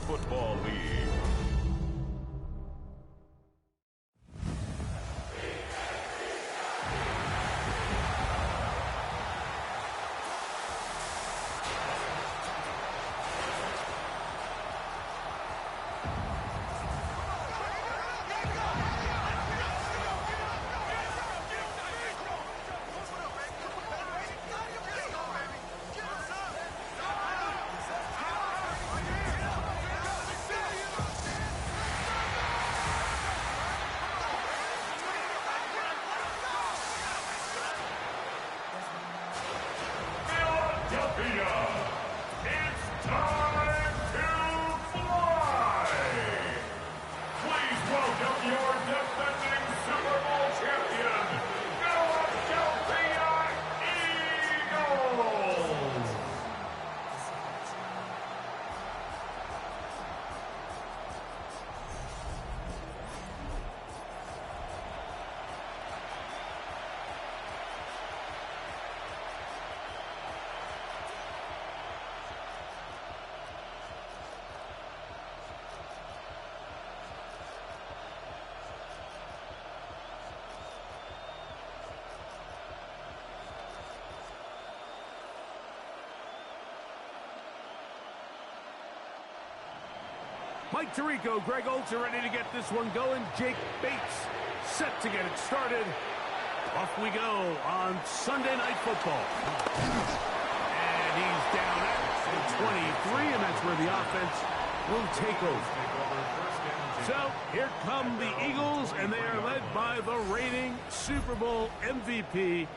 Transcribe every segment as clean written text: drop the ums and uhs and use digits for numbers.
Football League. Mike Tirico, Greg Olds are ready to get this one going. Jake Bates set to get it started. Off we go on Sunday Night Football. And he's down at the 23, and that's where the offense will take over. So here come the Eagles, and they are led by the reigning Super Bowl MVP.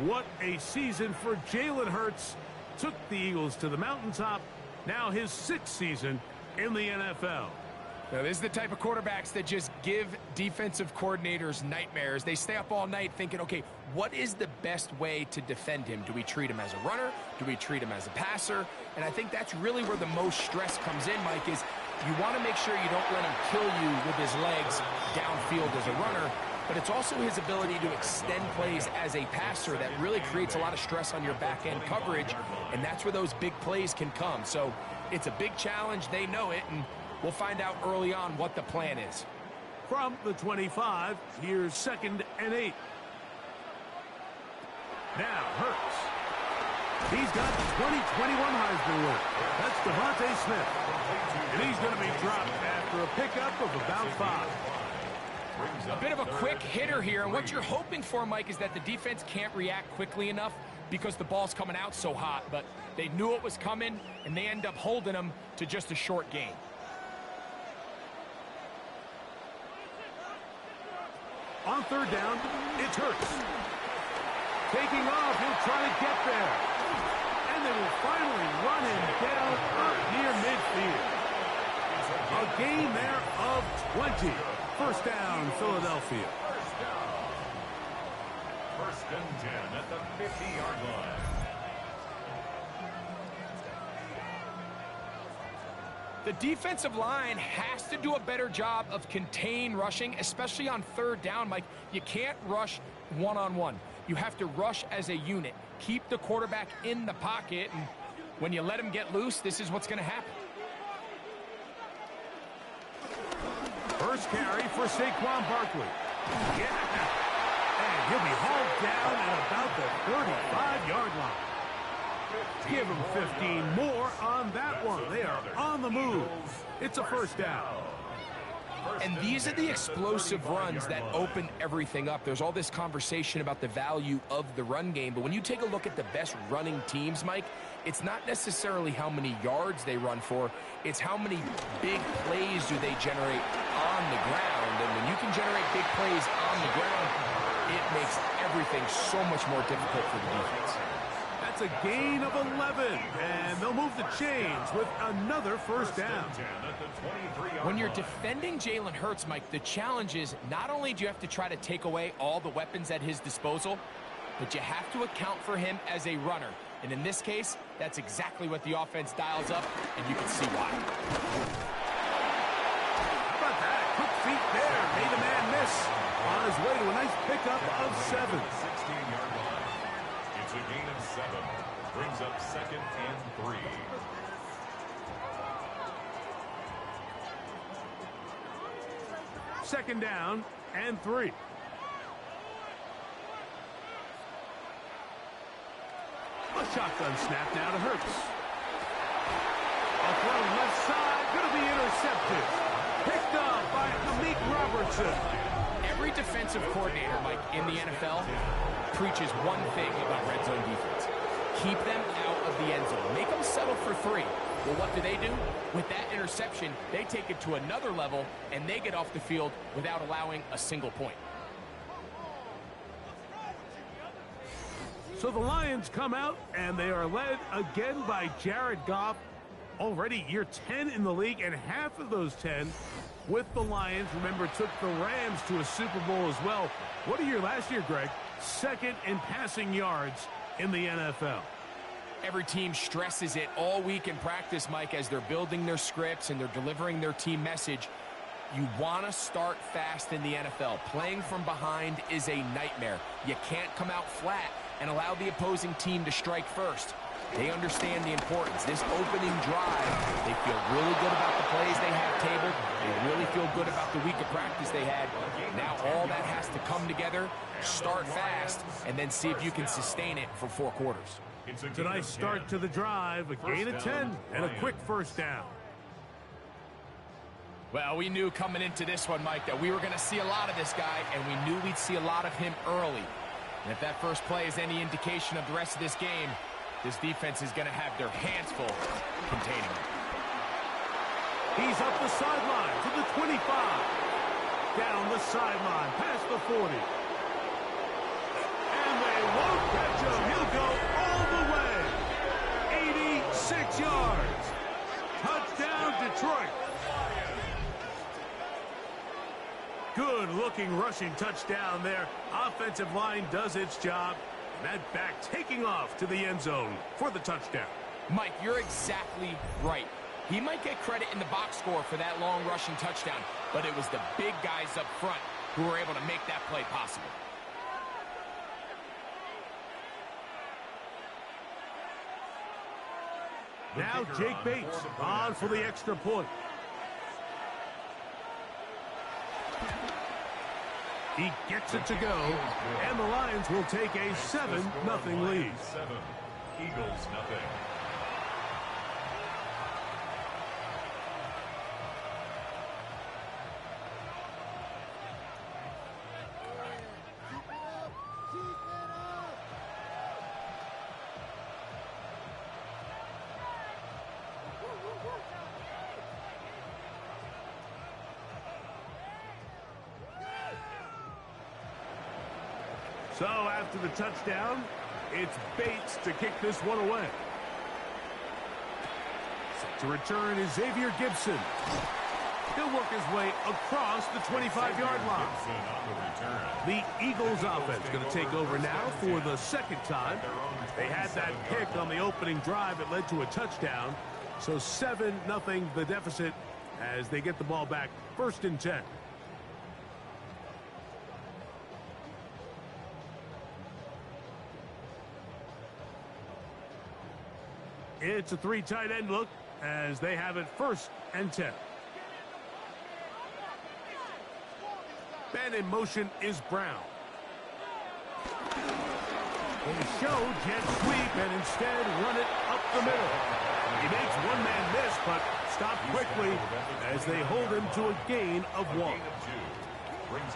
What a season for Jalen Hurts. Took the Eagles to the mountaintop. Now his 6th season in the NFL. Now, this is the type of quarterbacks that just give defensive coordinators nightmares. They stay up all night thinking, okay, what is the best way to defend him? Do we treat him as a runner? Do we treat him as a passer? And I think that's really where the most stress comes in, Mike, is you want to make sure you don't let him kill you with his legs downfield as a runner, but it's also his ability to extend plays as a passer that really creates a lot of stress on your back-end coverage, and that's where those big plays can come. So it's a big challenge. They know it, and we'll find out early on what the plan is. From the 25, here's 2nd and 8. Now, Hurts. He's got 2021 Heisman winner. That's Devontae Smith. And he's going to be dropped after a pickup of about 5. A bit of a quick hitter here, and what you're hoping for, Mike, is that the defense can't react quickly enough because the ball's coming out so hot, but they knew it was coming, and they end up holding them to just a short gain. On 3rd down, it's Hurts. Taking off, he'll try to get there. And they will finally run him down up near midfield. A gain there of 20. 1st down, Philadelphia. 1st and 10 at the 50-yard line. The defensive line has to do a better job of contain rushing, especially on 3rd down, Mike. You can't rush one-on-one. You have to rush as a unit. Keep the quarterback in the pocket, and when you let him get loose, this is what's going to happen. First carry for Saquon Barkley. Yeah. And he'll be hauled down at about the 35-yard line. Give him 15 more on that one. They are on the move. It's a 1st down. And these are the explosive runs that open everything up. There's all this conversation about the value of the run game, but when you take a look at the best running teams, Mike, it's not necessarily how many yards they run for, it's how many big plays do they generate on the ground. And when you can generate big plays on the ground, it makes everything so much more difficult for the defense. That's a gain of 11, and they'll move the chains with another 1st down. When you're defending Jalen Hurts, Mike, the challenge is not only do you have to try to take away all the weapons at his disposal, but you have to account for him as a runner. And in this case, that's exactly what the offense dials up, and you can see why. How about that? Quick feet there. Made a man miss. On his way to a nice pickup of 7. 16-yard line. It's a gain of 7. Brings up 2nd and 3. second down and 3. A shotgun snap now to Hurts. A throw left side, going to be intercepted. Picked up by Amik Robertson. Every defensive coordinator, Mike, in the NFL preaches one thing about red zone defense. Keep them out of the end zone. Make them settle for 3. Well, what do? With that interception, they take it to another level, and they get off the field without allowing a single point. So the Lions come out, and they are led again by Jared Goff. Already year 10 in the league, and half of those 10 with the Lions. Remember, took the Rams to a Super Bowl as well. What a year last year, Greg. Second in passing yards in the NFL. Every team stresses it all week in practice, Mike, as they're building their scripts and they're delivering their team message. You want to start fast in the NFL. Playing from behind is a nightmare. You can't come out flat and allow the opposing team to strike first. They understand the importance. This opening drive, they feel really good about the plays they have tabled. They really feel good about the week of practice they had. Now all that has to come together, start fast, and then see if you can sustain it for 4 quarters. It's a nice start to the drive, a gain of 10, and a quick first down. Well, we knew coming into this one, Mike, that we were going to see a lot of this guy, and we knew we'd see a lot of him early. And if that first play is any indication of the rest of this game, this defense is going to have their hands full containing him. He's up the sideline to the 25. Down the sideline, past the 40. And they won't catch him. He'll go all the way. 86 yards. Touchdown, Detroit. Good-looking rushing touchdown there. Offensive line does its job. That back taking off to the end zone for the touchdown. Mike, you're exactly right. He might get credit in the box score for that long rushing touchdown, but it was the big guys up front who were able to make that play possible. Now Jake Bates on for the extra point. He gets it to go, and the Lions will take a 7-0 lead. 7, Eagles nothing. So after the touchdown, it's Bates to kick this one away. Set to return is Xavier Gibson. He'll work his way across the 25-yard line. The Eagles offense going to take over now for the second time. They had that pick on the opening drive. It led to a touchdown. So 7-0 the deficit as they get the ball back, 1st and 10. It's a 3 tight end look as they have it 1st and 10. Man in motion is Brown. They show jet sweep and instead run it up the middle. He makes one man miss, but stopped quickly as they hold him to a gain of 1.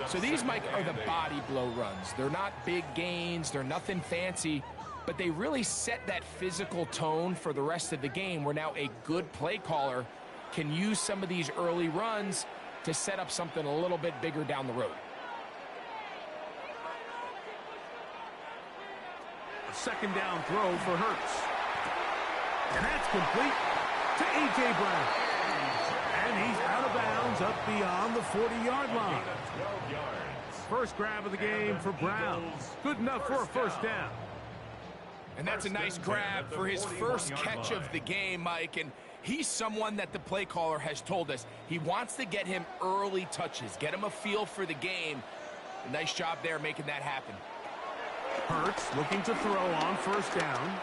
So these, Mike, are the body blow runs. They're not big gains. They're nothing fancy. But they really set that physical tone for the rest of the game where now a good play caller can use some of these early runs to set up something a little bit bigger down the road. A 2nd down throw for Hurts. And that's complete to A.J. Brown. And he's out of bounds up beyond the 40-yard line. First grab of the game for Brown. Good enough for a 1st down. And that's a nice grab for his first catch of the game, Mike. And he's someone that the play caller has told us he wants to get him early touches, get him a feel for the game. A nice job there making that happen. Hurts looking to throw on 1st down.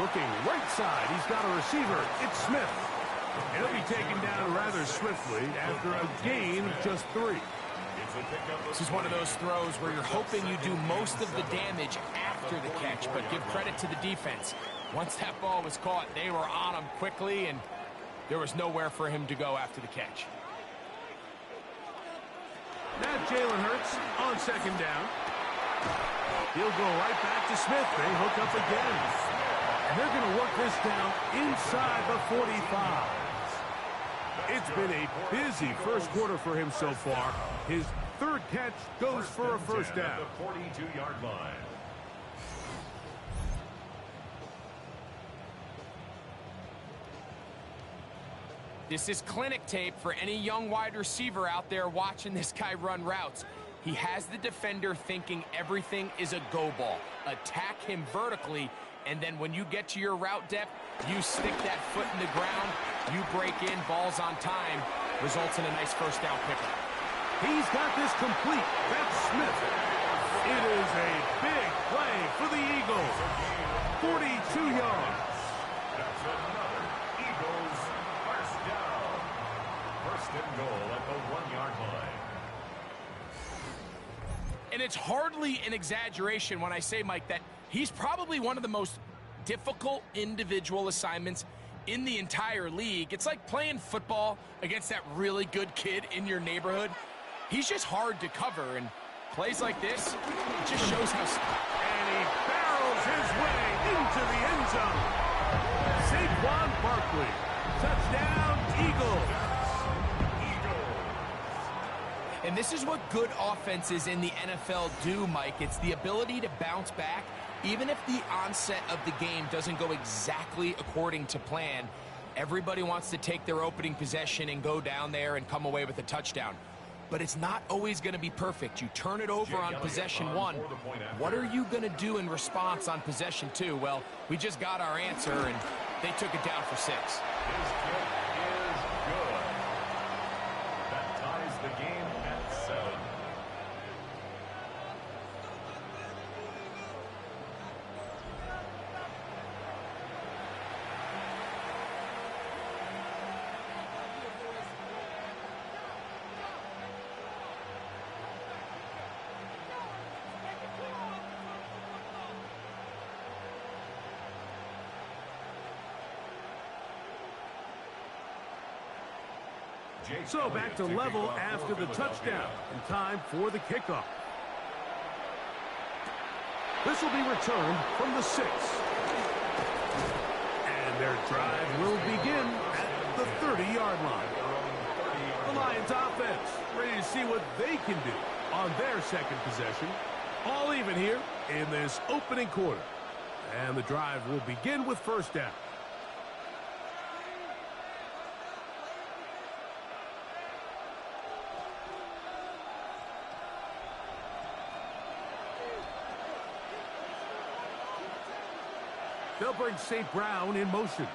Looking right side. He's got a receiver. It's Smith. And he'll be taken down rather swiftly after a gain of just 3. This is one of those throws where you're hoping you do most of the damage after the catch, but give credit to the defense. Once that ball was caught, they were on him quickly, and there was nowhere for him to go after the catch. Now Jalen Hurts on second down. He'll go right back to Smith. They hook up again. And they're going to work this down inside the 45. It's been a busy first quarter for him so far. His third catch goes for a first down. The 42-yard line. This is clinic tape for any young wide receiver out there watching this guy run routes. He has the defender thinking everything is a go ball. Attack him vertically, and then when you get to your route depth, you stick that foot in the ground, you break in, balls on time, results in a nice first down pickup. He's got this complete. That's Smith. It is a big play for the Eagles. 42 yards. That's another Eagles first down. First and goal at the 1-yard line. And it's hardly an exaggeration when I say, Mike, that he's probably one of the most difficult individual assignments in the entire league. It's like playing football against that really good kid in your neighborhood. He's just hard to cover, and plays like this, it just shows how... And he barrels his way into the end zone. Saquon Barkley. Touchdown, Eagles. And this is what good offenses in the NFL do, Mike. It's the ability to bounce back, even if the onset of the game doesn't go exactly according to plan. Everybody wants to take their opening possession and go down there and come away with a touchdown. But it's not always going to be perfect. You turn it over on possession 1. What are you going to do in response on possession 2? Well, we just got our answer, and they took it down for 6. His kick is good. That ties the game at 7. So back to level after the touchdown, and time for the kickoff. This will be returned from the 6. And their drive will begin at the 30-yard line. The Lions offense ready to see what they can do on their second possession. All even here in this opening quarter. And the drive will begin with first down. They'll bring St. Brown in motion.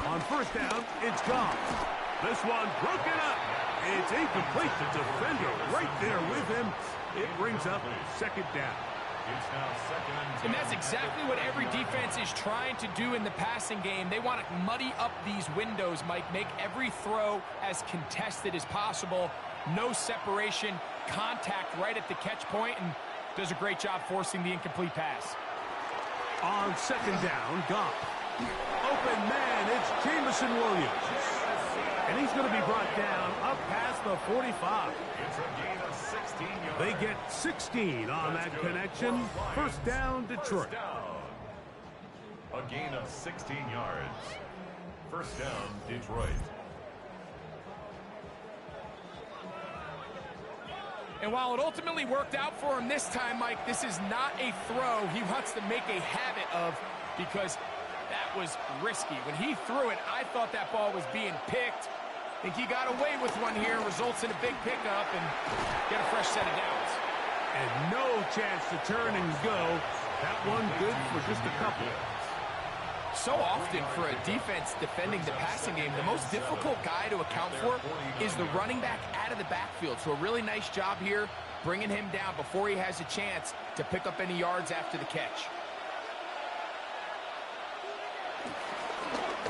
On first down, it's gone. This one broken up. It's incomplete. The defender right there with him. It brings up second down. It's now second and 10. And that's exactly what every defense is trying to do in the passing game. They want to muddy up these windows, Mike. Make every throw as contested as possible. No separation, contact right at the catch point, and does a great job forcing the incomplete pass. On second down, Goff. Open man, it's Jamison Williams. And he's going to be brought down up past the 45. It's a gain of 16 yards. They get 16 on that connection. First down, Detroit. First down. A gain of 16 yards. First down, Detroit. And while it ultimately worked out for him this time, Mike, this is not a throw he wants to make a habit of, because that was risky. When he threw it, I thought that ball was being picked. I think he got away with one here, results in a big pickup, and get a fresh set of downs. And no chance to turn and go. That one good for just a couple. So often for a defense defending the passing game, the most difficult guy to account for is the running back out of the backfield. So a really nice job here, bringing him down before he has a chance to pick up any yards after the catch.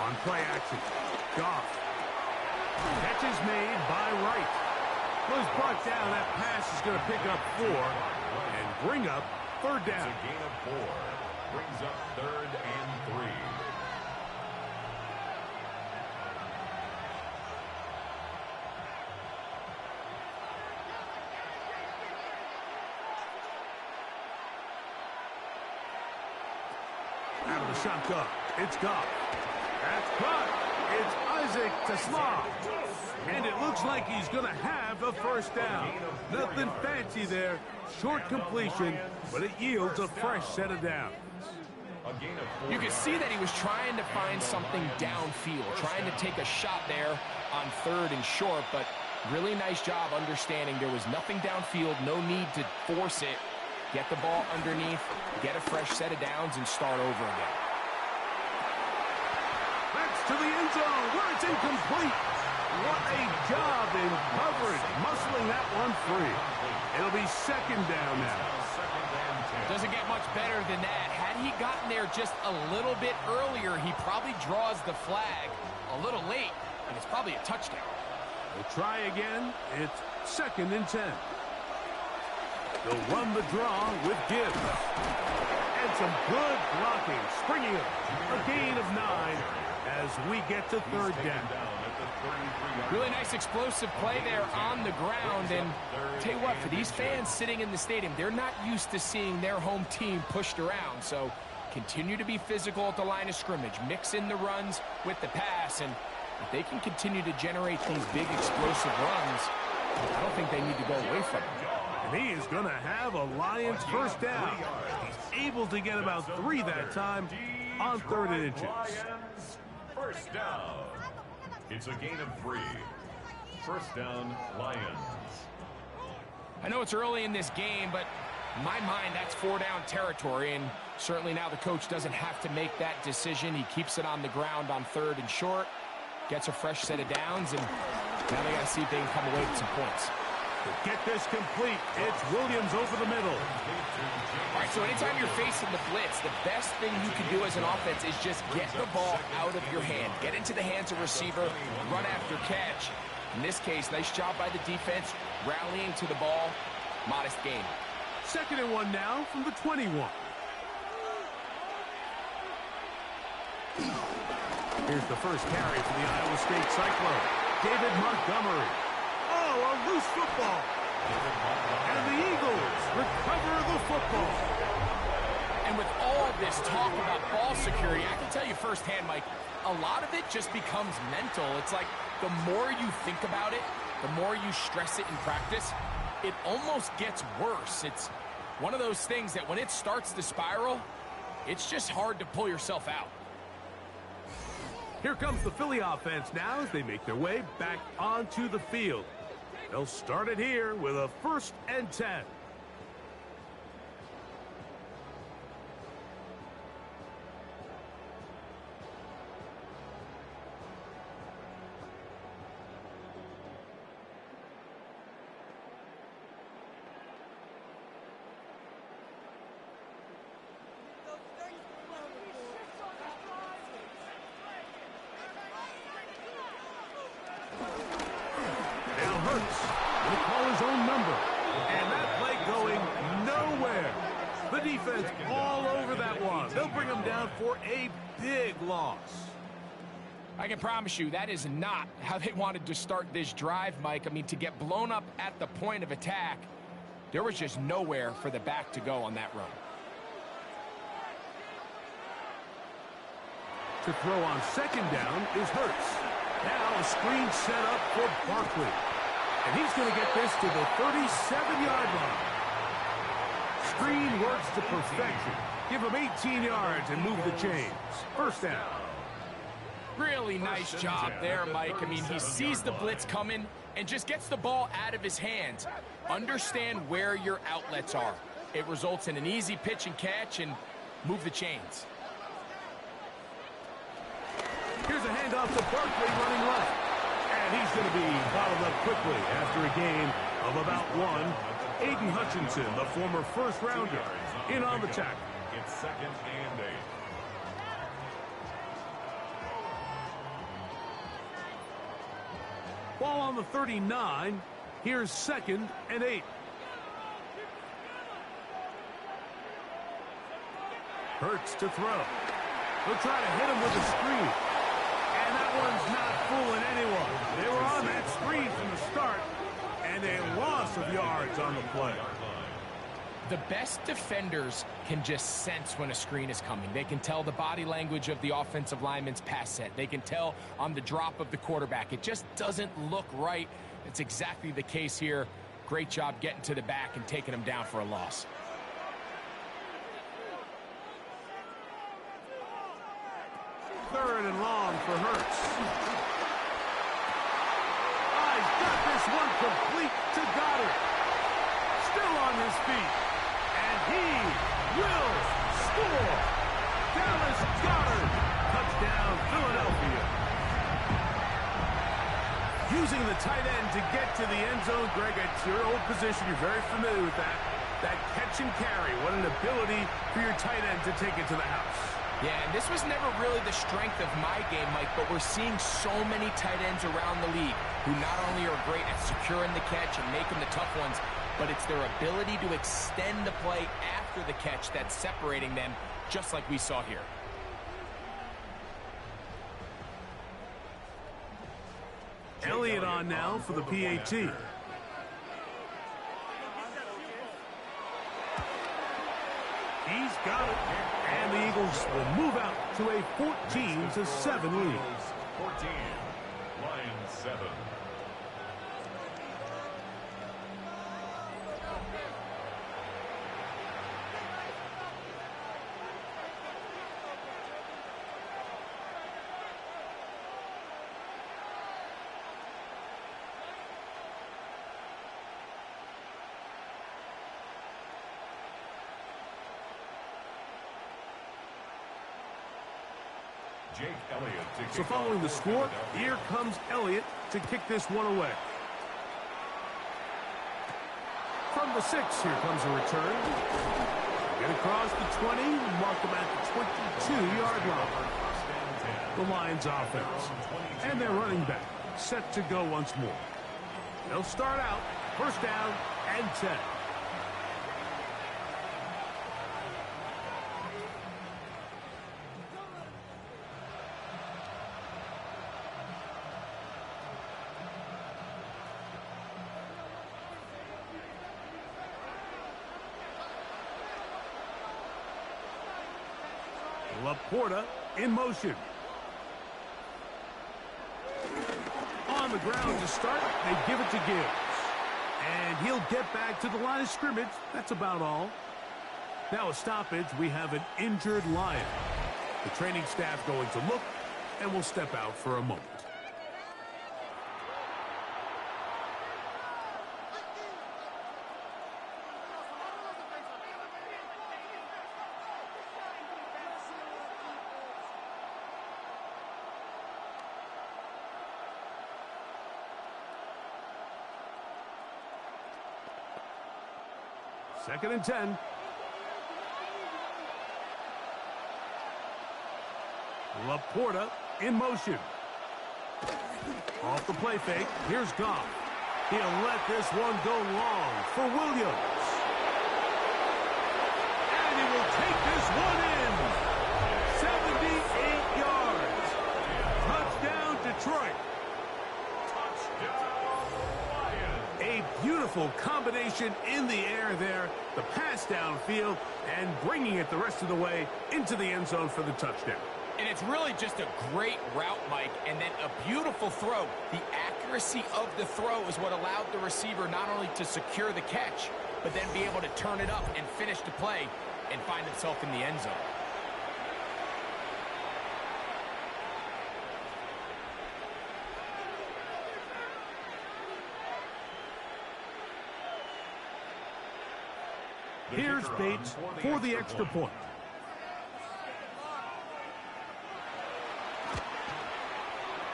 On on play action. Goff. Catch is made by Wright. Was brought down. That pass is going to pick up 4 and bring up third down. It's a gain of 4. Brings up 3rd and 3. Out of the shotgun, it's Goff. That's caught. It's Isaac to Slav. And it looks like he's going to have the first down. Nothing fancy there. Short completion, but it yields a fresh set of downs. You can see that he was trying to find something downfield, trying to take a shot there on 3rd and short, but really nice job understanding there was nothing downfield, no need to force it. Get the ball underneath, get a fresh set of downs, and start over again. That's to the end zone where it's incomplete. What a job in coverage, muscling that one free. It'll be 2nd down now. Doesn't get much better than that. Had he gotten there just a little bit earlier, he probably draws the flag a little late, and it's probably a touchdown. We'll try again. It's 2nd and 10. They'll run the draw with Gibbs. And some good blocking, springing up. A gain of 9 as we get to 3rd down. Really nice explosive play there on the ground. And tell you what, for these fans sitting in the stadium, they're not used to seeing their home team pushed around. So continue to be physical at the line of scrimmage. Mix in the runs with the pass. And if they can continue to generate these big explosive runs, I don't think they need to go away from them. And he is going to have a Lions first down. He's able to get about 3 that time on 3rd and inches. Lions first down. It's a gain of 3. First down, Lions. I know it's early in this game, but in my mind, that's 4-down territory, and certainly now the coach doesn't have to make that decision. He keeps it on the ground on 3rd and short, gets a fresh set of downs, and now they got to see if they can come away with some points. To get this complete, it's Williams over the middle. All right, so anytime you're facing the blitz, the best thing you can do as an offense is just get the ball out of your hand. Get into the hands of receiver, run after catch. In this case, nice job by the defense, rallying to the ball. Modest gain. 2nd and 1 now from the 21. Here's the first carry for the Iowa State Cyclone. David Montgomery. Oh, a loose football. And the Eagles recover the football. And with all this talk about ball security, I can tell you firsthand, Mike, a lot of it just becomes mental. It's like the more you think about it, the more you stress it in practice, it almost gets worse. It's one of those things that when it starts to spiral, it's just hard to pull yourself out. Here comes the Philly offense now as they make their way back onto the field. They'll start it here with a 1st and 10. Will call his own number. And that play going nowhere. The defense all over that one. They'll bring him down for a big loss. I can promise you that is not how they wanted to start this drive, Mike. I mean, to get blown up at the point of attack, there was just nowhere for the back to go on that run. To throw on 2nd down is Hurts. Now a screen set up for Barkley. And he's going to get this to the 37-yard line. Screen works to perfection. Give him 18 yards and move the chains. First down. Really nice job there, Mike. I mean, he sees the blitz coming and just gets the ball out of his hands. Understand where your outlets are. It results in an easy pitch and catch and move the chains. Here's a handoff to Barkley running left. And he's going to be bottled up quickly after a gain of about 1. Aiden Hutchinson, the former first-rounder, in on the tackle. It's 2nd and 8. Ball on the 39. Here's 2nd and 8. Hurts to throw. They'll try to hit him with a screen. And that one's not fooling anyone. They were on that screen from the start, and a loss of yards on the play. The best defenders can just sense when a screen is coming. They can tell the body language of the offensive lineman's pass set. They can tell on the drop of the quarterback. It just doesn't look right. It's exactly the case here. Great job getting to the back and taking him down for a loss. Third and long for Hurts. He's got this one complete to Goddard. Still on his feet. And he will score. Dallas Goddard. Touchdown, Philadelphia. Using the tight end to get to the end zone, Greg, it's your old position. You're very familiar with that. That catch and carry. What an ability for your tight end to take it to the house. Yeah, and this was never really the strength of my game, Mike, but we're seeing so many tight ends around the league who not only are great at securing the catch and making the tough ones, but it's their ability to extend the play after the catch that's separating them, just like we saw here. Elliott on now for the PAT. He's got it. And the Eagles will move out to a 14-7 lead. 14, Lions 7. So following the score, here comes Elliott to kick this one away. From the 6, here comes a return. Get across the 20, mark them at the 22-yard line. The Lions offense. And their running back set to go once more. They'll start out, first down and 10. Laporta in motion. On the ground to start, they give it to Gibbs. And he'll get back to the line of scrimmage. That's about all. Now a stoppage, we have an injured Lion. The training staff going to look and will step out for a moment. Second and 10. Laporta in motion. Off the play fake. Here's Goff. He'll let this one go long for Williams. And he will take this one in. 78 yards. Touchdown, Detroit. A beautiful combination in the air there. The pass downfield and bringing it the rest of the way into the end zone for the touchdown. And it's really just a great route, Mike, and then a beautiful throw. The accuracy of the throw is what allowed the receiver not only to secure the catch, but then be able to turn it up and finish the play and find himself in the end zone. Here's Bates for the extra point.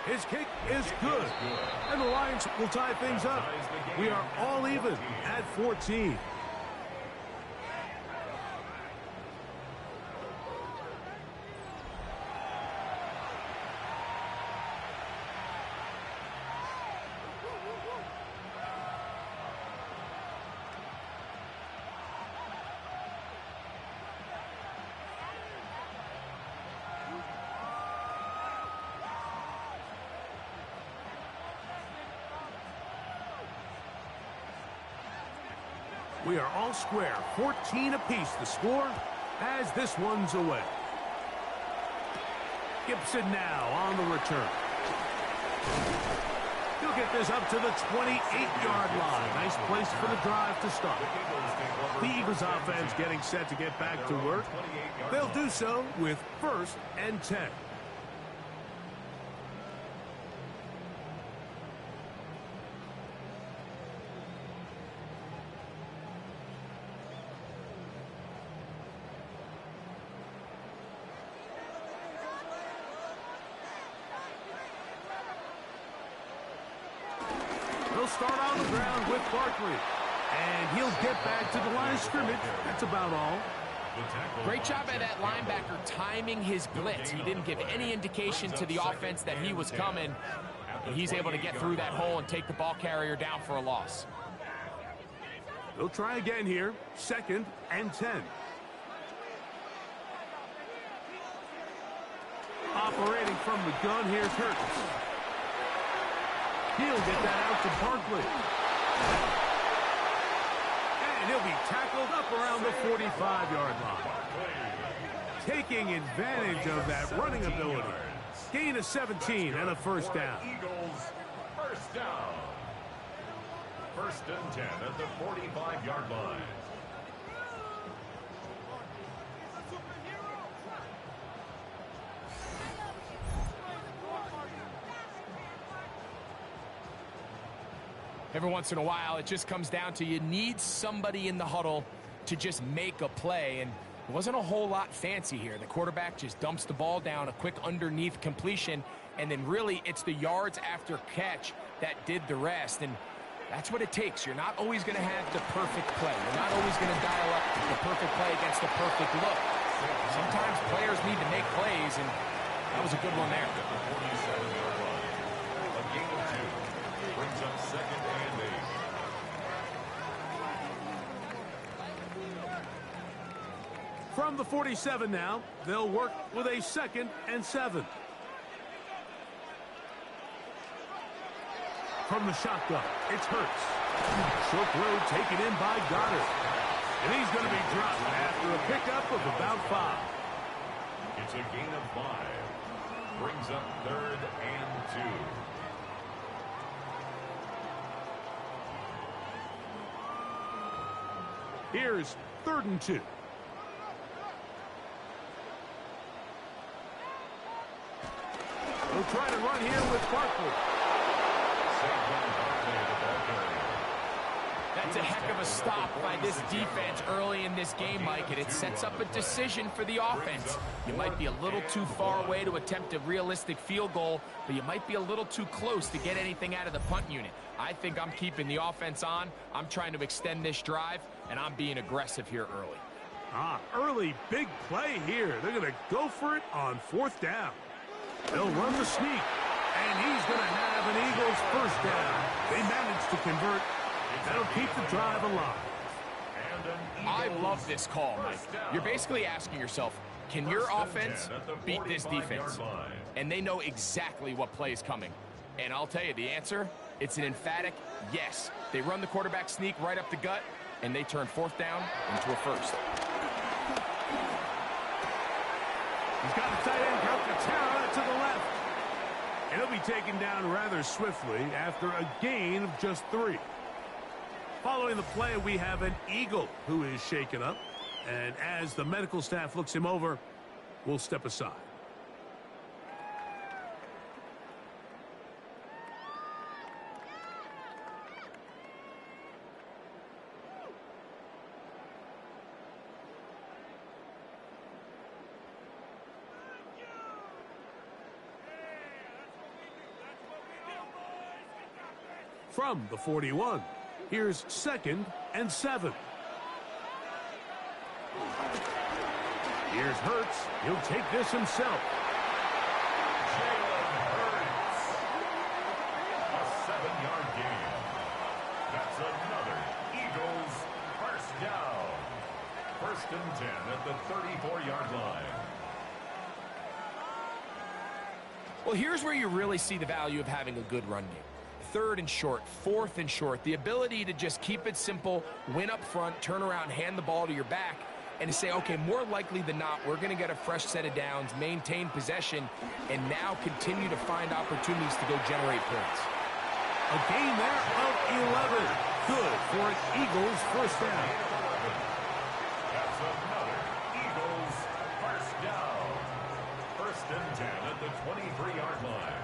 His kick is good. And the Lions will tie things up. We are all even at 14. We are all square. 14 apiece the score as this one's away. Gibson now on the return. He'll get this up to the 28-yard line. Nice place for the drive to start. The Eagles offense getting set to get back to work. They'll do so with 1st and 10. He'll start on the ground with Barkley. And he'll get back to the line of scrimmage. That's about all. Great job by that linebacker timing his blitz. He didn't give any indication to the offense that he was coming. And he's able to get through that hole and take the ball carrier down for a loss. They'll try again here. 2nd and 10. Operating from the gun, here's Hurts. He'll get that out to Barkley. And he'll be tackled up around the 45-yard line. Taking advantage of that running ability. Gain of 17 and a 1st down. Eagles, 1st down. 1st and 10 at the 45-yard line. Every once in a while, it just comes down to you need somebody in the huddle to just make a play, and it wasn't a whole lot fancy here. The quarterback just dumps the ball down, a quick underneath completion, and then really it's the yards after catch that did the rest, and that's what it takes. You're not always going to have the perfect play. You're not always going to dial up the perfect play against the perfect look. Sometimes players need to make plays, and that was a good one there. A gain of 2 brings up 2nd and 8. From the 47 now, they'll work with a 2nd and 7. From the shotgun, it's Hurts. Short throw taken in by Goddard. And he's going to be dropped after a pickup of about 5. It's a gain of 5. Brings up 3rd and 2. Here's 3rd and 2. They'll try to run here with Barkley. That's a heck of a stop by this defense early in this game, Mike, and it sets up a decision for the offense. You might be a little too far away to attempt a realistic field goal, but you might be a little too close to get anything out of the punt unit. I think I'm keeping the offense on. I'm trying to extend this drive, and I'm being aggressive here early. Early big play here. They're going to go for it on 4th down. They'll run the sneak, and he's going to have an Eagles 1st down. They managed to convert. That'll keep the drive alive. I love this call, Mike. You're basically asking yourself, can your offense beat this defense? And they know exactly what play is coming. And I'll tell you the answer, it's an emphatic yes. They run the quarterback sneak right up the gut, and they turn 4th down into a 1st. He's got the tight end, Calcaterra, to the left. And he'll be taken down rather swiftly after a gain of just 3. Following the play, we have an Eagle who is shaken up. And as the medical staff looks him over, we'll step aside. From the 41, here's 2nd and 7. Here's Hurts. He'll take this himself. Jalen Hurts. A 7-yard gain. That's another Eagles 1st down. 1st and 10 at the 34-yard line. Well, here's where you really see the value of having a good run game. 3rd and short, 4th and short, the ability to just keep it simple, win up front, turn around, hand the ball to your back, and to say, okay, more likely than not, we're going to get a fresh set of downs, maintain possession, and now continue to find opportunities to go generate points. A gain there of 11. Good for an Eagles first down. That's another Eagles first down. 1st and 10 at the 23-yard line.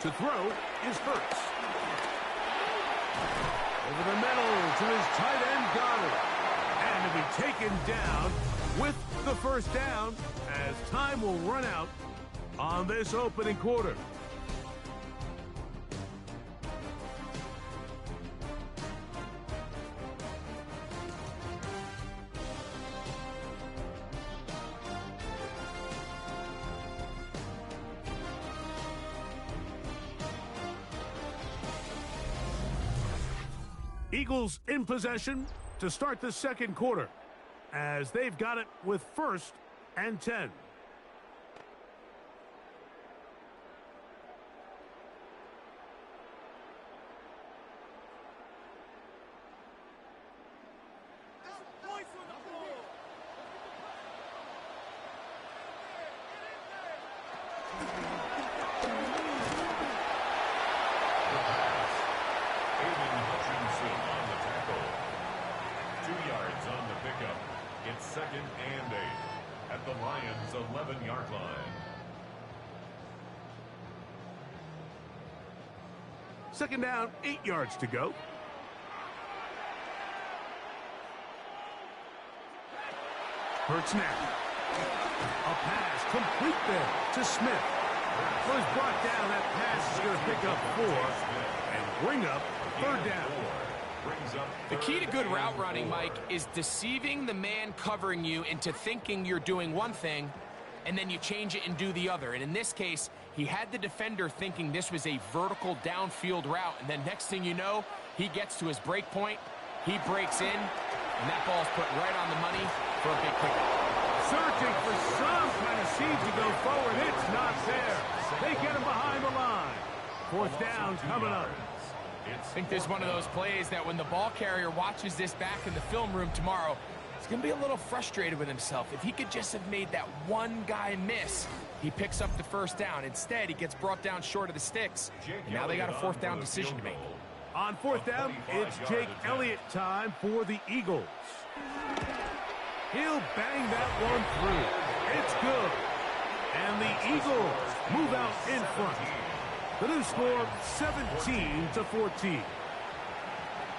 To throw is Hurts. Over the middle to his tight end, Goddard. And to be taken down with the first down as time will run out on this opening quarter. Eagles in possession to start the second quarter as they've got it with 1st and 10. It's 2nd and 8 at the Lions' 11-yard line. 2nd down, 8 yards to go. Hurts now. A pass complete there to Smith. Was brought down. That pass is going to pick up 4 and bring up 3rd down. The key to good route running, Mike, is deceiving the man covering you into thinking you're doing one thing, and then you change it and do the other. And in this case, he had the defender thinking this was a vertical downfield route, and then next thing you know, he gets to his break point, he breaks in, and that ball's put right on the money for a big pickup. Searching for some kind of seed to go forward. It's not there. They get him behind the line. 4th down coming up. I think this is one of those plays that when the ball carrier watches this back in the film room tomorrow, he's going to be a little frustrated with himself. If he could just have made that one guy miss, he picks up the 1st down. Instead, he gets brought down short of the sticks, and now they got a 4th down decision to make. On 4th down, it's Jake Elliott time for the Eagles. He'll bang that one through. It's good. And the Eagles move out in front. The new score, 17-14.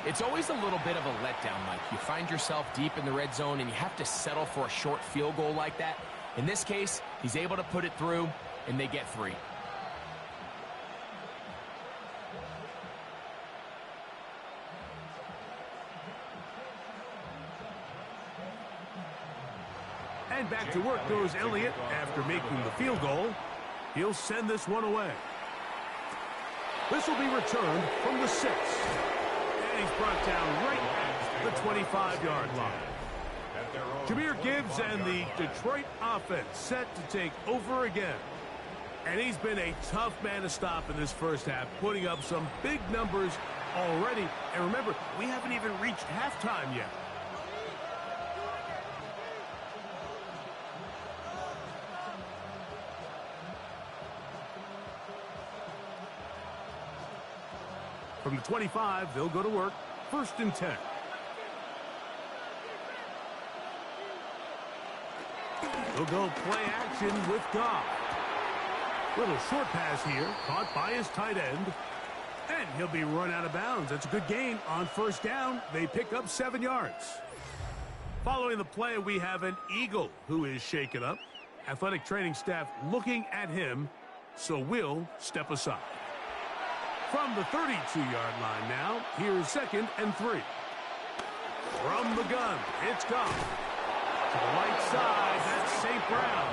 It's always a little bit of a letdown, Mike. You find yourself deep in the red zone, and you have to settle for a short field goal like that. In this case, he's able to put it through, and they get 3. And back to work goes Elliott after making the field goal. He'll send this one away. This will be returned from the 6. And he's brought down right at the 25-yard line. Jahmyr Gibbs and the Detroit offense set to take over again. And he's been a tough man to stop in this first half, putting up some big numbers already. And remember, we haven't even reached halftime yet. From the 25, they'll go to work. 1st and 10. They'll go play action with Goff. Little short pass here, caught by his tight end. And he'll be run out of bounds. That's a good gain on 1st down. They pick up 7 yards. Following the play, we have an Eagle who is shaken up. Athletic training staff looking at him, so we'll step aside. From the 32-yard line now, here's 2nd and 3. From the gun, it's Goff. To the right side, that's St. Brown.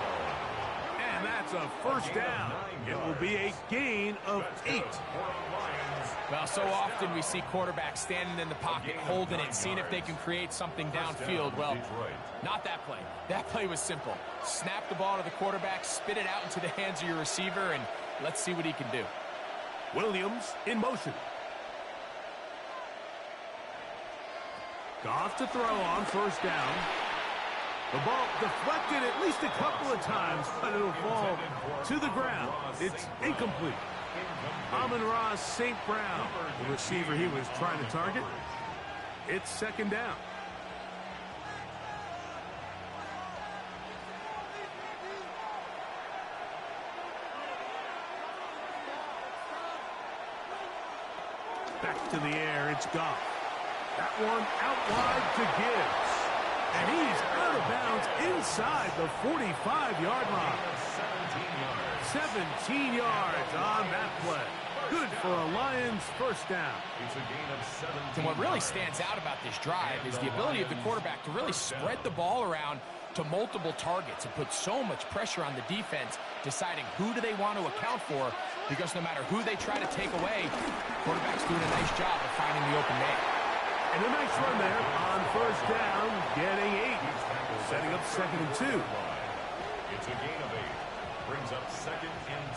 And And that's a first down. It will be a gain of 8. Well, so often we see quarterbacks standing in the pocket, holding it, seeing if they can create something downfield. Well, not that play. That play was simple. Snap the ball to the quarterback, spit it out into the hands of your receiver, and let's see what he can do. Williams in motion. Goff to throw on first down. The ball deflected at least a couple of times, but it'll fall to the ground. It's incomplete. Amon-Ra St. Brown, the receiver he was trying to target. It's second down. Back to the air, it's Goff. That one out wide to Gibbs. And he's out of bounds inside the 45-yard line. 17 yards on that play. Good for a Lions first down. It's a gain of 17. And what really stands out about this drive is the ability of the quarterback to really spread the ball around to multiple targets and put so much pressure on the defense, deciding who do they want to account for, because no matter who they try to take away, quarterback's doing a nice job of finding the open man. And a nice run there on first down, getting 8. Setting up 2nd and 2. It's a gain of 8. Brings up 2nd and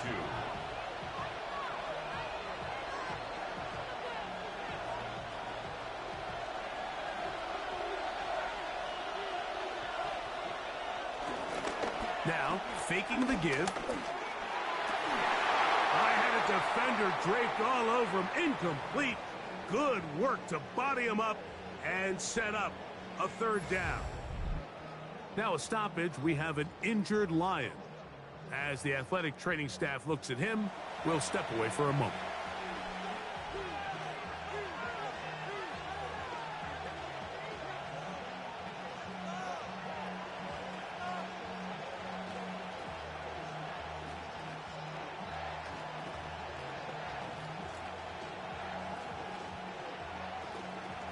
2. Now, faking the give. I had a defender draped all over him. Incomplete. Good work to body him up and set up a third down. Now a stoppage. We have an injured Lion. As the athletic training staff looks at him, we'll step away for a moment.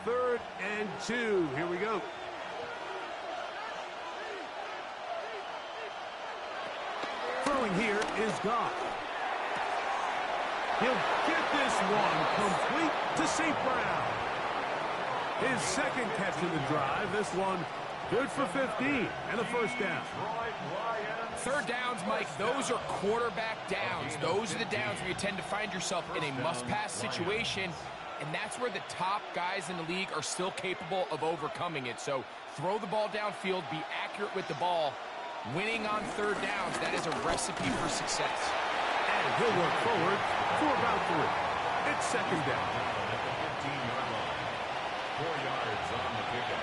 Third and 2. Here we go. Throwing here is Goff. He'll get this one complete to St. Brown. His second catch of the drive. This one good for 15 and a first down. Third downs, Mike, those are quarterback downs. Those are the downs where you tend to find yourself in a must-pass situation. And that's where the top guys in the league are still capable of overcoming it. So throw the ball downfield, be accurate with the ball. Winning on third downs, that is a recipe for success. And he'll work forward for about 3. It's second down. At the 15-yard line. 4 yards on the pickup.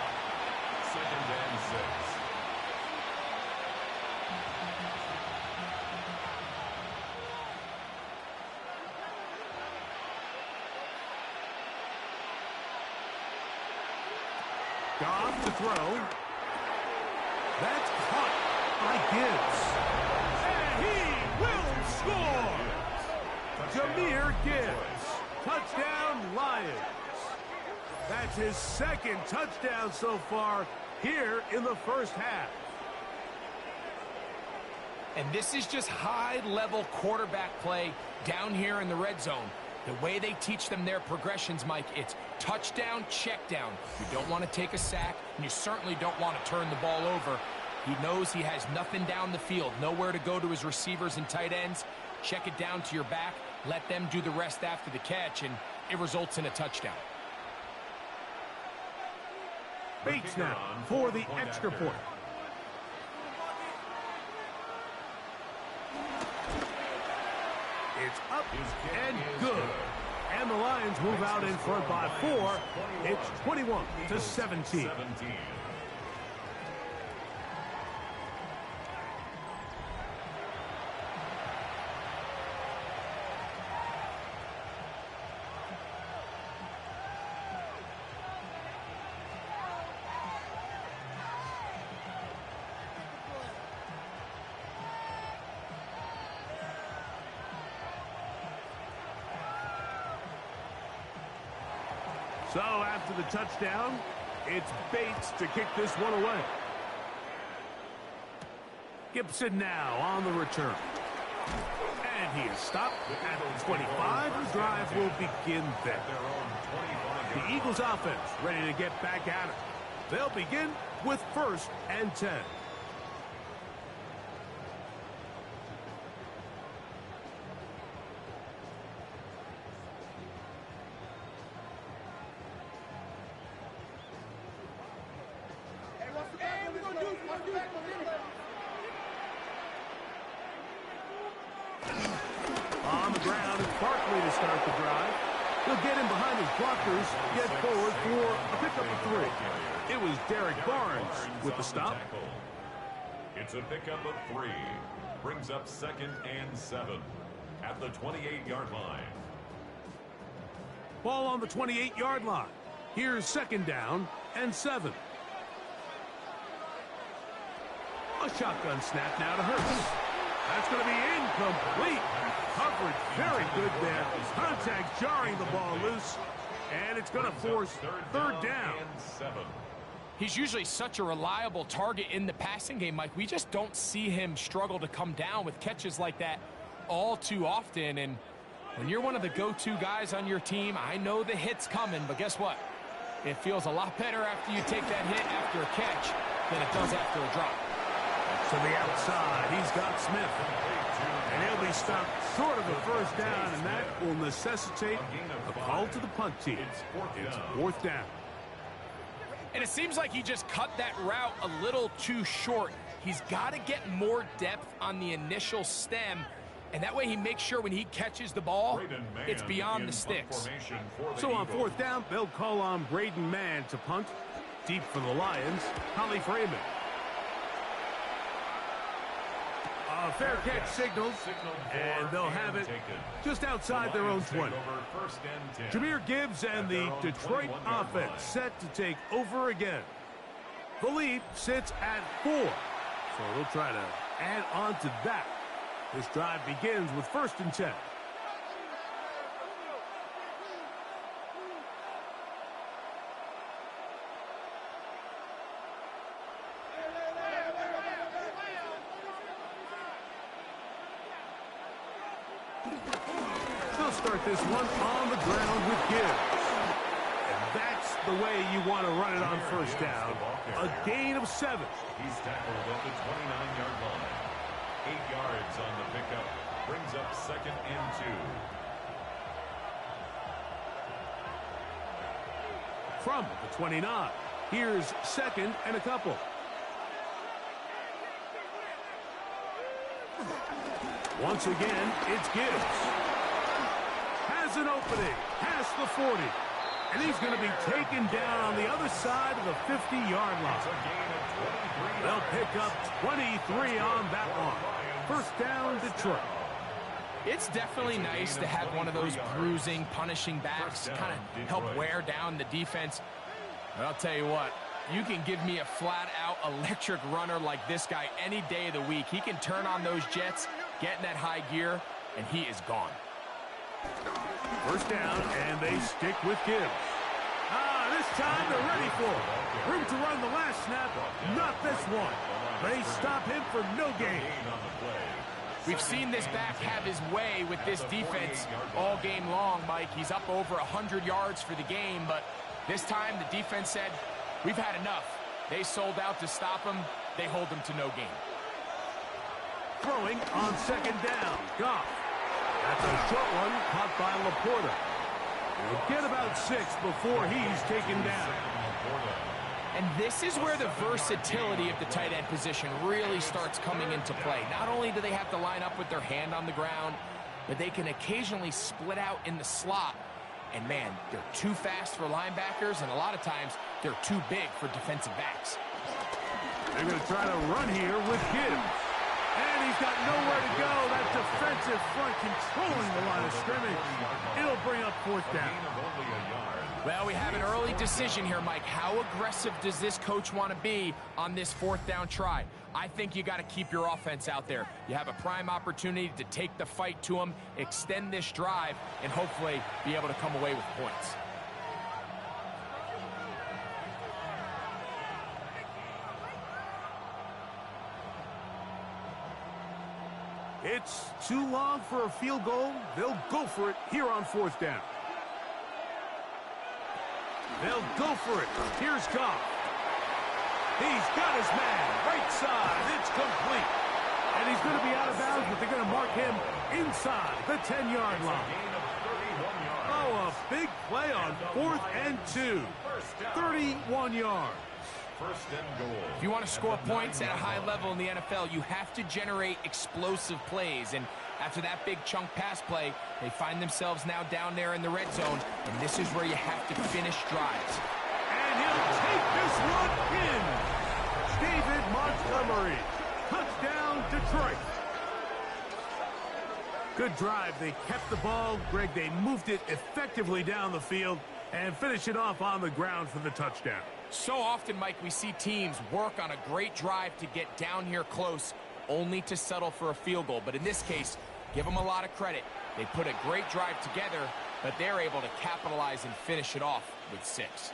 2nd and 6. Goff to throw. That's caught by Gibbs. And he will score! Jahmyr Gibbs. Touchdown, Lions. That's his second touchdown so far here in the first half. And this is just high-level quarterback play down here in the red zone. The way they teach them their progressions, Mike, it's touchdown, check down. You don't want to take a sack, and you certainly don't want to turn the ball over. He knows he has nothing down the field, nowhere to go to his receivers and tight ends. Check it down to your back, let them do the rest after the catch, and it results in a touchdown. Bates now for the extra point. It's up and good. And the Lions move out in front by 4. It's 21-17. So after the touchdown, it's Bates to kick this one away. Gibson now on the return. And he is stopped at the 25. The drive will begin there. The Eagles offense ready to get back at it. They'll begin with 1st and 10. On the ground, it's Barkley to start the drive. He'll get in behind his blockers, get forward for a pickup of 3. It was Derek Barnes with the stop. It's a pickup of 3. Brings up 2nd and 7 at the 28-yard line. Ball on the 28-yard line. Here's 2nd down and 7. A shotgun snap now to Hurts. That's going to be incomplete. Coverage very good there. Contact jarring the ball loose. And it's going to force 3rd down. He's usually such a reliable target in the passing game, Mike. We just don't see him struggle to come down with catches like that all too often. And when you're one of the go-to guys on your team, I know the hit's coming, but guess what? It feels a lot better after you take that hit after a catch than it does after a drop. To the outside, he's got Smith. And he'll be stopped short of a 1st down, and that will necessitate a call to the punt team. It's 4th down. And it seems like he just cut that route a little too short. He's got to get more depth on the initial stem, and that way he makes sure when he catches the ball, it's beyond the sticks. So on 4th down, they'll call on Braden Mann to punt. Deep for the Lions, Holly Freeman. A fair catch signals, and they'll have it just outside their own 20. Jahmyr Gibbs and the Detroit offense set to take over again. The lead sits at 4, so they'll try to add on to that. This drive begins with 1st and 10. They'll start this one on the ground with Gibbs. And that's the way you want to run it on 1st down. A gain of 7. He's tackled at the 29-yard line. 8 yards on the pickup. Brings up 2nd and 2. From the 29, here's 2nd and a couple. Once again, it's Gibbs. Has an opening, past the 40. And he's going to be taken down on the other side of the 50-yard line. They'll pick up 23 on that one. 1st down, Detroit. It's definitely nice to have one of those bruising, punishing backs kind of help wear down the defense. But I'll tell you what, you can give me a flat-out electric runner like this guy any day of the week. He can turn on those jets, get in that high gear, and he is gone. 1st down, and they stick with Gibbs. This time they're ready for it. Room to run the last snap, not this one. They stop him for no gain. We've seen this back have his way with this defense all game long, Mike. He's up over 100 yards for the game, but this time the defense said, we've had enough. They sold out to stop him. They hold him to no gain. Throwing on 2nd down, Goff. That's a short one caught by Laporta. He'll get about 6 before he's taken down. And this is where the versatility of the tight end position really starts coming into play. Not only do they have to line up with their hand on the ground, but they can occasionally split out in the slot. And man, they're too fast for linebackers, and a lot of times they're too big for defensive backs. They're going to try to run here with Gibbs. And he's got nowhere to go. That defensive front controlling the line of scrimmage. It'll bring up 4th down. Well, we have an early decision here, Mike. How aggressive does this coach want to be on this 4th down try? I think you got to keep your offense out there. You have a prime opportunity to take the fight to them, extend this drive, and hopefully be able to come away with points. It's too long for a field goal. They'll go for it here on 4th down. They'll go for it. Here's Goff. He's got his man. Right side. It's complete. And he's going to be out of bounds, but they're going to mark him inside the 10-yard line. Oh, a big play on 4th and 2. 31 yards. First and goal. If you want to score points at a high level in the NFL, you have to generate explosive plays. And after that big chunk pass play, they find themselves now down there in the red zone. And this is where you have to finish drives. And he'll take this one in. David Montgomery. Touchdown, Detroit. Good drive. They kept the ball. Greg, they moved it effectively down the field and finished it off on the ground for the touchdown. So often, Mike, we see teams work on a great drive to get down here close, only to settle for a field goal. But in this case, give them a lot of credit. They put a great drive together, but they're able to capitalize and finish it off with 6.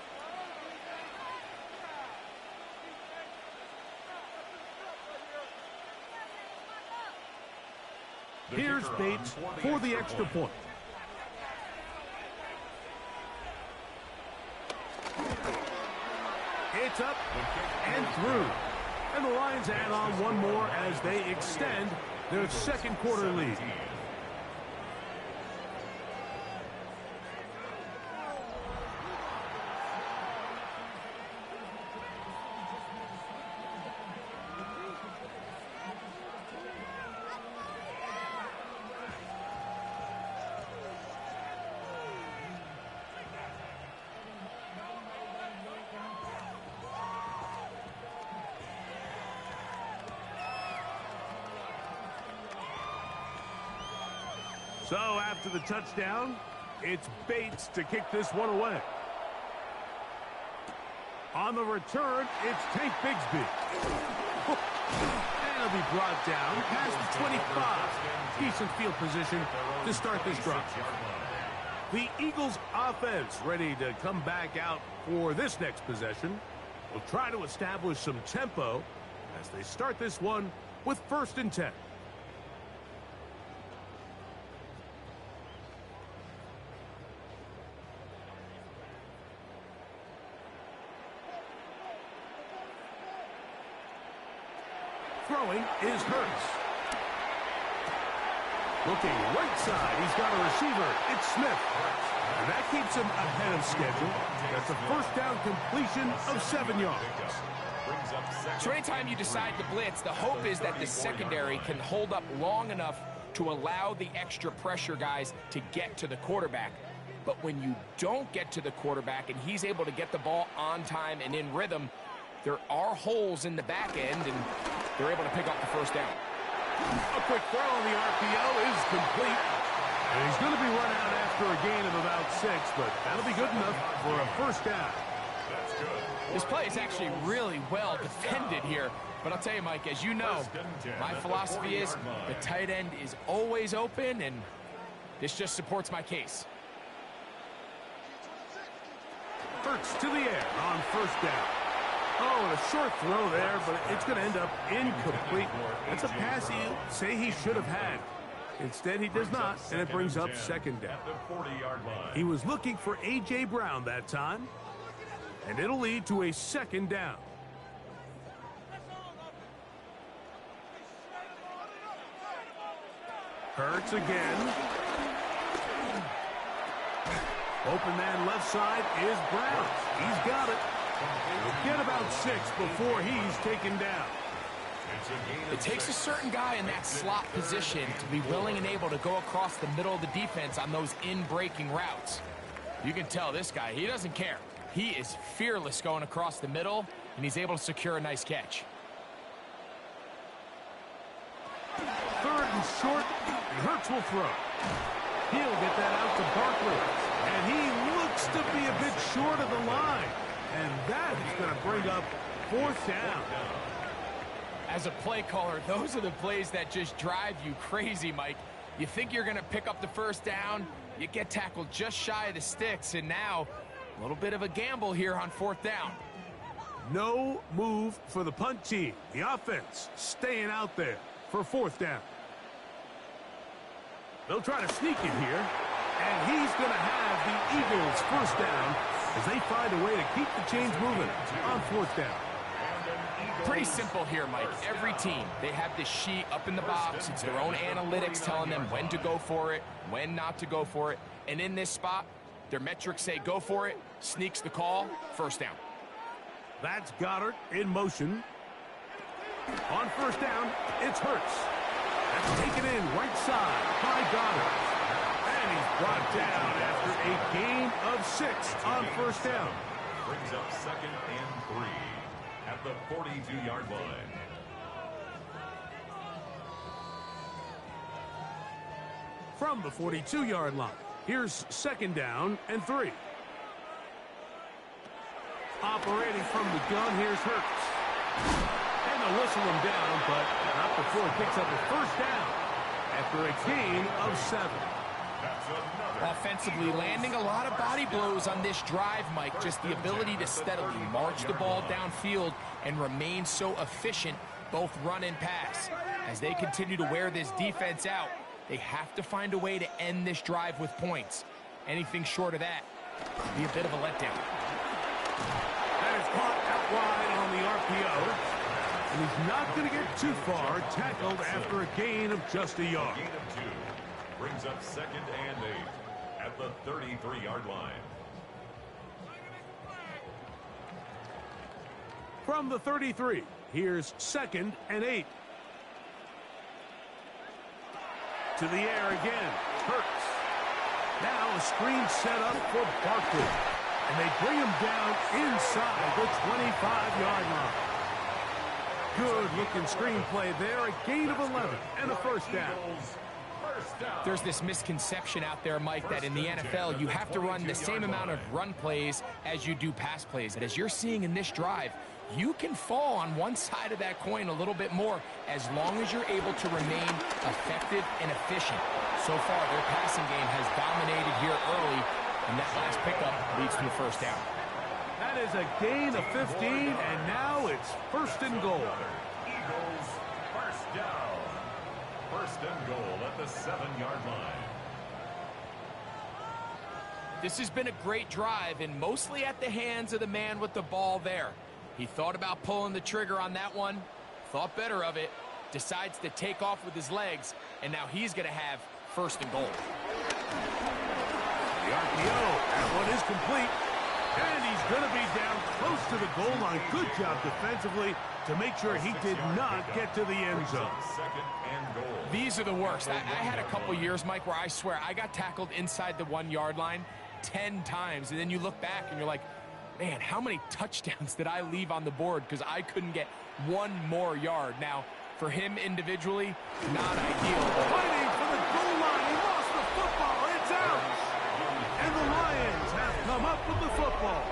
Here's Bates for the extra point. It's up and through. And the Lions add on one more as they extend their second quarter lead. So after the touchdown, it's Bates to kick this one away. On the return, it's Tank Bigsby. And he'll be brought down past the 25. Decent field position to start this drive. The Eagles offense ready to come back out for this next possession. Will try to establish some tempo as they start this one with 1st and 10. Throwing is Hurts. Looking right side, he's got a receiver. It's Smith. And that keeps him ahead of schedule. That's a 1st down completion of 7 yards. So anytime you decide to blitz, the hope is that the secondary can hold up long enough to allow the extra pressure guys to get to the quarterback. But when you don't get to the quarterback and he's able to get the ball on time and in rhythm, there are holes in the back end, and they're able to pick up the 1st down. A quick throw on the RPO is complete. And he's going to be run out after a gain of about 6, but that'll be good enough for a 1st down. That's good. This play is actually really well defended here. But I'll tell you, Mike, as you know, my philosophy is the tight end is always open, and this just supports my case. Hurts to the air on 1st down. Oh, and a short throw there, but it's going to end up incomplete. That's a pass he'll say he should have had. Instead, he does not, and it brings up 2nd down. He was looking for A.J. Brown that time, and it'll lead to a 2nd down. Hurts again. Open man left side is Brown. He's got it. He'll get about 6 before he's taken down. It takes a certain guy in that slot position to be willing and able to go across the middle of the defense on those in-breaking routes. You can tell this guy, he doesn't care. He is fearless going across the middle, and he's able to secure a nice catch. 3rd and short, and Hurts will throw. He'll get that out to Barkley, and he looks to be a bit short of the line. And that is going to bring up 4th down. As a play caller, those are the plays that just drive you crazy, Mike. You think you're going to pick up the 1st down, you get tackled just shy of the sticks, and now a little bit of a gamble here on 4th down. No move for the punt team. The offense staying out there for 4th down. They'll try to sneak it here. And he's going to have the Eagles first down as they find a way to keep the chains moving on fourth down. Pretty simple here, Mike. Every team, they have this sheet up in the box. It's their own analytics telling them when to go for it, when not to go for it. And in this spot, their metrics say go for it, sneaks the call, first down. That's Goddard in motion. On first down, it's Hurts. That's taken in right side by Goddard. And he's brought down after a gain of 6 on first down. Brings up 2nd and 3 at the 42-yard line. From the 42-yard line, here's 2nd down and 3. Operating from the gun, here's Hurts. And they'll whistle him down, but not before he picks up a first down after a gain of 7. Offensively, landing a lot of body blows on this drive, Mike. Just the ability to steadily march the ball downfield and remain so efficient, both run and pass. As they continue to wear this defense out, they have to find a way to end this drive with points. Anything short of that would be a bit of a letdown. That is caught out wide on the RPO. And he's not going to get too far, tackled after a gain of just a yard. Gain of 2 brings up 2nd and 8 at the 33-yard line. From the 33, here's 2nd and 8. To the air again, Hurts. Now a screen set up for Barkley. And they bring him down inside the 25-yard line. Good-looking screenplay there, a gain of 11 and a first down. There's this misconception out there, Mike, that in the NFL you have to run the same amount of run plays as you do pass plays. And as you're seeing in this drive, you can fall on one side of that coin a little bit more as long as you're able to remain effective and efficient. So far, their passing game has dominated here early, and that last pickup leads to a first down. That is a gain of 15, and now it's 1st and goal. Eagles first down. 1st and goal at the 7-yard line. This has been a great drive, and mostly at the hands of the man with the ball there. He thought about pulling the trigger on that one, thought better of it, decides to take off with his legs, and now he's going to have 1st and goal. The RPO, that one is complete. And he's going to be down close to the goal line. Good job defensively to make sure he did not get to the end zone. 2nd and goal. These are the worst. I had a couple years, Mike, where I swear I got tackled inside the 1-yard line 10 times. And then you look back and you're like, man, how many touchdowns did I leave on the board because I couldn't get one more yard? Now, for him individually, not ideal. Fighting for the goal line. He lost the football. It's out. And the Lions have come up with the football.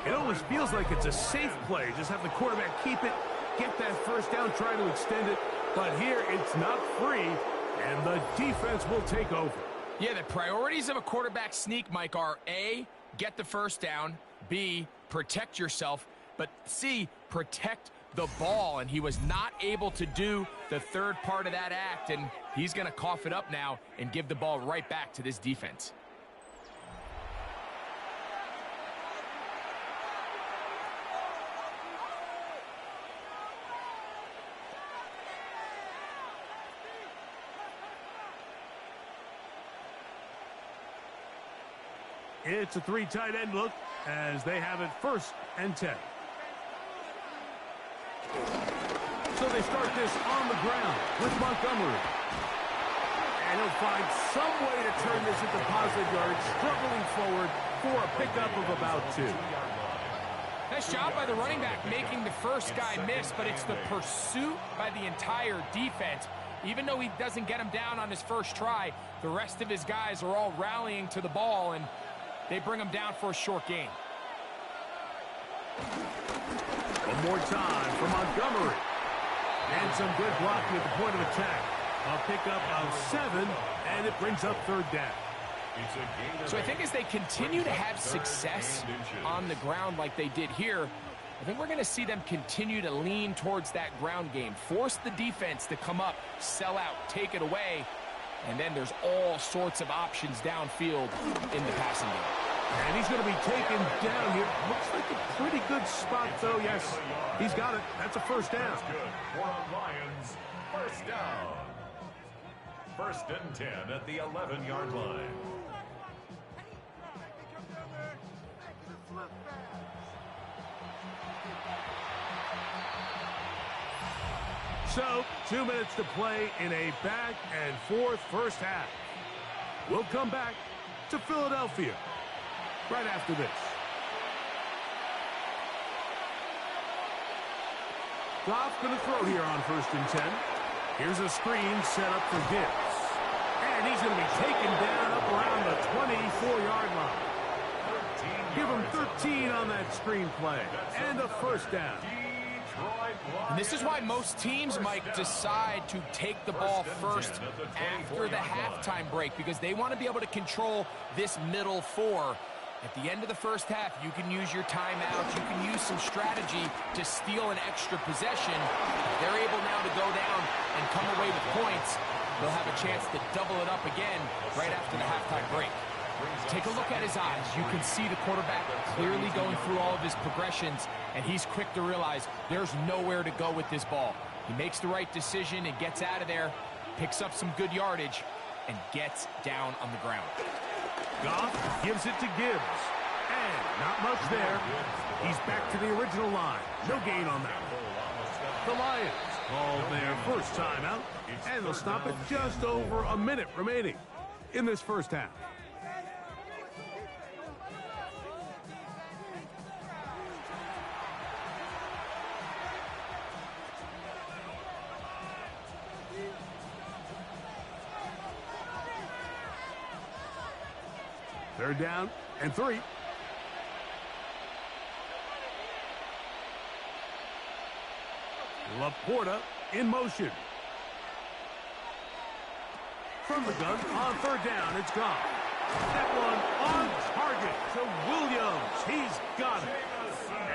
It almost feels like it's a safe play. Just have the quarterback keep it, get that first down, try to extend it. But here, it's not free, and the defense will take over. Yeah, the priorities of a quarterback sneak, Mike, are A, get the first down, B, protect yourself, but C, protect the ball. And he was not able to do the third part of that act, and he's going to cough it up now and give the ball right back to this defense. It's a 3 tight end look as they have it 1st and 10. So they start this on the ground with Montgomery. And he'll find some way to turn this into positive yards, struggling forward for a pickup of about 2. Nice job by the running back making the first guy miss, but it's the pursuit by the entire defense. Even though he doesn't get him down on his first try, the rest of his guys are all rallying to the ball, and they bring him down for a short gain. One more time for Montgomery. And some good blocking at the point of attack. A pickup of 7, and it brings up 3rd down. So I think as they continue to have success on the ground like they did here, I think we're going to see them continue to lean towards that ground game. Force the defense to come up, sell out, take it away. And then there's all sorts of options downfield in the passing game. And he's going to be taken down here. Looks like a pretty good spot, though. Yes, he's got it. That's a first down. That's good for the Lions. First down. 1st and 10 at the 11-yard line. So, 2 minutes to play in a back-and-forth first half. We'll come back to Philadelphia right after this. Goff going to throw here on 1st and 10. Here's a screen set up for Gibbs. And he's going to be taken down up around the 24-yard line. Give him 13 on that screen play. And a first down. And this is why most teams might decide to take the ball first after the halftime break, because they want to be able to control this middle four. At the end of the first half, you can use your timeouts, you can use some strategy to steal an extra possession. If they're able now to go down and come away with points, they'll have a chance to double it up again right after the halftime break. Take a look at his eyes. You can see the quarterback clearly going through all of his progressions, and he's quick to realize there's nowhere to go with this ball. He makes the right decision and gets out of there, picks up some good yardage, and gets down on the ground. Goff gives it to Gibbs. And not much there. He's back to the original line. No gain on that. The Lions call their first timeout, and they'll stop at just over a minute remaining in this first half. Third down and 3. Laporta in motion. From the gun on 3rd down, it's gone. That one on target to Williams. He's got it.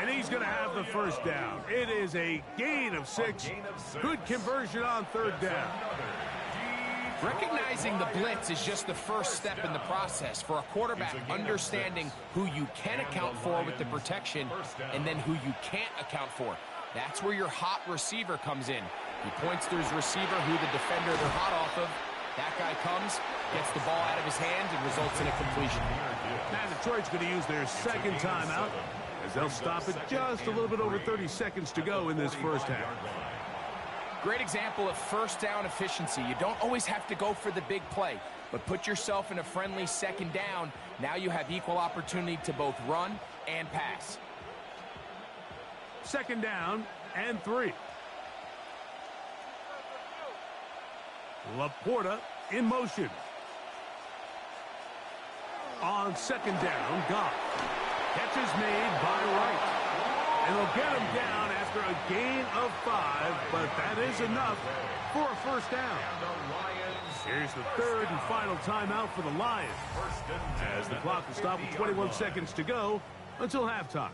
And he's going to have the first down. It is a gain of 6. Good conversion on 3rd down. Recognizing the blitz is just the first step in the process for a quarterback, understanding who you can account for with the protection and then who you can't account for. That's where your hot receiver comes in. He points to his receiver, who the defender they're hot off of. That guy comes, gets the ball out of his hands, and results in a completion. Now Detroit's going to use their second timeout as they'll stop it just a little bit over 30 seconds to go in this first half. Great example of first down efficiency. You don't always have to go for the big play, but put yourself in a friendly 2nd down. Now you have equal opportunity to both run and pass. 2nd down and 3. Laporta in motion. On 2nd down, Goff. Catch is made by Wright. And they'll get him down after a gain of 5, but that is enough for a first down. Here's the 3rd and final timeout for the Lions, as the clock will stop with 21 seconds to go until halftime.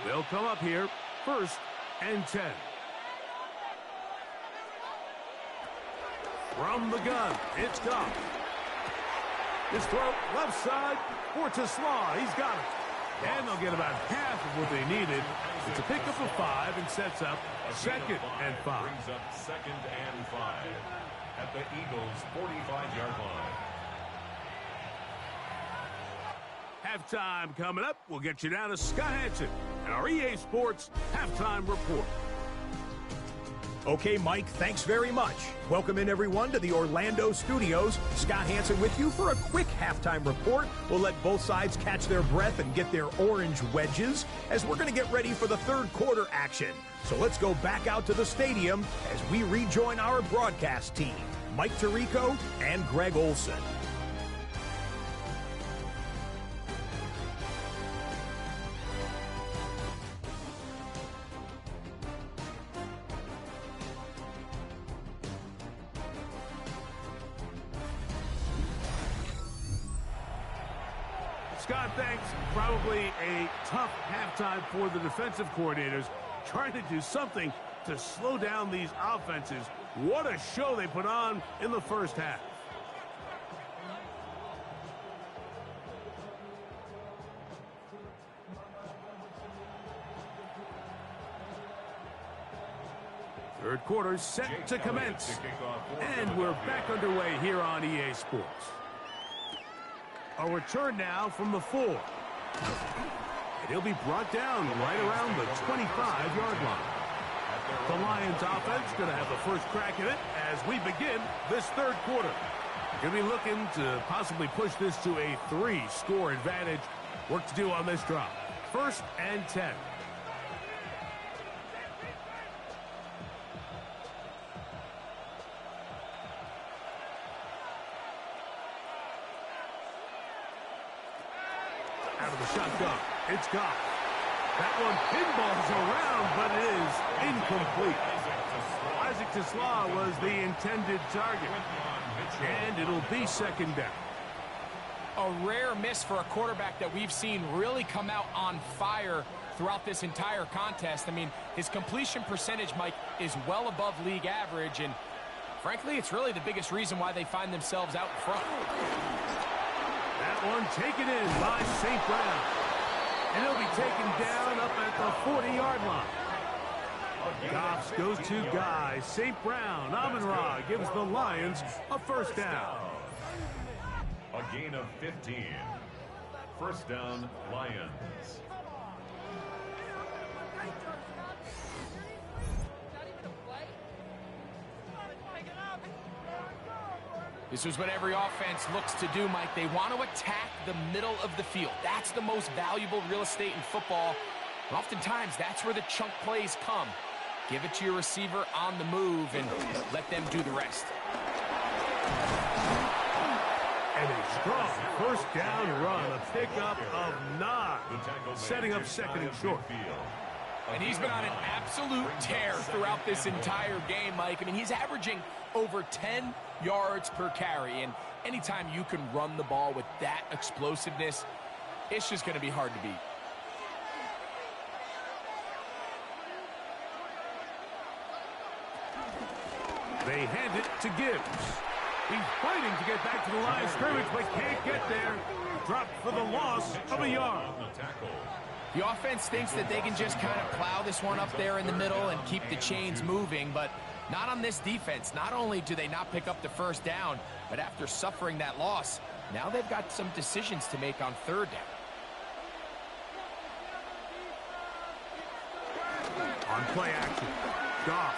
They'll come up here, 1st and 10. From the gun, it's Goff. His throw, left side, for Tesla. He's got it. And they'll get about half of what they needed. It's a pickup of 5 and sets up 2nd and 5. Brings up 2nd and 5 at the Eagles' 45-yard line. Halftime coming up. We'll get you down to Scott Hansen and our EA Sports Halftime Report. Okay, Mike, thanks very much. Welcome in, everyone, to the Orlando studios. Scott Hansen with you for a quick halftime report. We'll let both sides catch their breath and get their orange wedges as we're going to get ready for the 3rd quarter action. So let's go back out to the stadium as we rejoin our broadcast team, Mike Tirico and Greg Olson. Scott, thanks. Probably a tough halftime for the defensive coordinators, trying to do something to slow down these offenses. What a show they put on in the first half. Third quarter set to commence. And we're back underway here on EA Sports. A return now from the 4. And he'll be brought down right around the 25-yard line. The Lions offense going to have the first crack at it as we begin this third quarter. Going to be looking to possibly push this to a 3-score advantage. Work to do on this drive. 1st and 10. Out of the shotgun, it's Goff. That one pinballs around, but it is incomplete. Isaac Tesla was the intended target, and it'll be 2nd down. A rare miss for a quarterback that we've seen really come out on fire throughout this entire contest. I mean, his completion percentage, Mike, is well above league average, and frankly, it's really the biggest reason why they find themselves out in front. That one taken in by St. Brown. And he'll be taken down up at the 40-yard line. Goff goes to guy. St. Brown, Amon-Ra gives the Lions a 1st down. A gain of 15. 1st down, Lions. This is what every offense looks to do, Mike. They want to attack the middle of the field. That's the most valuable real estate in football. And oftentimes, that's where the chunk plays come. Give it to your receiver on the move and let them do the rest. And a strong 1st down run, a pickup of 9, setting up 2nd and short. And he's been on an absolute tear throughout this entire game, Mike. I mean, he's averaging over 10 yards per carry. And anytime you can run the ball with that explosiveness, it's just going to be hard to beat. They hand it to Gibbs. He's fighting to get back to the line of scrimmage, but can't get there. Dropped for the loss of a yard. The offense thinks that they can just kind of plow this one up there in the middle and keep the chains moving, but not on this defense. Not only do they not pick up the 1st down, but after suffering that loss, now they've got some decisions to make on 3rd down. On play action, Goff.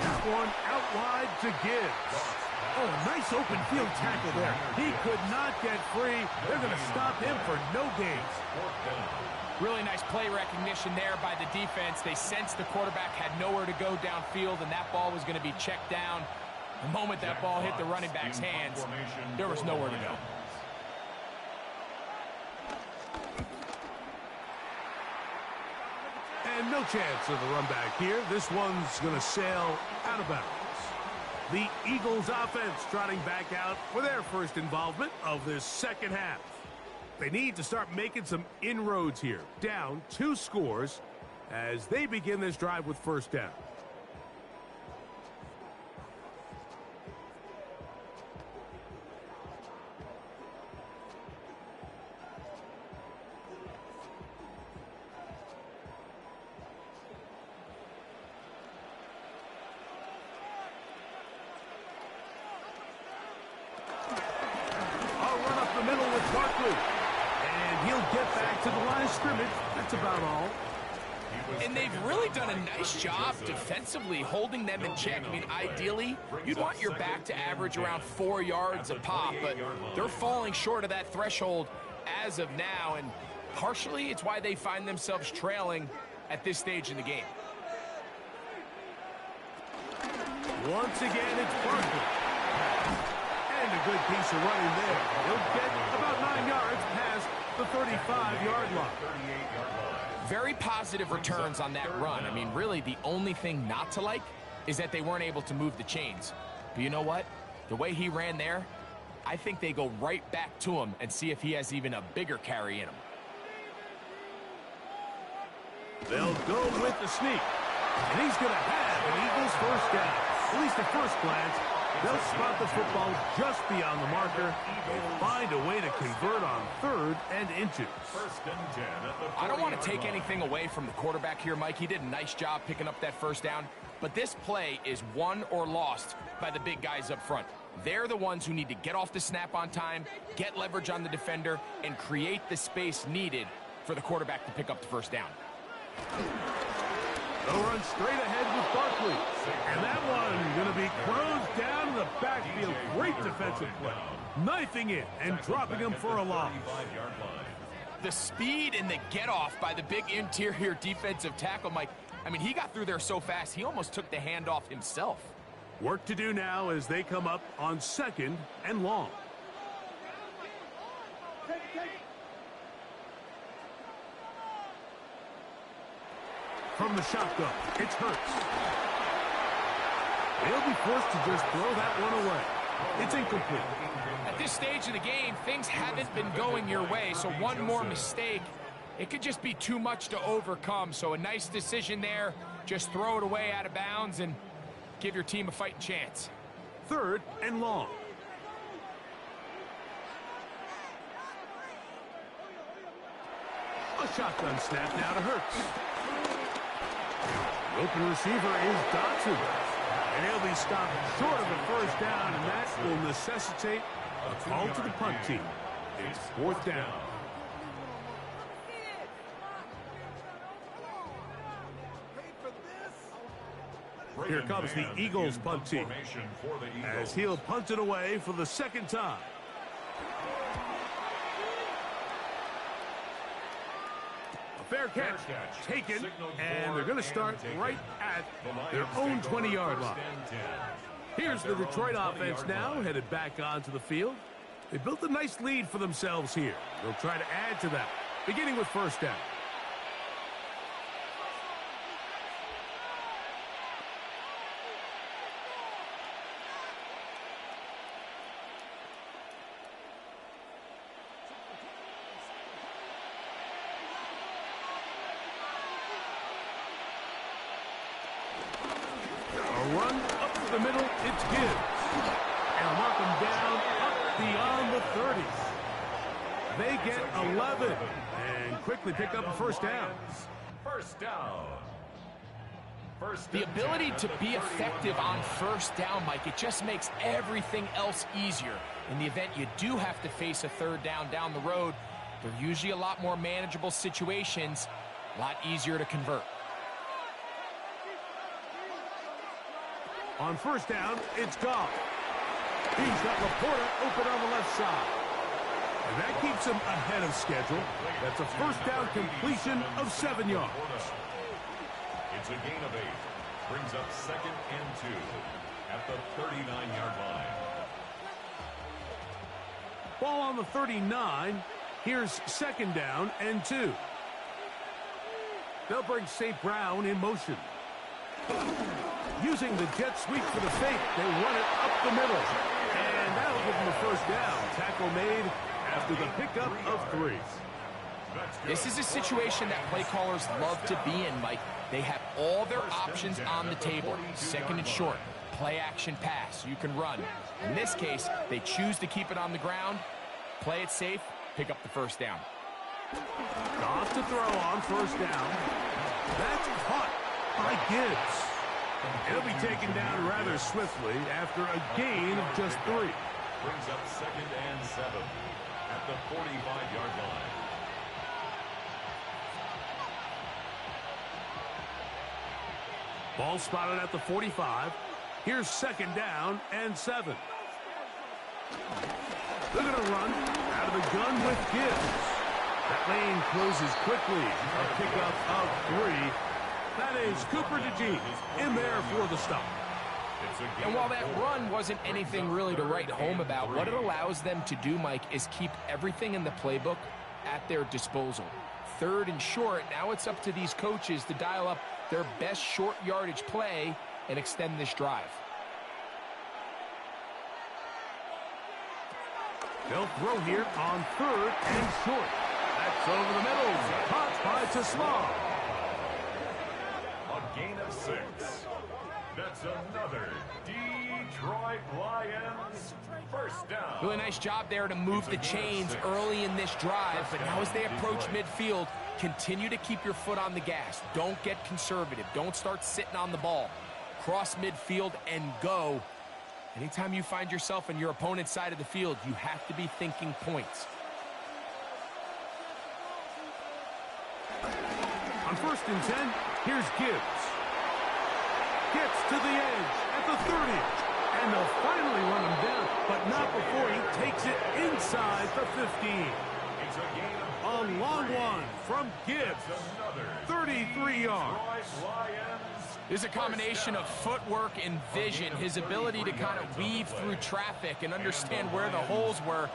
That one out wide to Gibbs. Oh, nice open field tackle there. He could not get free. They're going to stop him for no gains. Really nice play recognition there by the defense. They sensed the quarterback had nowhere to go downfield, and that ball was going to be checked down. The moment that ball hit the running back's hands, there was nowhere to go. And no chance of the run back here. This one's going to sail out of bounds. The Eagles offense trotting back out for their first involvement of this 2nd half. They need to start making some inroads here. Down 2 scores as they begin this drive with 1st down. About all. And they've really done a nice job defensively holding them in check. I mean, ideally, you'd want your back to average around 4 yards a pop, but they're falling short of that threshold as of now, and partially it's why they find themselves trailing at this stage in the game. Once again, it's Barkley. And a good piece of running there. He'll get about 9 yards past the 35-yard line. Very positive returns on that run. I mean, really, the only thing not to like is that they weren't able to move the chains. But you know what? The way he ran there, I think they go right back to him and see if he has even a bigger carry in him. They'll go with the sneak. And he's going to have an Eagles first down. At least at first glance, they'll spot the football just beyond the marker. They find a way to convert on 3rd and inches. I don't want to take anything away from the quarterback here, Mike. He did a nice job picking up that first down. But this play is won or lost by the big guys up front. They're the ones who need to get off the snap on time, get leverage on the defender, and create the space needed for the quarterback to pick up the first down. They'll run straight ahead with Barkley. And that one going to be closed down in the backfield. Great defensive play. Knifing it and dropping him for a loss. The speed and the get-off by the big interior defensive tackle, Mike. I mean, he got through there so fast, he almost took the handoff himself. Work to do now as they come up on 2nd and long. From the shotgun, it's Hurts. They'll be forced to just throw that one away. It's incomplete. At this stage of the game, things haven't been going your way, so one more mistake, it could just be too much to overcome. So a nice decision there. Just throw it away out of bounds and give your team a fighting chance. 3rd and long. A shotgun snap now to Hurts. The open receiver is Dotson. And he'll be stopped short of a first down, and that will necessitate a call to the punt team. It's 4th down. Here comes the Eagles punt team as he'll punt it away for the 2nd time. A fair catch taken, and they're going to start right at their own 20-yard line. Here's the Detroit offense now headed back onto the field. They built a nice lead for themselves here. They'll try to add to that, beginning with first down. Run up the middle, it's Gibbs. And mark them down up beyond the 30. They get 11 and quickly pick up a first down. First down. The ability to be effective on first down, Mike, it just makes everything else easier. In the event you do have to face a 3rd down the road, they're usually a lot more manageable situations, a lot easier to convert. On first down, it's Goff. He's got Laporta open on the left side. And that keeps him ahead of schedule. That's a first down completion of 7 yards. It's a gain of 8. Brings up 2nd and 2 at the 39-yard line. Ball on the 39. Here's 2nd down and 2. They'll bring St. Brown in motion. Using the jet sweep for the fake, they run it up the middle. And that'll give them a first down. Tackle made after the pickup of 3. This is a situation that play callers love to be in, Mike. They have all their options on the table. 2nd and short, play action pass, you can run. In this case, they choose to keep it on the ground, play it safe, pick up the first down. Goff to throw on first down. That's caught by Gibbs. He'll be taken down rather swiftly after a gain of just 3. Brings up 2nd and 7 at the 45-yard line. Ball spotted at the 45. Here's 2nd down and 7. They're going to run out of the gun with Gibbs. That lane closes quickly. A pickup of 3. That is Cooper DeJean in there for the stop. And while that run wasn't anything really to write home about, what it allows them to do, Mike, is keep everything in the playbook at their disposal. 3rd and short, now it's up to these coaches to dial up their best short yardage play and extend this drive. They'll throw here on 3rd and short. That's over the middle. Caught by Tasman. A gain of 6. That's another Detroit Lions first down. Really nice job there to move the chains early in this drive, but now as they approach midfield, continue to keep your foot on the gas. Don't get conservative. Don't start sitting on the ball. Cross midfield and go. Anytime you find yourself on your opponent's side of the field, you have to be thinking points. On 1st and 10, here's Gibbs. Gets to the edge at the 30. And they'll finally run him down, but not before he takes it inside the 15. It's a gain A of long one from Gibbs. 33 yards. This is a combination of footwork and vision, his ability to kind of weave through traffic and understand where the holes were.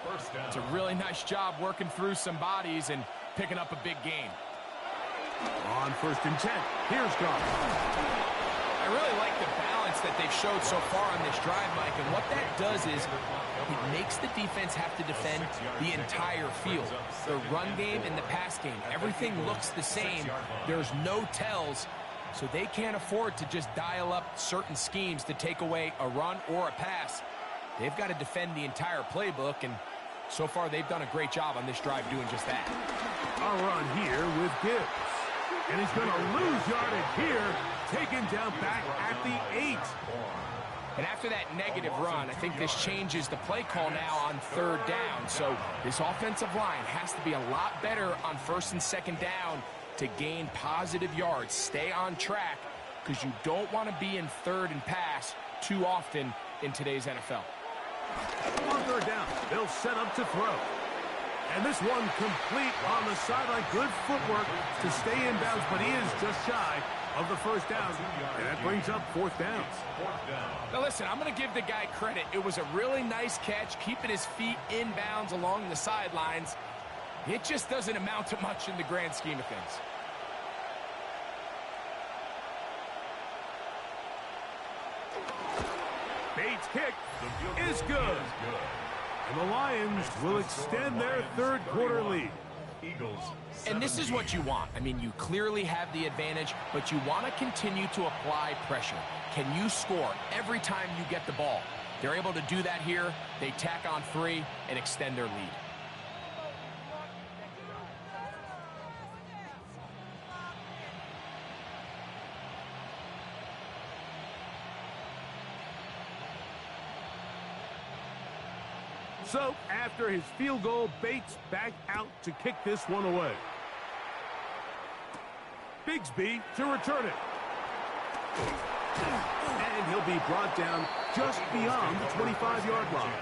It's a really nice job working through some bodies and picking up a big gain. On 1st and 10, here's Goff. I really like the balance that they've showed so far on this drive, Mike, and what that does is it makes the defense have to defend the entire field. The run game and the pass game, everything looks the same. There's no tells, so they can't afford to just dial up certain schemes to take away a run or a pass. They've got to defend the entire playbook, and so far they've done a great job on this drive doing just that. A run here with Gibbs. And he's going to lose yardage here, taken down back at the 8. And after that negative run, I think this changes the play call now on 3rd down. So this offensive line has to be a lot better on 1st and 2nd down to gain positive yards. Stay on track because you don't want to be in 3rd and pass too often in today's NFL. On 3rd down, they'll set up to throw. And this one complete on the sideline. Good footwork to stay in bounds, but he is just shy of the 1st down. And that brings up 4th downs. Now listen, I'm going to give the guy credit. It was a really nice catch, keeping his feet in bounds along the sidelines. It just doesn't amount to much in the grand scheme of things. Bates' kick is good. And the Lions will extend their 3rd quarter lead. And this is what you want. I mean, you clearly have the advantage, but you want to continue to apply pressure. Can you score every time you get the ball? They're able to do that here. They tack on 3 and extend their lead. So, after his field goal, Bates back out to kick this one away. Bigsby to return it. And he'll be brought down just beyond the 25-yard line.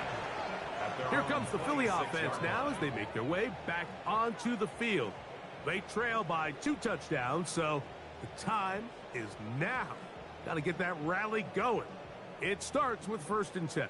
Here comes the Philly offense now as they make their way back onto the field. They trail by 2 touchdowns, so the time is now. Got to get that rally going. It starts with 1st and 10.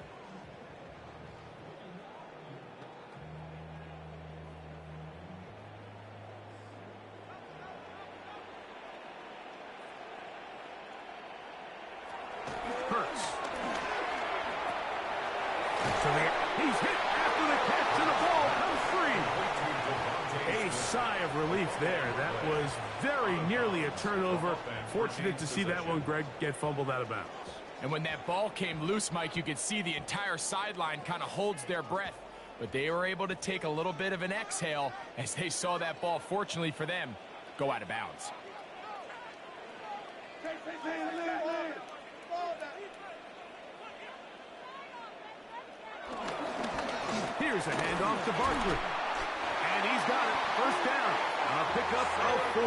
He's hit after the catch, and the ball comes free. A sigh of relief there. That was very nearly a turnover. Fortunate to see that one, Greg, get fumbled out of bounds. And when that ball came loose, Mike, you could see the entire sideline kind of holds their breath. But they were able to take a little bit of an exhale as they saw that ball, fortunately for them, go out of bounds. Here's a handoff to Barkley. And he's got it. 1st down. A pickup of 4.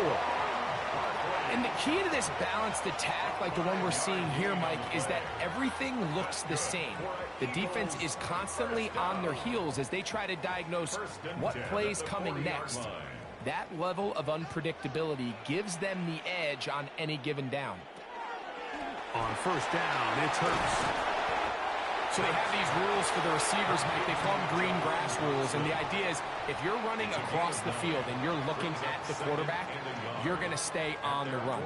And the key to this balanced attack, like the one we're seeing here, Mike, is that everything looks the same. The defense is constantly on their heels as they try to diagnose what play's coming next. That level of unpredictability gives them the edge on any given down. On 1st down, it's Hurts. So they have these rules for the receivers, Mike. They call them green grass rules. And the idea is if you're running across the field and you're looking at the quarterback, you're going to stay on the run.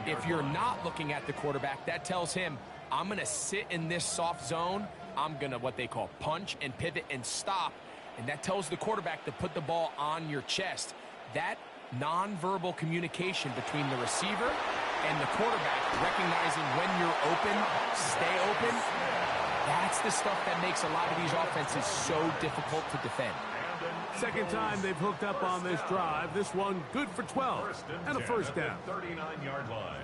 If you're not looking at the quarterback, that tells him, I'm going to sit in this soft zone. I'm going to what they call punch and pivot and stop. and that tells the quarterback to put the ball on your chest. That nonverbal communication between the receiver and the quarterback, recognizing when you're open, stay open, that's the stuff that makes a lot of these offenses so difficult to defend. Second time they've hooked up on this drive. This one good for 12 and a first down. 39-yard line.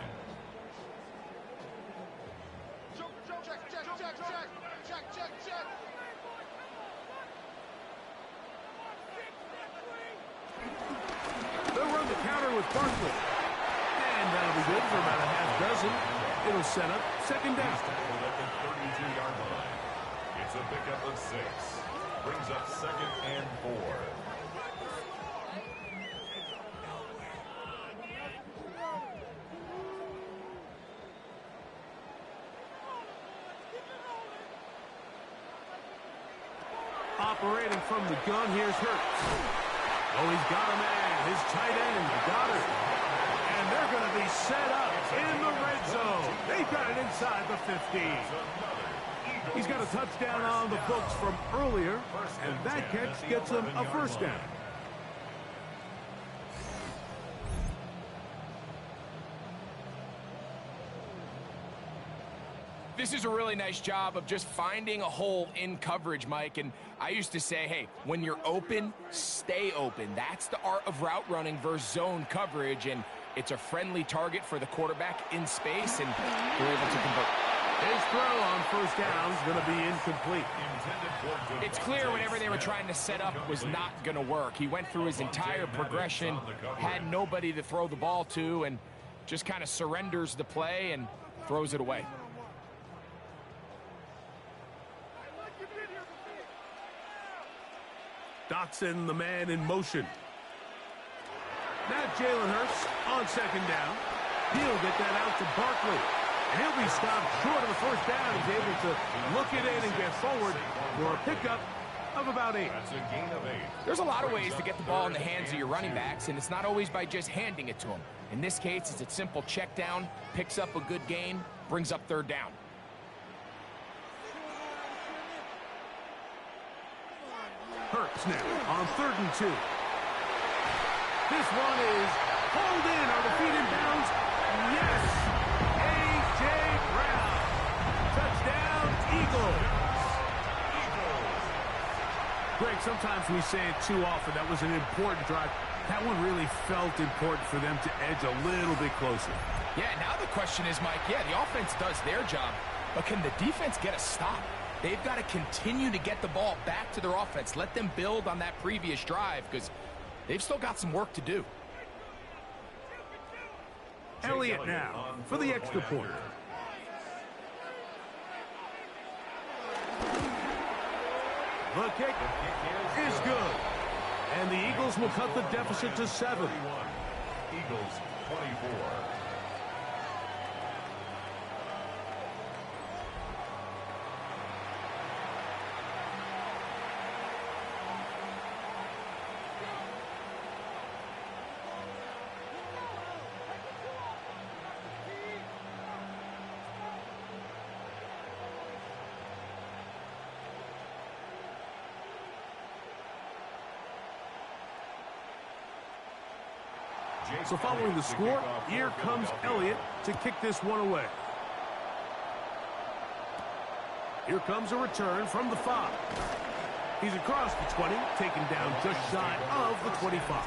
They'll run the counter with Barkley. And that'll be good for about a half dozen. It'll set up second down. At the 32-yard line. It's a pickup of 6. Brings up second and 4. Operating from the gun, here's Hurts. Oh, he's got a man. His tight end, Goddard. And they're going to be set up in the red zone. They've got it inside the 15. He's got a touchdown on the books from earlier, and that catch gets him a first down. This is a really nice job of just finding a hole in coverage, Mike. And I used to say, hey, when you're open, stay open. That's the art of route running versus zone coverage, and it's a friendly target for the quarterback in space, and they're able to convert. His throw on first down is going to be incomplete. It's clear whatever they were trying to set up was not going to work. He went through his entire progression, had nobody to throw the ball to, and just kind of surrenders the play and throws it away. Dotson, the man in motion. Now Jalen Hurts on second down. He'll get that out to Barkley. And he'll be stopped short of the first down. He's able to look it in and get forward for a pickup of about 8. That's a gain of 8. There's a lot of ways to get the ball in the hands of your running backs, and it's not always by just handing it to them. In this case, it's a simple check down, picks up a good gain, brings up third down. Hurts now on 3rd and 2. This one is hauled in. Are the feet in bounds? Yes! A.J. Brown. Touchdown, Eagles. Greg, sometimes we say it too often. That was an important drive. That one really felt important for them to edge a little bit closer. Yeah, now the question is, Mike, yeah, the offense does their job, but can the defense get a stop? They've got to continue to get the ball back to their offense. Let them build on that previous drive because they've still got some work to do. Elliott now for the extra point. The kick is good. And the Eagles will cut the deficit to 7. Eagles 24. So following the score, here comes Elliott to kick this one away. Here comes a return from the 5. He's across the 20, taken down just shy of the 25.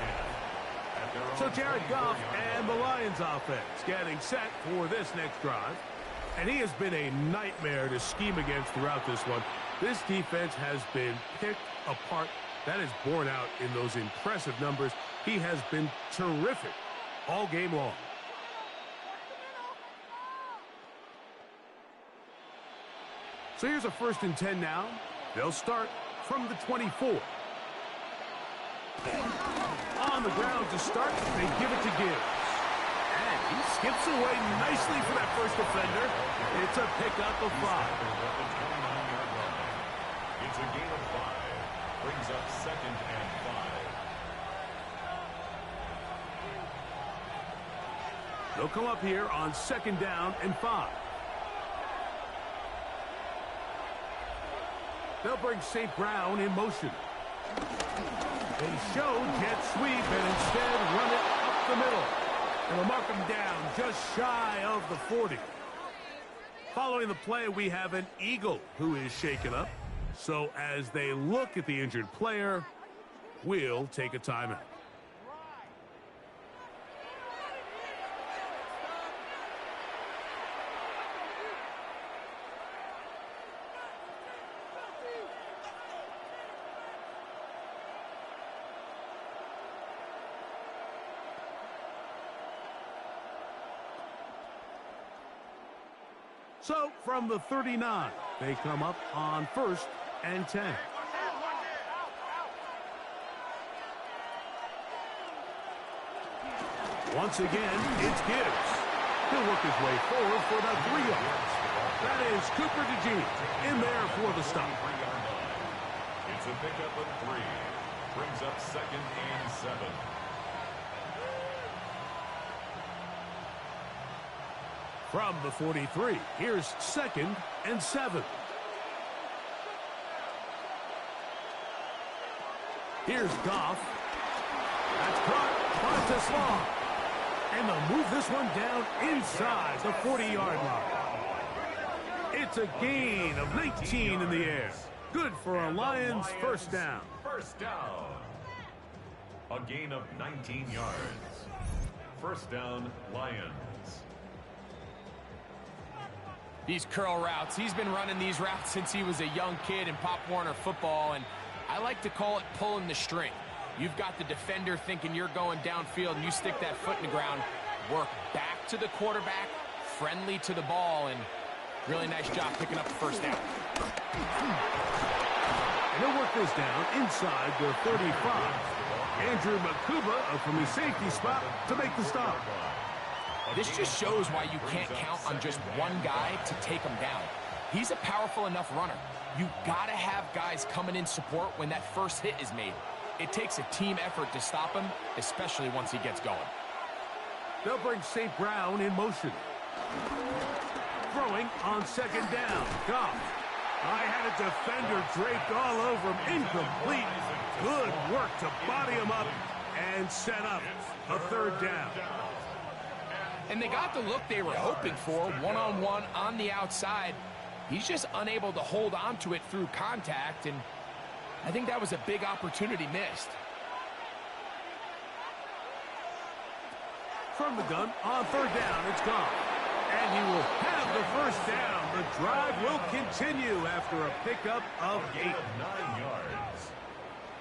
So Jared Goff and the Lions offense getting set for this next drive. And he has been a nightmare to scheme against throughout this one. This defense has been picked apart. That is borne out in those impressive numbers. He has been terrific all game long. So here's a 1st and 10 now. They'll start from the 24. On the ground to start, they give it to Gibbs. And he skips away nicely for that first defender. It's a pickup of 5. It's a gain of 5. Brings up 2nd and 5. They'll come up here on 2nd down and 5. They'll bring St. Brown in motion. They show jet sweep and instead run it up the middle. And they'll mark him down just shy of the 40. Following the play, we have an Eagle who is shaken up. So as they look at the injured player, we'll take a timeout. So, from the 39, they come up on 1st and 10. Once again, it's Gibbs. He'll work his way forward for about 3 yards. That is Cooper DeJean in there for the stop. It's a pickup of 3. Brings up 2nd and 7. From the 43, here's 2nd and 7. Here's Goff. That's caught to Slaw. And they'll move this one down inside the 40-yard line. It's a gain of 19 in the air. Good for a Lions first down. First down. A gain of 19 yards. First down, Lions. These curl routes, he's been running these routes since he was a young kid in Pop Warner football, and I like to call it pulling the string. You've got the defender thinking you're going downfield, and you stick that foot in the ground, work back to the quarterback, friendly to the ball, and really nice job picking up the first down. And he'll work this down inside the 35. Andrew Makuba from his safety spot to make the stop. This just shows why you can't count on just one guy to take him down. He's a powerful enough runner. You gotta have guys coming in support when that first hit is made. It takes a team effort to stop him, especially once he gets going. They'll bring St. Brown in motion. Throwing on 2nd down. Goff. I had a defender draped all over him. Incomplete. Good work to body him up and set up a 3rd down. And they got the look they were hoping for, one-on-one on the outside. He's just unable to hold on to it through contact, and I think that was a big opportunity missed. From the gun, on 3rd down, it's Goff. And he will have the first down. The drive will continue after a pickup of 8. 9 yards.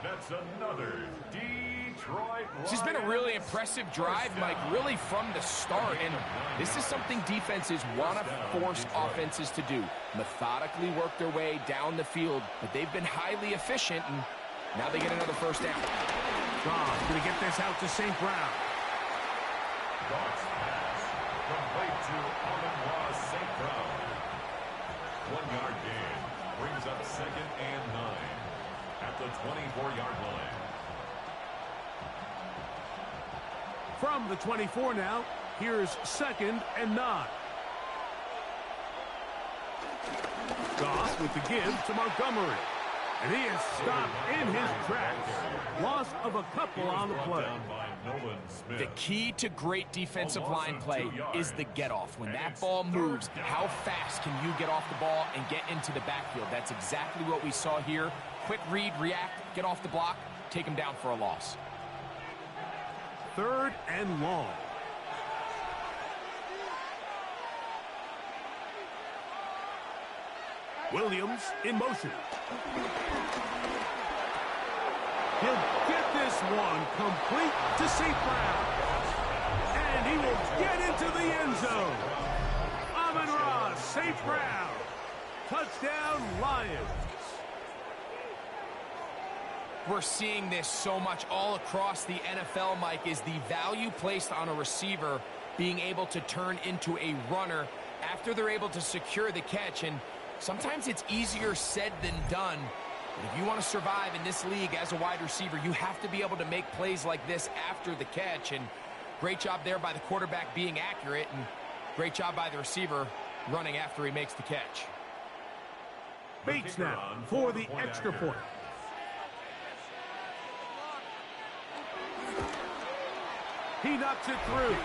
That's another Detroit. This has been a really impressive drive, Mike, really from the start. And this is something defenses want to force offenses to do. Methodically work their way down the field, but they've been highly efficient, and now they get another first down. Goff's going to get this out to St. Brown. Goff's pass complete to St. Brown. 1-yard gain brings up 2nd and 9 at the 24-yard line. From the 24 now, here's 2nd and 9. Goff with the give to Montgomery. And he is stopped in his tracks. Loss of a couple on the play. The key to great defensive line play is the get-off. When that ball moves, how fast can you get off the ball and get into the backfield? That's exactly what we saw here. Quick read, react, get off the block, take him down for a loss. 3rd and long. Williams in motion. He'll get this one complete to St. Brown. And he will get into the end zone. Amon-Ra, St. Brown. Touchdown, Lions. We're seeing this so much all across the NFL, Mike, is the value placed on a receiver being able to turn into a runner after they're able to secure the catch. And sometimes it's easier said than done. But if you want to survive in this league as a wide receiver, you have to be able to make plays like this after the catch. And great job there by the quarterback being accurate, and great job by the receiver running after he makes the catch. Bates now for the extra point. He knocks it through.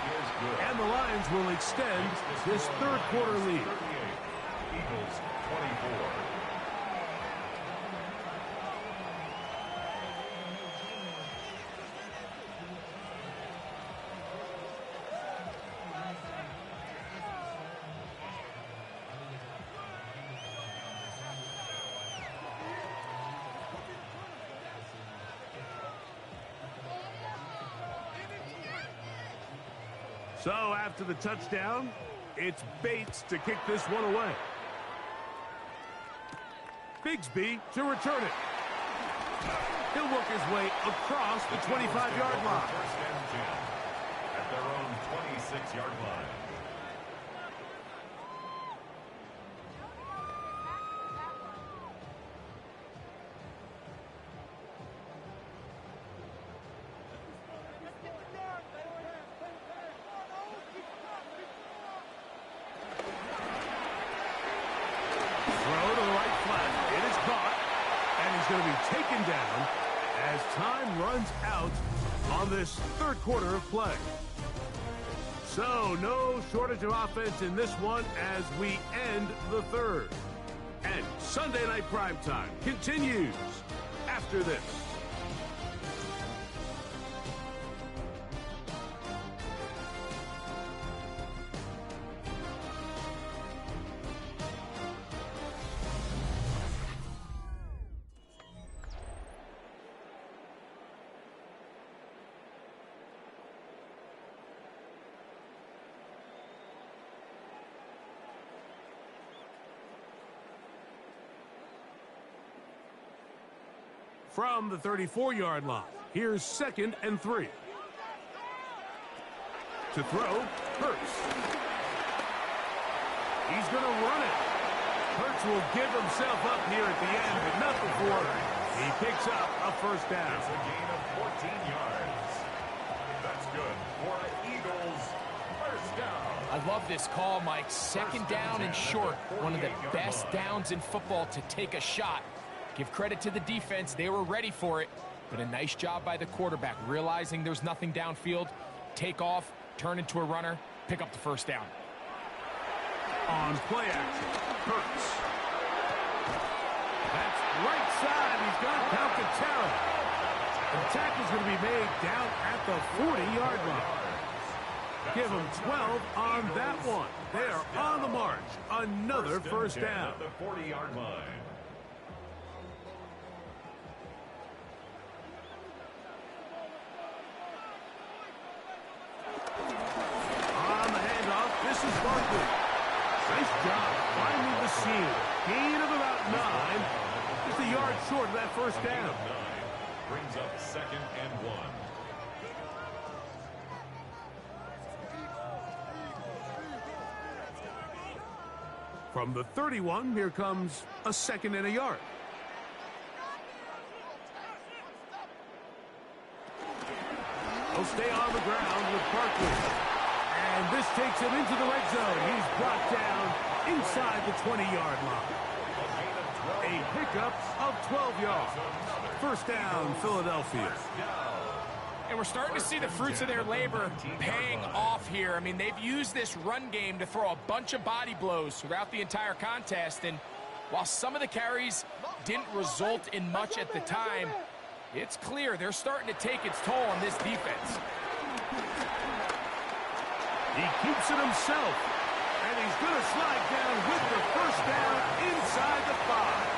And the Lions will extend this third quarter lead. Eagles 24. So after the touchdown, it's Bates to kick this one away. Bigsby to return it. He'll work his way across the 25-yard line. First and 10 at their own 26-yard line. Going to be taken down as time runs out on this third quarter of play. So no shortage of offense in this one as we end the third. And Sunday Night Primetime continues after this. From the 34-yard line, here's 2nd and 3. To throw, Hurts. He's going to run it. Hurts will give himself up here at the end, but not before he picks up a first down. It's a gain of 14 yards. That's good for an Eagles first down. I love this call, Mike. Second down and short. One of the best downs in football to take a shot. Give credit to the defense. They were ready for it. But a nice job by the quarterback, realizing there's nothing downfield. Take off, turn into a runner, pick up the first down. On play action, Hurts. That's right side. He's got Calcaterra. The tackle's going to be made down at the 40-yard line. Give them 12 on that one. They're on the march. Another first down. At the 40-yard line. This is Barkley. Nice job finding the seam. Gain of about 9. Just a yard short of that first down. Brings up 2nd and 1. From the 31, here comes a 2nd and a yard. He'll stay on the ground with Barkley. And this takes him into the red zone. He's brought down inside the 20-yard line. A pickup of 12 yards. First down, Philadelphia. And we're starting to see the fruits of their labor paying off here. I mean, they've used this run game to throw a bunch of body blows throughout the entire contest. And while some of the carries didn't result in much at the time, it's clear they're starting to take its toll on this defense. He keeps it himself, and he's going to slide down with the first down inside the 5.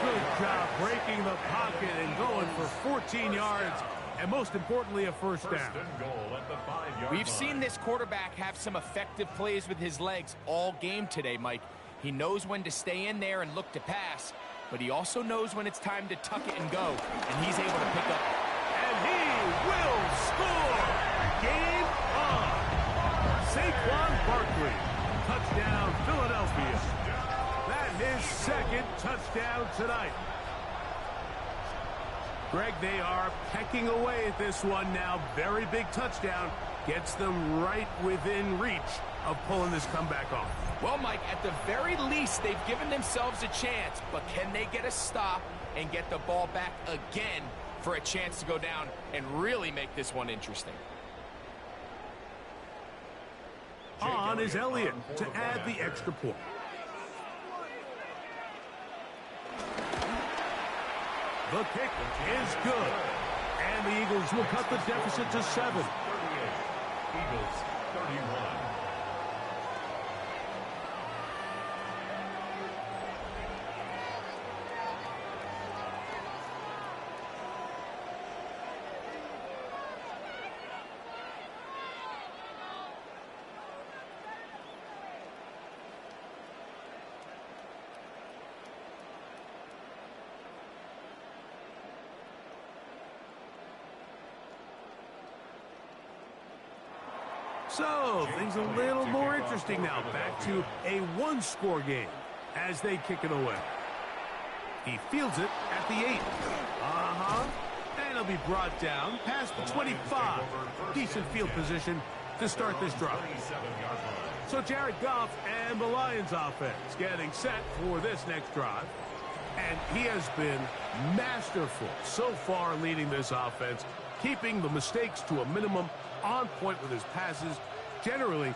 Good job breaking the pocket and going for 14 yards, and most importantly, a first down. First and goal at the 5-yard line. We've seen this quarterback have some effective plays with his legs all game today, Mike. He knows when to stay in there and look to pass, but he also knows when it's time to tuck it and go, and he's able to pick up. And he will score! Game on! Saquon Barkley, touchdown Philadelphia. That is 2nd touchdown tonight. Greg, they are pecking away at this one now. Very big touchdown. Gets them right within reach of pulling this comeback off. Well, Mike, at the very least, they've given themselves a chance, but can they get a stop and get the ball back again for a chance to go down and really make this one interesting? On is Elliott to add the extra point. The kick is good. And the Eagles will cut the deficit to 7. 38. Eagles 31. So, things a little more interesting now. Back to a one-score game as they kick it away. He fields it at the 8. And it'll be brought down past the 25. Decent field position to start this drive. So Jared Goff and the Lions offense getting set for this next drive. And he has been masterful so far leading this offense, keeping the mistakes to a minimum, on point with his passes, generally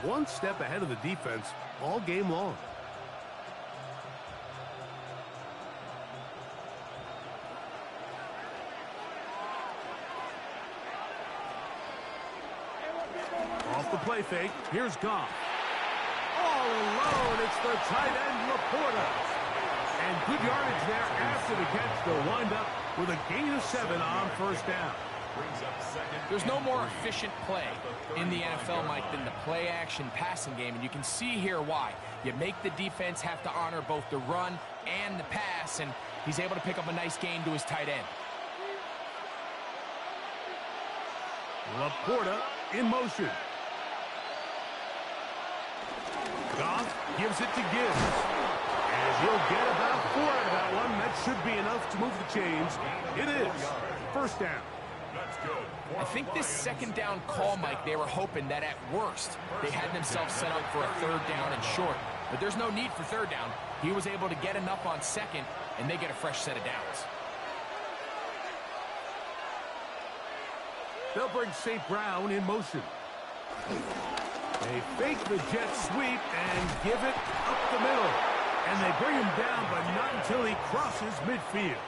one step ahead of the defense all game long. Off the play fake, here's Goff. All alone, it's the tight end Laporta. And good yardage there after the catch. They'll wind up with a gain of 7 on first down. There's no more efficient play in the NFL, Mike, than the play-action passing game, and you can see here why. You make the defense have to honor both the run and the pass, and he's able to pick up a nice gain to his tight end. Laporta in motion. Goff gives it to Gibbs. And he'll get about 4 out of that one. That should be enough to move the chains. It is first down. I think this second down call, Mike, they were hoping that at worst they had themselves set up for a third down and short. But there's no need for third down. He was able to get enough on second, and they get a fresh set of downs. They'll bring St. Brown in motion. They fake the jet sweep and give it up the middle. And they bring him down, but not until he crosses midfield.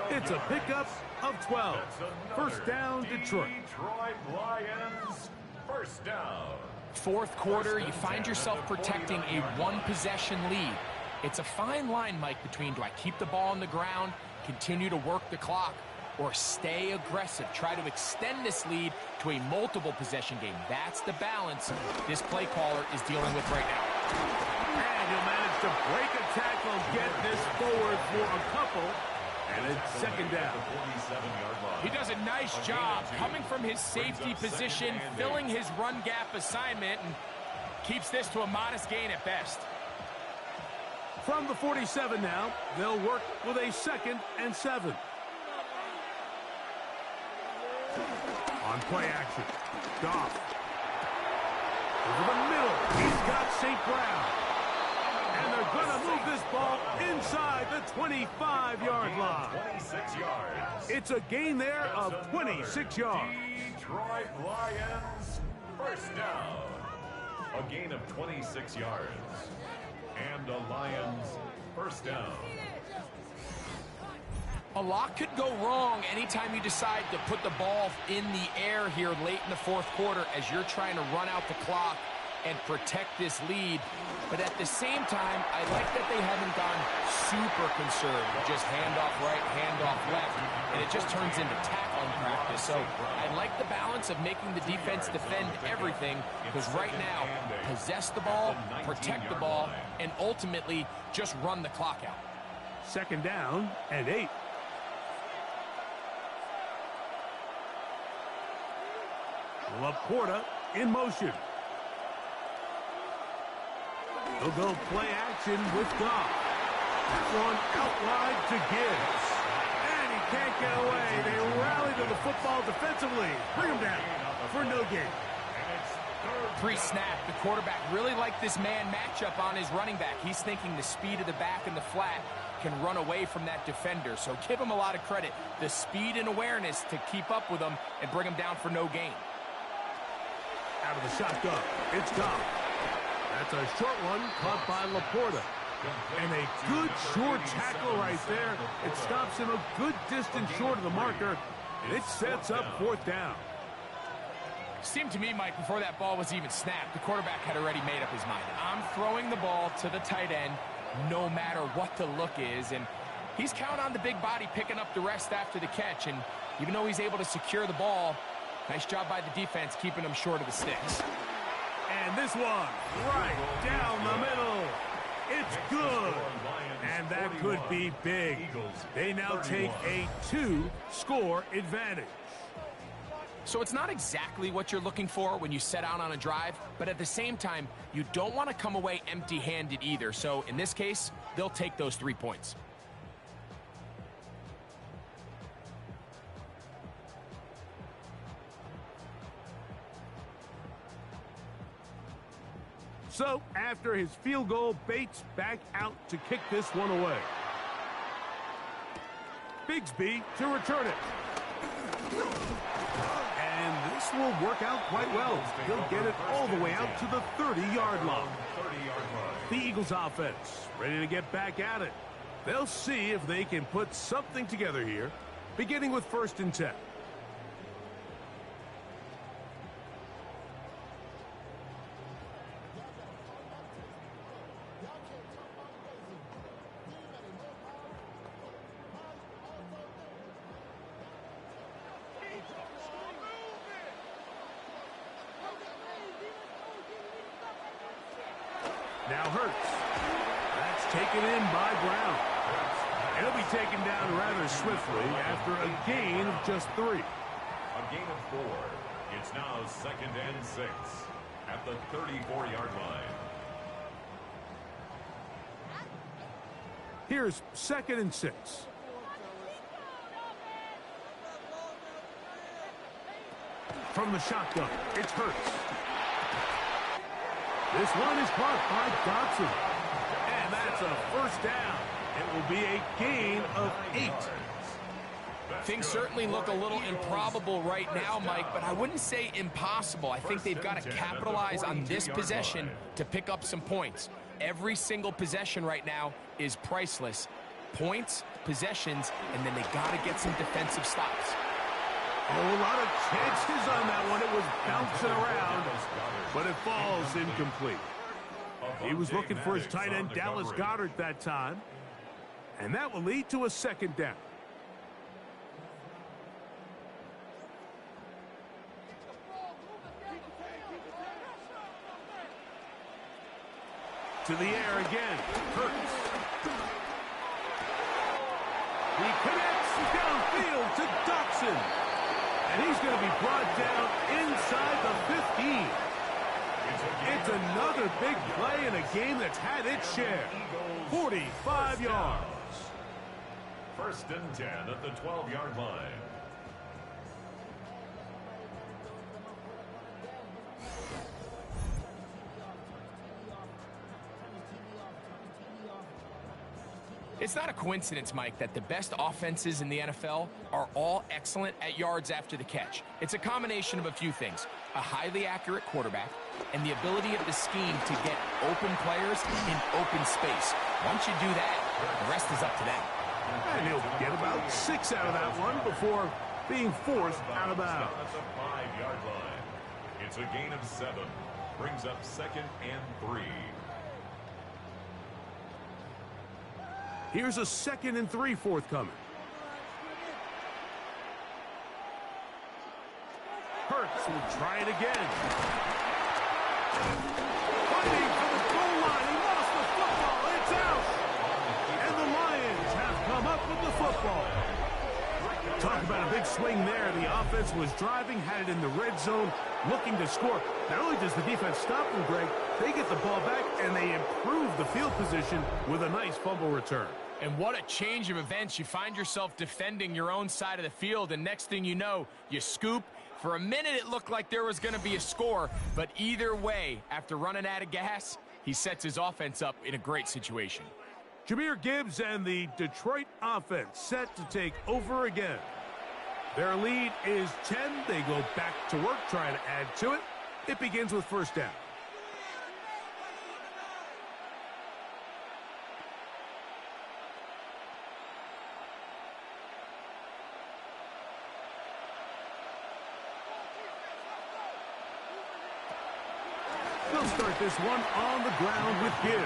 It's a pickup of 12. First down, Detroit. Detroit Lions, first down. Fourth quarter, you find yourself protecting a one-possession lead. It's a fine line, Mike, between do I keep the ball on the ground, continue to work the clock, or stay aggressive, try to extend this lead to a multiple possession game. That's the balance this play caller is dealing with right now. And he'll manage to break a tackle, get this forward for a couple, and it's second down. He does a nice job coming from his safety position, filling his run gap assignment, and keeps this to a modest gain at best. From the 47 now, they'll work with a 2nd and 7. On play action, Goff. Over the middle, he's got St. Brown. And they're going to move this ball inside the 25-yard line. 26 yards. It's a gain there of 26 yards. Detroit Lions, first down. A gain of 26 yards. And the Lions, first down. A lot could go wrong anytime you decide to put the ball in the air here late in the fourth quarter as you're trying to run out the clock and protect this lead. But at the same time, I like that they haven't gone super conservative. Just handoff right, handoff left, and it just turns into tackling practice. So I like the balance of making the defense defend everything, because right now, possess the ball, protect the ball, and ultimately just run the clock out. Second down and 8. Laporta in motion. He'll go play action with Goff. That one out wide to Gibbs. And he can't get away. They rally to the football defensively. Bring him down for no gain. Pre-snap, the quarterback really liked this man matchup on his running back. He's thinking the speed of the back and the flat can run away from that defender. So give him a lot of credit. The speed and awareness to keep up with him and bring him down for no gain. Out of the shotgun. It's gone. That's a short one caught by Laporta. And a good short tackle right there. It stops him a good distance short of the marker. And it sets up fourth down. Seemed to me, Mike, before that ball was even snapped, the quarterback had already made up his mind. I'm throwing the ball to the tight end no matter what the look is. And he's counting on the big body picking up the rest after the catch. And even though he's able to secure the ball, nice job by the defense keeping him short of the sticks. And this one, right down the middle. It's good. And that could be big. They now take a 2-score advantage. So it's not exactly what you're looking for when you set out on a drive, but at the same time, you don't want to come away empty-handed either. So in this case, they'll take those 3 points. So, after his field goal, Bates back out to kick this one away. Bigsby to return it. And this will work out quite well. He'll get it all the way out to the 30-yard line. The Eagles offense ready to get back at it. They'll see if they can put something together here, beginning with 1st and 10. Now Hurts. That's taken in by Brown. And he'll be taken down rather swiftly after a gain of just 3. A gain of 4. It's now 2nd and 6 at the 34-yard line. Here's 2nd and 6. From the shotgun, it's Hurts. This one is caught by Dotson. And that's a 1st down. It will be a gain of 8. Things certainly look a little improbable right now, Mike, but I wouldn't say impossible. I think they've got to capitalize on this possession to pick up some points. Every single possession right now is priceless. Points, possessions, and then they got to get some defensive stops. Oh, a lot of chances on that one. It was bouncing around, but it falls incomplete. He was looking for his tight end, Dallas Goedert, that time. And that will lead to a 2nd down. To the air again. Hurts. He connects downfield to Dotson. And he's going to be brought down inside the 15. It's another big play in a game that's had its share. 45 yards. 1st and 10 at the 12-yard line. It's not a coincidence, Mike, that the best offenses in the NFL are all excellent at yards after the catch. It's a combination of a few things. A highly accurate quarterback and the ability of the scheme to get open players in open space. Once you do that, the rest is up to them. And he'll get about 6 out of that one before being forced out of bounds. At the 5-yard line. It's a gain of 7. Brings up 2nd and 3. Here's a 2nd and 3 forthcoming. Hurts will try it again. Fighting for the goal line. He lost the football. It's out. And the Lions have come up with the football. Talk about a big swing there. The offense was driving, had it in the red zone, looking to score. Not only does the defense stop them, Greg, they get the ball back and they improve the field position with a nice fumble return. And what a change of events. You find yourself defending your own side of the field, and next thing you know, you scoop. For a minute, it looked like there was going to be a score, but either way, after running out of gas, he sets his offense up in a great situation. Jahmyr Gibbs and the Detroit offense set to take over again. Their lead is 10. They go back to work, trying to add to it. It begins with first down. They'll start this one on the ground with Gibbs.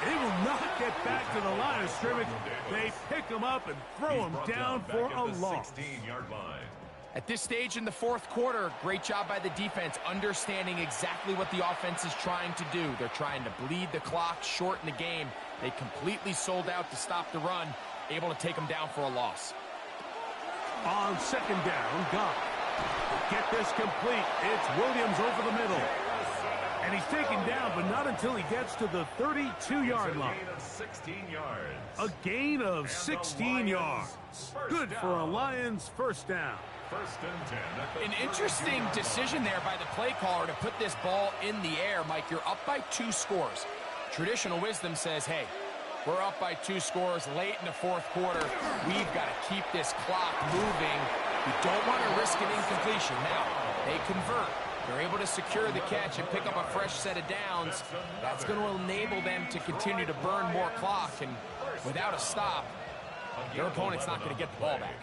They will not get back to the line of scrimmage. They pick him up and throw him down for a loss. 16-yard line. At this stage in the fourth quarter, great job by the defense, understanding exactly what the offense is trying to do. They're trying to bleed the clock, shorten the game. They completely sold out to stop the run, able to take them down for a loss. On second down, Goff. Get this complete. It's Williams over the middle. And he's taken down, but not until he gets to the 32-yard line. A gain of 16 yards. A gain of 16 yards. Good for a Lions first down. First and 10 at the An interesting decision there by the play caller to put this ball in the air. Mike, you're up by 2 scores. Traditional wisdom says, hey, we're up by 2 scores late in the fourth quarter. We've got to keep this clock moving. We don't want to risk an incompletion. Now, they convert. They're able to secure the catch and pick up a fresh set of downs. That's going to enable them to continue to burn more clock. And without a stop, their opponent's not going to get the ball back.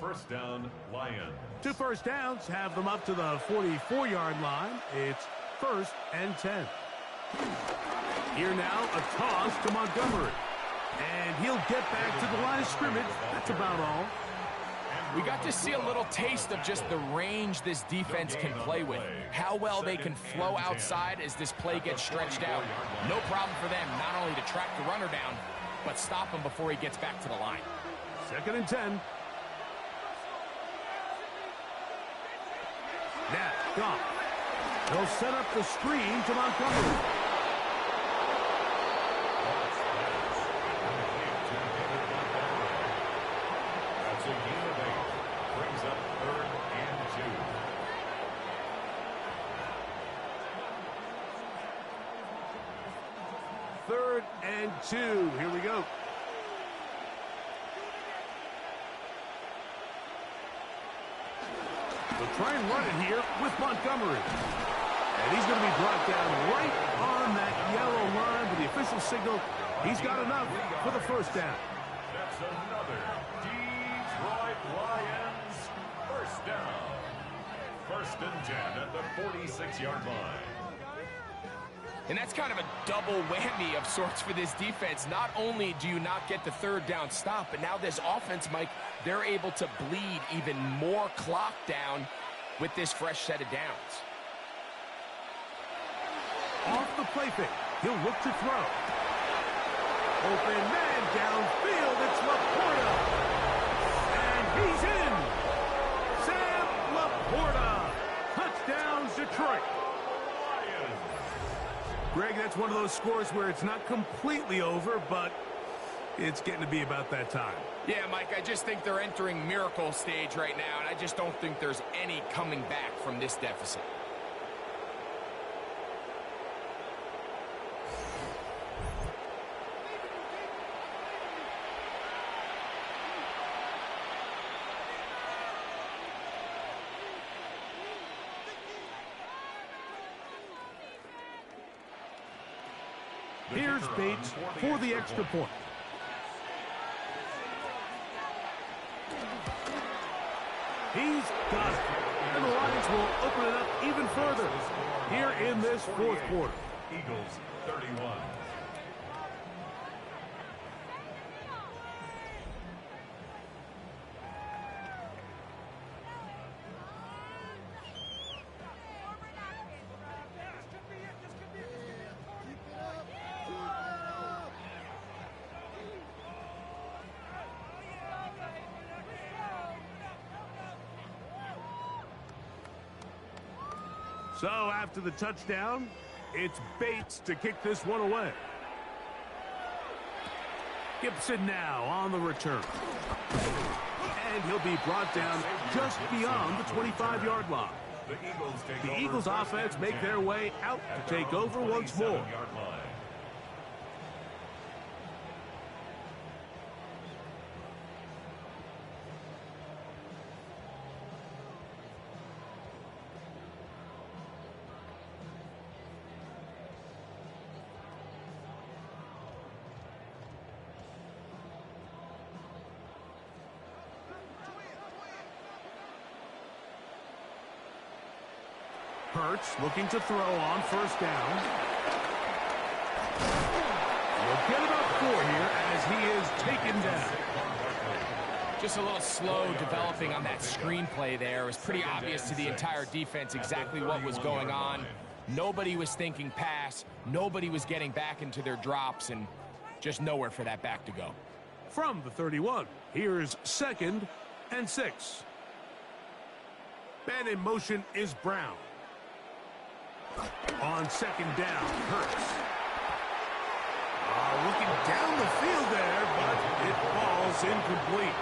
First down, Lions. 2 first downs have them up to the 44-yard line. It's first and 10. Here now, a toss to Montgomery. And he'll get back to the line of scrimmage. That's about all. We got to see a little taste of just the range this defense can play with. How well they can flow outside as this play gets stretched out. No problem for them not only to track the runner down, but stop him before he gets back to the line. Second and 10. Now, Goff. They'll set up the screen to Montgomery. That's a gain of 8. Brings up third and 2. Third and 2. Here we go. They'll try and run it here with Montgomery. And he's going to be brought down right on that yellow line with the official signal. He's got enough for the first down. That's another Detroit Lions first down. First and 10 at the 46-yard line. And that's kind of a double whammy of sorts for this defense. Not only do you not get the third down stop, but now this offense, Mike, they're able to bleed even more clock down with this fresh set of downs. Off the play fake, he'll look to throw. Open man downfield, it's Laporta. And he's in. Sam Laporta. Touchdown, Detroit. Greg, that's one of those scores where it's not completely over, but it's getting to be about that time. Yeah, Mike, I just think they're entering miracle stage right now, and I just don't think there's any coming back from this deficit. Here's Bates for the extra point. He's got it. And the Lions will open it up even further here in this fourth quarter. Eagles 31. So after the touchdown, it's Bates to kick this one away. Gibson now on the return. And he'll be brought down just beyond the 25-yard line. The Eagles offense make their way out to take over once more. Hurts looking to throw on first down. We'll get about 4 here as he is taken down. Just a little slow developing on that screenplay there. It was pretty obvious to the entire defense exactly what was going on. Nobody was thinking pass. Nobody was getting back into their drops, and just nowhere for that back to go. From the 31, here's 2nd and 6. Man in motion is Brown. On 2nd down, Hurts. Looking down the field there, but it falls incomplete.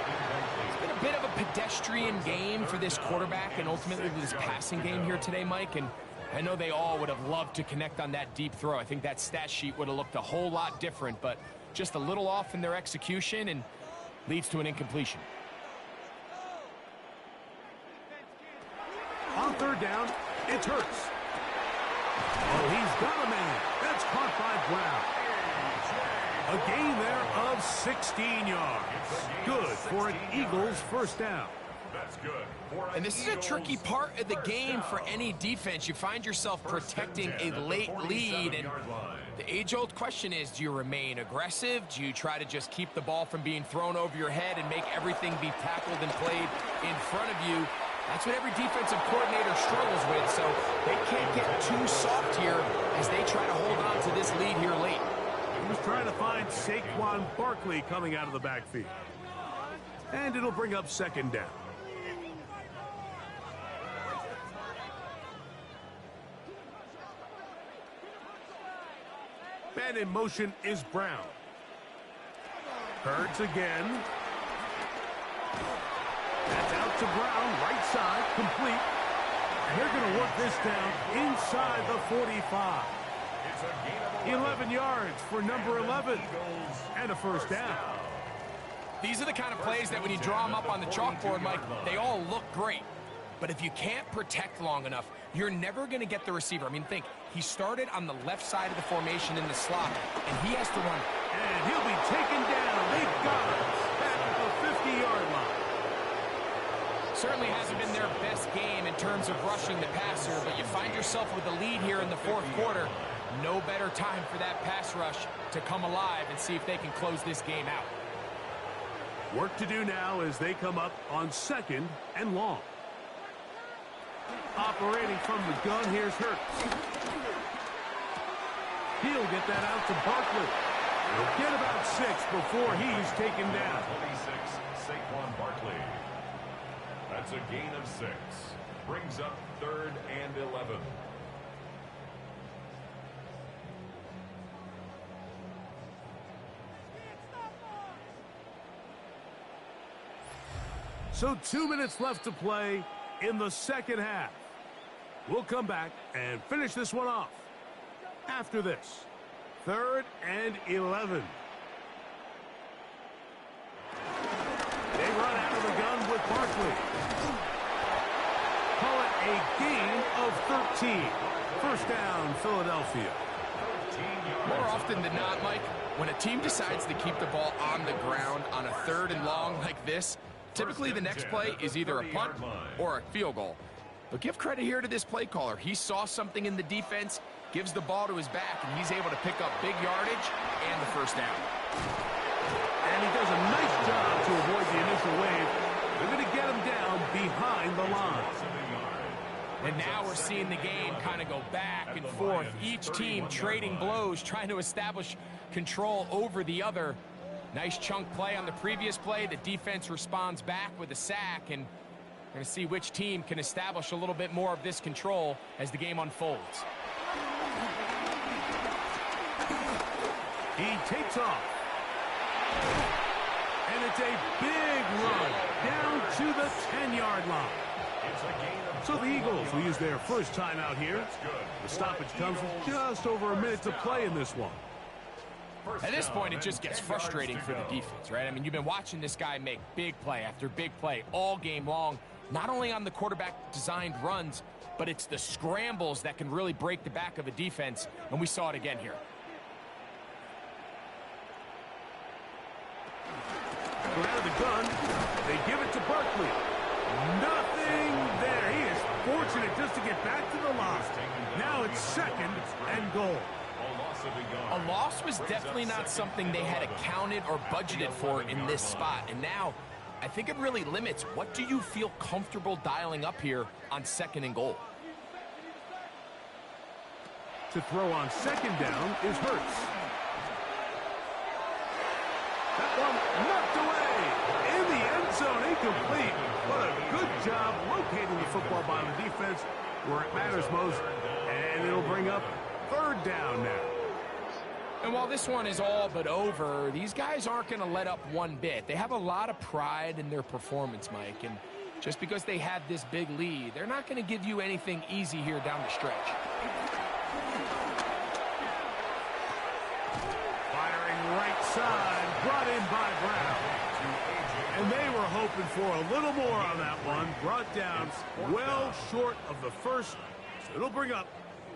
It's been a bit of a pedestrian game for this quarterback and ultimately this passing game here today, Mike. And I know they all would have loved to connect on that deep throw. I think that stat sheet would have looked a whole lot different, but just a little off in their execution and leads to an incompletion. On 3rd down, it's Hurts. Oh, he's got a man. That's caught by Brown. A gain there of 16 yards. Good for an Eagles first down. That's good. And this is a tricky part of the game for any defense. You find yourself protecting a late lead, and the age-old question is, do you remain aggressive? Do you try to just keep the ball from being thrown over your head and make everything be tackled and played in front of you? That's what every defensive coordinator struggles with, so they can't get too soft here as they try to hold on to this lead here late. He was trying to find Saquon Barkley coming out of the backfield. And it'll bring up 2nd down. Man in motion is Brown. Hurts again. That's out to Brown, right side, complete. And they're going to work this down inside the 45. 11 yards for number 11. And a first down. These are the kind of plays that when you draw them up on the chalkboard, Mike, they all look great. But if you can't protect long enough, you're never going to get the receiver. I mean, think, he started on the left side of the formation in the slot, and he has to run. And he'll be taken down. They've got him at the 50-yard line. Certainly hasn't been their best game in terms of rushing the passer, but you find yourself with a lead here in the 4th quarter. No better time for that pass rush to come alive and see if they can close this game out. Work to do now as they come up on 2nd and long. Operating from the gun, here's Hurts. He'll get that out to Barkley. He'll get about 6 before he's taken down. 26, Saquon Barkley. That's a gain of 6. Brings up 3rd and 11. So 2 minutes left to play in the 2nd half. We'll come back and finish this one off after this. 3rd and 11. They run out of the gun with Barkley. Call it a gain of 13. First down, Philadelphia. More often than not, Mike, when a team decides to keep the ball on the ground on a 3rd and long like this, typically the next play is either a punt or a field goal. But give credit here to this play caller. He saw something in the defense, gives the ball to his back, and he's able to pick up big yardage and the first down. And he does a nice job to avoid the initial wave. They're going to get him down behind the line. And now we're seeing the game kind of go back and forth. Each team trading blows, trying to establish control over the other. Nice chunk play on the previous play. The defense responds back with a sack, and we're going to see which team can establish a little bit more of this control as the game unfolds. He takes off. And it's a big run down to the 10-yard line. So the Eagles will use their first time out here. The stoppage comes with just over a minute to play in this one. At this point, it just gets frustrating for the defense, right? I mean, you've been watching this guy make big play after big play all game long, not only on the quarterback-designed runs, but it's the scrambles that can really break the back of a defense, and we saw it again here. Out of the gun, they give it to Barkley. Nothing there. He is fortunate just to get back to the line. Now it's 2nd and goal. A loss was definitely not something they had accounted or budgeted for in this spot. And now, I think it really limits what do you feel comfortable dialing up here on 2nd and goal. To throw on 2nd down is Hurts. That one knocked away in the end zone, incomplete. But a good job locating the football by the defense where it matters most. And it'll bring up 3rd down now. And while this one is all but over, these guys aren't going to let up one bit. They have a lot of pride in their performance, Mike. And just because they had this big lead, they're not going to give you anything easy here down the stretch. Right side, brought in by Brown. And they were hoping for a little more on that one. Brought down well short of the first, so it'll bring up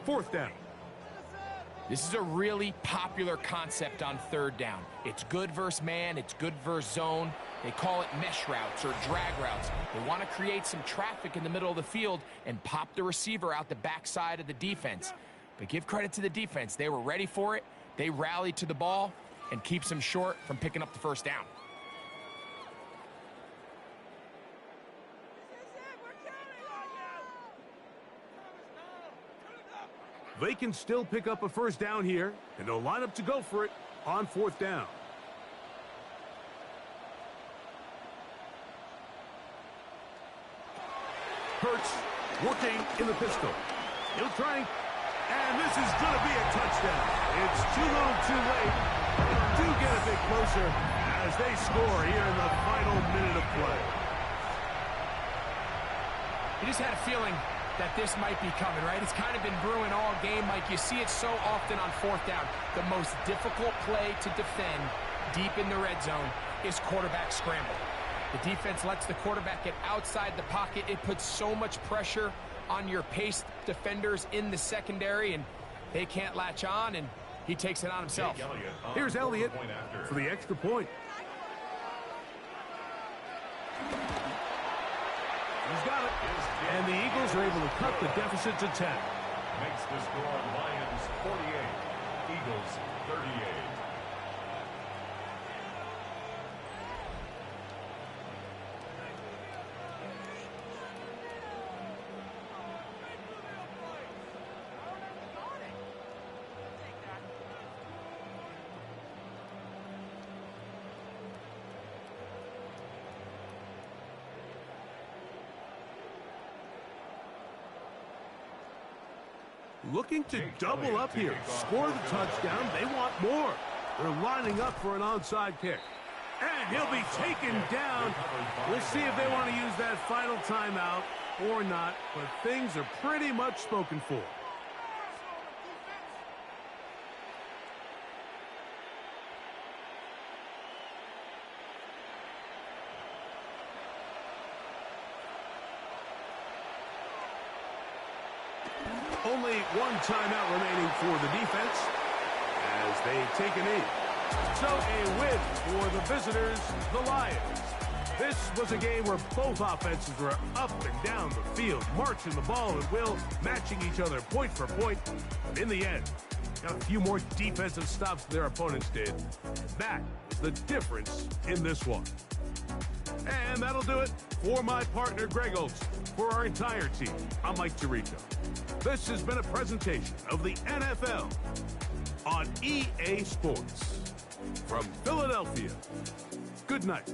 4th down. This is a really popular concept on 3rd down. It's good versus man, it's good versus zone. They call it mesh routes or drag routes. They want to create some traffic in the middle of the field and pop the receiver out the backside of the defense. But give credit to the defense. They were ready for it. They rallied to the ball and keeps them short from picking up the 1st down. They can still pick up a 1st down here, and they'll line up to go for it on 4th down. Hurts working in the pistol. He'll try, and this is going to be a touchdown. It's too little too late. They do get a bit closer as they score here in the final minute of play. You just had a feeling that this might be coming, right? It's kind of been brewing all game, Mike. You see it so often on 4th down. The most difficult play to defend deep in the red zone is quarterback scramble. The defense lets the quarterback get outside the pocket. It puts so much pressure on your paced defenders in the secondary, and they can't latch on, and he takes it on himself. Here's Elliott for the extra point. He's got it. And the Eagles are able to cut the deficit to 10. Makes the score Lions 48, Eagles 38. Looking to double up here. Score the touchdown. They want more. They're lining up for an onside kick. And he'll be taken down. We'll see if they want to use that final timeout or not, but things are pretty much spoken for. Only one timeout remaining for the defense as they take a knee. So a win for the visitors, the Lions. This was a game where both offenses were up and down the field, marching the ball at will, matching each other point for point. But in the end, got a few more defensive stops than their opponents did. That was the difference in this one. And that'll do it for my partner, Greg Olson. For our entire team, I'm Mike Tirico. This has been a presentation of the NFL on EA Sports. From Philadelphia, good night.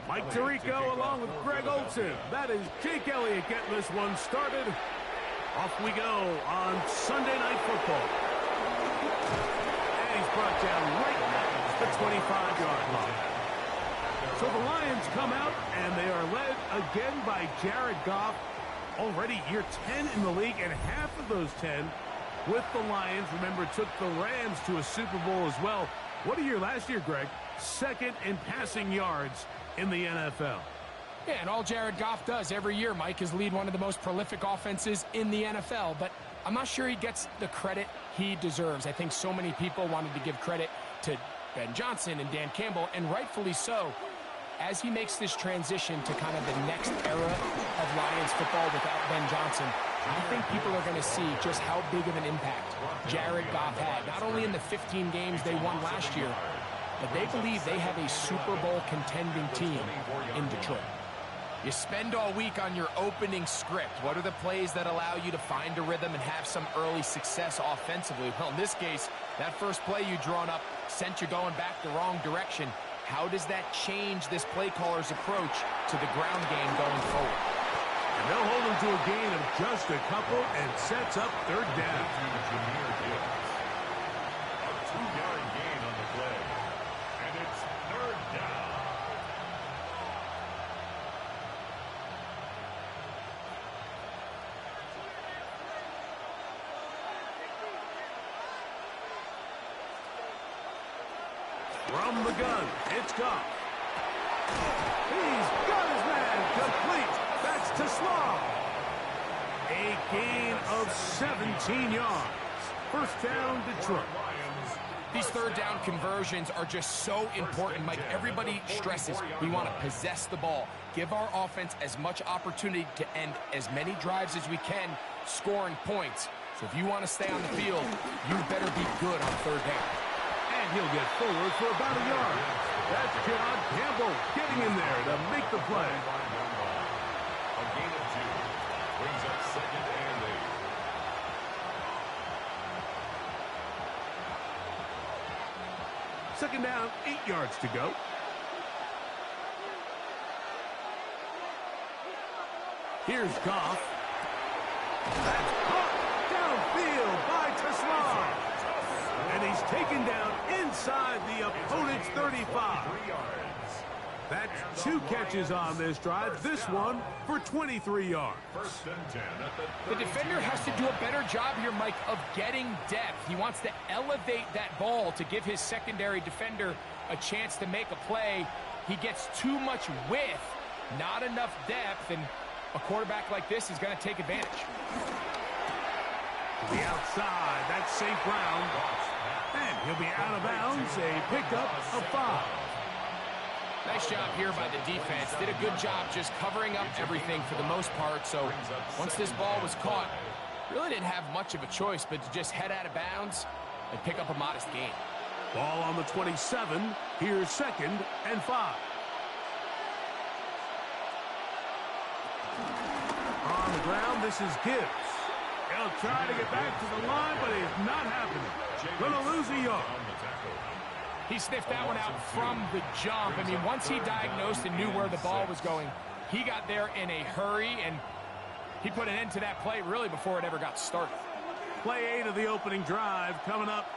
Mike Tirico along with Greg Olson. That is Jake Elliott getting this one started. Off we go on Sunday Night Football. And he's brought down right at the 25-yard line. So the Lions come out, and they are led again by Jared Goff. Already year 10 in the league, and half of those 10 with the Lions. Remember, took the Rams to a Super Bowl as well. What a year last year, Greg. Second in passing yards in the NFL. Yeah, and all Jared Goff does every year, Mike, is lead one of the most prolific offenses in the NFL. But I'm not sure he gets the credit he deserves. I think so many people wanted to give credit to Ben Johnson and Dan Campbell, and rightfully so, as he makes this transition to kind of the next era of Lions football without Ben Johnson. I think people are going to see just how big of an impact Jared Goff had, not only in the 15 games they won last year, but they believe they have a Super Bowl contending team in Detroit. You spend all week on your opening script. What are the plays that allow you to find a rhythm and have some early success offensively? Well, in this case, that first play you drawn up sent you going back the wrong direction. How does that change this play caller's approach to the ground game going forward? And they'll hold him to a gain of just a couple and sets up third down. A 2-yard gain on the play. And it's third down. From the gun, it's Goff. He's got his man complete. That's to Slaw. A gain of 17 yards. First down, Detroit. These third down conversions are just so important, Mike. Everybody stresses we want to possess the ball, give our offense as much opportunity to end as many drives as we can, scoring points. So if you want to stay on the field, you better be good on third down. And he'll get forward for about a yard. That's John Campbell getting in there to make the play. A gain of 2 brings up second and 8. Second down, 8 yards to go. Here's Goff. That's caught downfield by Tesla. And he's taken down inside the opponent's 35. That's 2 catches on this drive. This one for 23 yards. First and 10 at The defender has to do a better job here, Mike, of getting depth. He wants to elevate that ball to give his secondary defender a chance to make a play. He gets too much width, not enough depth, and a quarterback like this is going to take advantage. To the outside, that's St. Brown. And he'll be out of bounds, a pickup of 5. Nice job here by the defense. Did a good job just covering up everything for the most part. So once this ball was caught, really didn't have much of a choice but to just head out of bounds and pick up a modest gain. Ball on the 27. Here's second and 5. On the ground, this is Gibbs. He'll try to get back to the line, but it's not happening. Gonna lose a yard. He sniffed that one out from the jump. I mean, once he diagnosed and knew where the ball was going, he got there in a hurry, and he put an end to that play really before it ever got started. Play 8 of the opening drive coming up,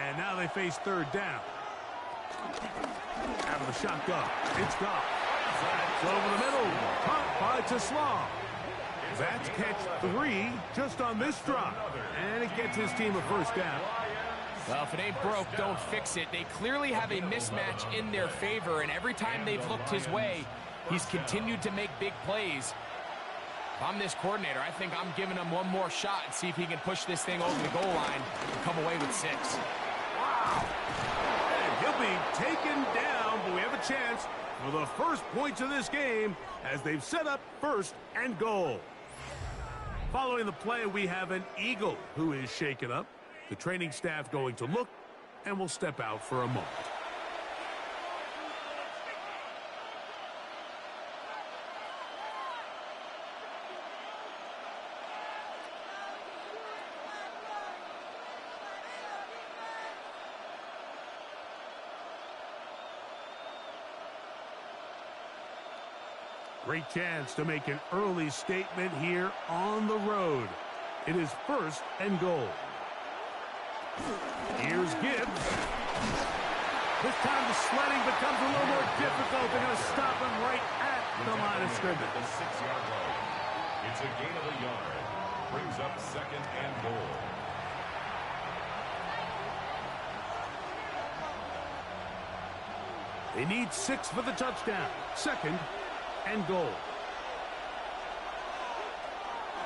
and now they face third down. Out of the shotgun, it's Goff. That's over the middle, caught by Tesla. That's catch 3 just on this drive, and it gets his team a first down. Well, if it ain't broke, don't fix it. They clearly have a mismatch in their favor, and every time they've looked his way, he's continued to make big plays. If I'm this coordinator, I think I'm giving him one more shot and see if he can push this thing over the goal line and come away with 6. Wow. And he'll be taken down, but we have a chance for the first points of this game as they've set up first and goal. Following the play, we have an Eagle who is shaken up. The training staff going to look, and will step out for a moment. Great chance to make an early statement here on the road. It is 1st and goal. Here's Gibbs. This time the sledding becomes a little more difficult. They're going to stop him right at the line of scrimmage. The 6-yard line. It's a gain of a yard. Brings up 2nd and goal. They need 6 for the touchdown. 2nd and goal.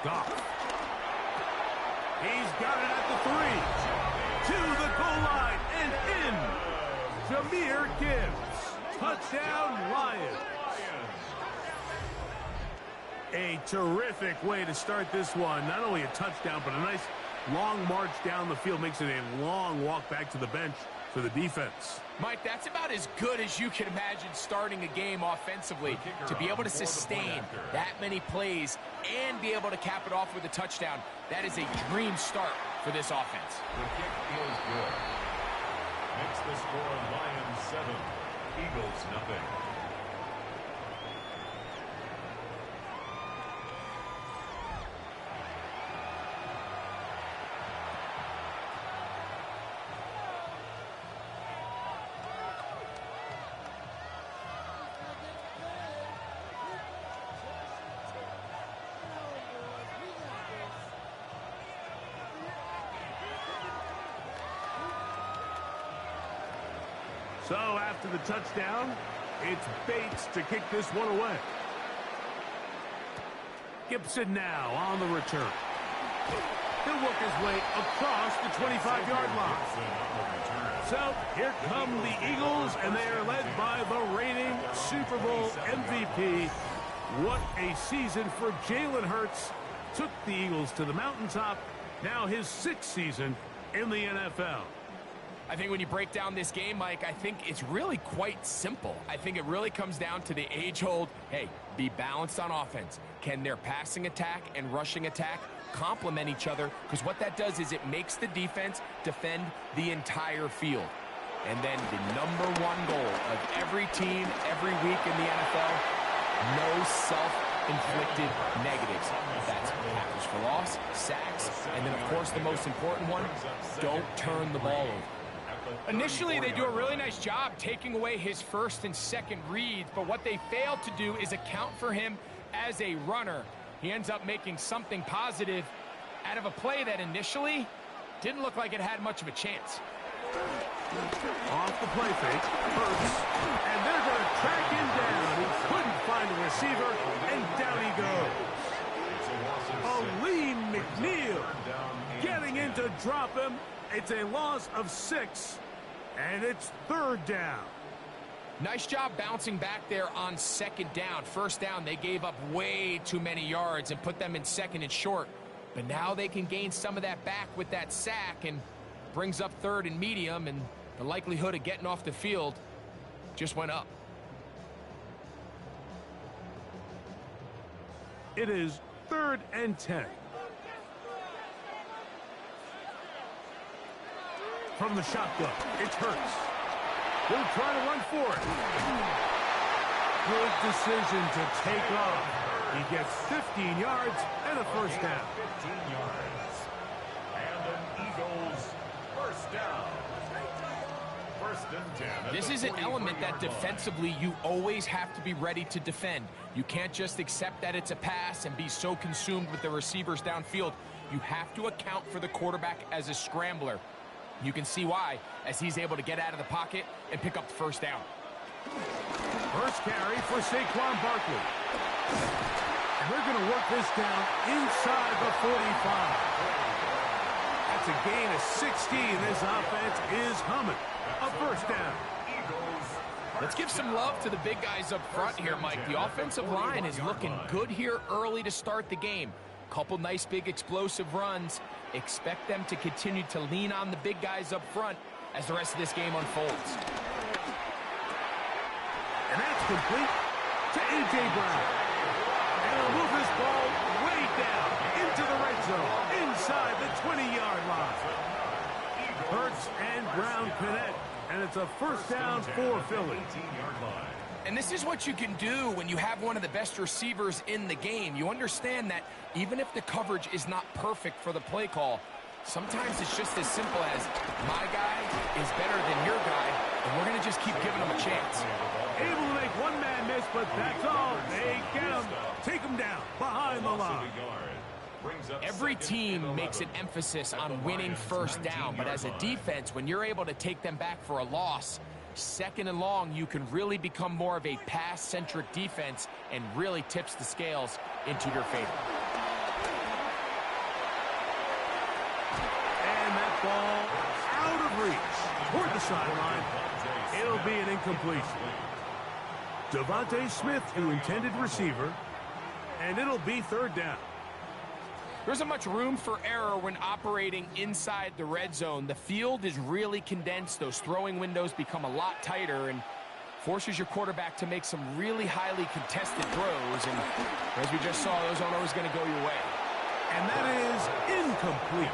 Goff. He's got it at the 3. To the goal line and in. Jahmyr Gibbs. Touchdown, Lions. A terrific way to start this one. Not only a touchdown, but a nice long march down the field. Makes it a long walk back to the bench for the defense. Mike, that's about as good as you can imagine starting a game offensively. To be able to sustain that many plays and be able to cap it off with a touchdown, that is a dream start for this offense. The kick feels good. Makes the score Lions 7, Eagles nothing. So after the touchdown, it's Bates to kick this one away. Gibson now on the return. He'll work his way across the 25-yard line. So here come the Eagles, and they are led by the reigning Super Bowl MVP. What a season for Jalen Hurts. Took the Eagles to the mountaintop. Now his 6th season in the NFL. I think when you break down this game, Mike, I think it's really quite simple. I think it really comes down to the age-old, hey, be balanced on offense. Can their passing attack and rushing attack complement each other? Because what that does is it makes the defense defend the entire field. And then the #1 goal of every team, every week in the NFL, no self-inflicted negatives. That's tackles for loss, sacks, and then, of course, the most important one, don't turn the ball over. Initially, they do a really nice job taking away his 1st and 2nd reads, but what they fail to do is account for him as a runner. He ends up making something positive out of a play that initially didn't look like it had much of a chance. Off the play fake, Hurts, and they're going to track him down. He couldn't find a receiver, and down he goes. Aleem McNeil getting in to drop him. It's a loss of 6, and it's 3rd down. Nice job bouncing back there on 2nd down. 1st down, they gave up way too many yards and put them in 2nd and short. But now they can gain some of that back with that sack and brings up 3rd and medium, and the likelihood of getting off the field just went up. It is 3rd and 10. From the shotgun, it's Hurts. He'll try to run for it. Good decision to take off. He gets 15 yards and a 1st down. 15 yards. And an Eagles 1st down. 1st and 10. This is an element that defensively you always have to be ready to defend. You can't just accept that it's a pass and be so consumed with the receivers downfield. You have to account for the quarterback as a scrambler. You can see why, as he's able to get out of the pocket and pick up the 1st down. First carry for Saquon Barkley. And they're going to work this down inside the 45. That's a gain of 16. This offense is humming. A 1st down. Let's give some love to the big guys up front here, Mike. The offensive line is looking good here early to start the game. Couple nice big explosive runs. Expect them to continue to lean on the big guys up front as the rest of this game unfolds. And that's complete to A.J. Brown. And he'll move this ball way down into the red zone, inside the 20-yard line. Hurts and Brown connect, and it's a 1st down for Philly. And this is what you can do when you have one of the best receivers in the game. You understand that even if the coverage is not perfect for the play call, sometimes it's just as simple as my guy is better than your guy, and we're going to just keep giving him a chance. Able to make one man miss, but that's all. They get him. Take him down behind the line. Every team makes an emphasis on winning first down, but as a defense, when you're able to take them back for a loss, second and long, you can really become more of a pass-centric defense and really tips the scales into your favor. And that ball out of reach toward the sideline. It'll be an incompletion. Devontae Smith, the intended receiver, and it'll be third down. There isn't much room for error when operating inside the red zone. The field is really condensed. Those throwing windows become a lot tighter and forces your quarterback to make some really highly contested throws. And as we just saw, those aren't always going to go your way. And that is incomplete.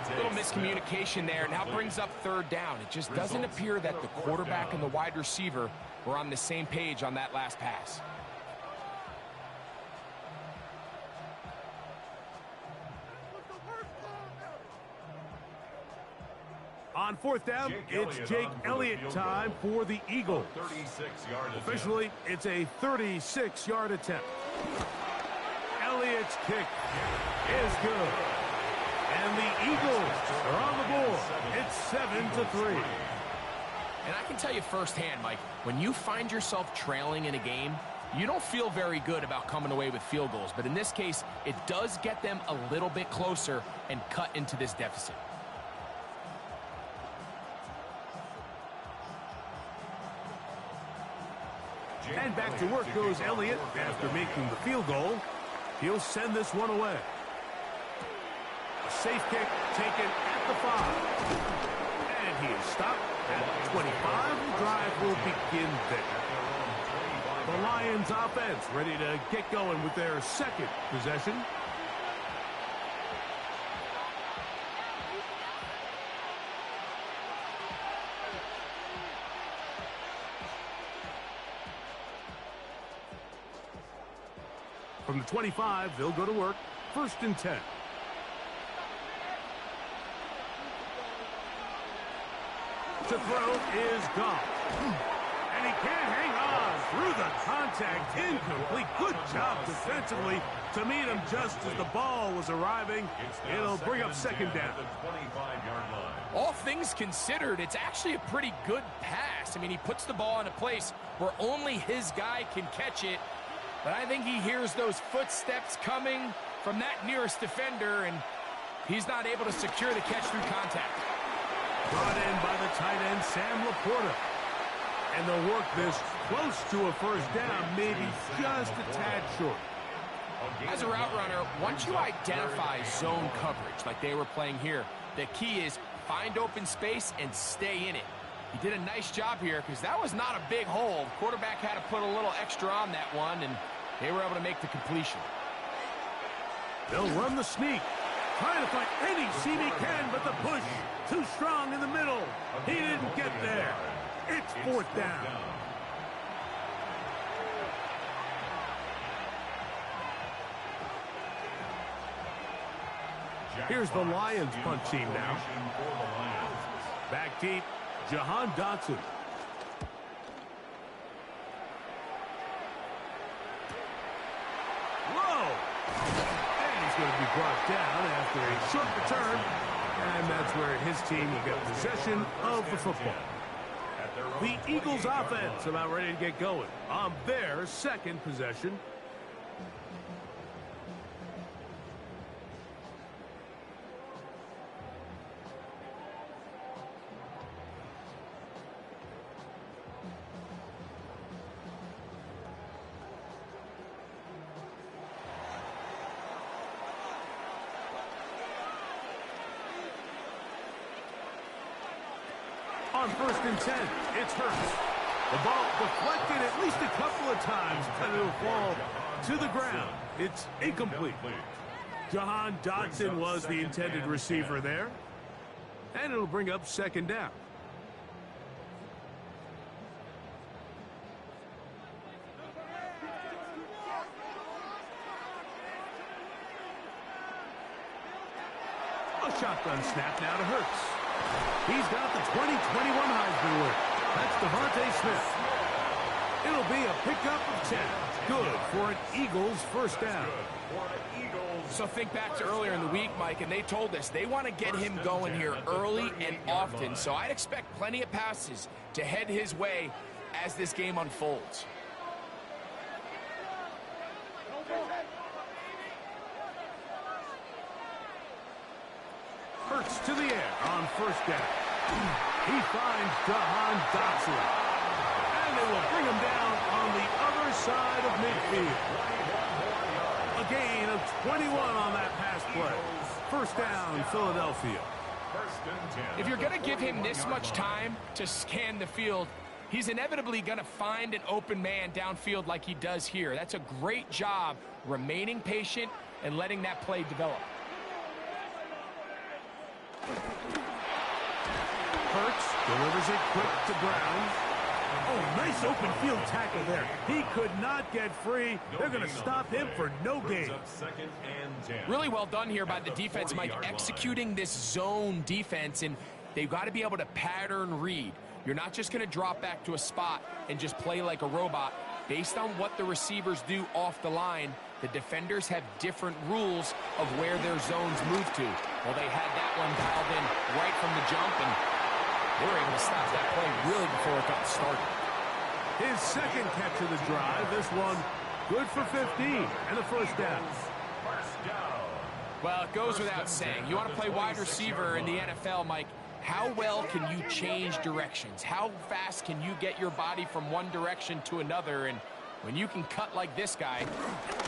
A little miscommunication there. Now brings up third down. It just doesn't appear that the quarterback and the wide receiver were on the same page on that last pass. On fourth down, it's Jake Elliott time for the Eagles. Officially, it's a 36-yard attempt. Elliott's kick is good. And the Eagles are on the board. It's 7-3. And I can tell you firsthand, Mike, when you find yourself trailing in a game, you don't feel very good about coming away with field goals. But in this case, it does get them a little bit closer and cut into this deficit. And back to work goes Elliott after making the field goal. He'll send this one away. A safe kick taken at the 5. And he is stopped at the 25. The drive will begin there. The Lions offense ready to get going with their second possession. From the 25, they'll go to work. 1st and 10. To throw is gone. And he can't hang on through the contact. Incomplete. Good job defensively to meet him just as the ball was arriving. It'll bring up second down. All things considered, it's actually a pretty good pass. I mean, he puts the ball in a place where only his guy can catch it. But I think he hears those footsteps coming from that nearest defender, and he's not able to secure the catch through contact. Brought in by the tight end, Sam Laporta. And they'll work this close to a first down, maybe just a tad short. As a route runner, once you identify zone coverage like they were playing here, the key is find open space and stay in it. He did a nice job here because that was not a big hole. The quarterback had to put a little extra on that one, and they were able to make the completion. They'll run the sneak. Trying to find any seam he can, but the push too strong in the middle. He didn't get there. It's 4th down. Here's the Lions punt team now. Back deep, Jahan Dotson. Whoa! And he's going to be brought down after a short return. And that's where his team will get possession of the football. The Eagles offense about ready to get going on their second possession. On 1st and 10, it's Hurts. The ball deflected at least a couple of times, but it'll fall to the ground. It's incomplete. Jahan Dotson was the intended receiver there. And it'll bring up second down. Shotgun snap now to Hurts. He's got the 2021 Heisman winner. That's Devontae Smith. It'll be a pickup of 10. Good for an Eagles first down. So think back to earlier in the week, Mike, and they told us they want to get him going here early and often. So I'd expect plenty of passes to head his way as this game unfolds. Hurts to the air on first down. He finds Jahan Dotson. And they will bring him down on the other side of midfield. A gain of 21 on that pass play. First down, Philadelphia. If you're going to give him this much time to scan the field, he's inevitably going to find an open man downfield like he does here. That's a great job remaining patient and letting that play develop. Hurts delivers it quick to Brown. Oh, nice open field tackle there. He could not get free. They're going to stop him for no gain. Really well done here by the defense, Mike, executing this zone defense, and they've got to be able to pattern read. You're not just going to drop back to a spot and just play like a robot. Based on what the receivers do off the line, the defenders have different rules of where their zones move to. Well, they had that one dialed in right from the jump, and they were able to stop that play really before it got started. His second catch of the drive. This one good for 15 and a first down. Well, it goes without saying. You want to play wide receiver in the NFL, Mike. How well can you change directions? How fast can you get your body from one direction to another? And when you can cut like this guy,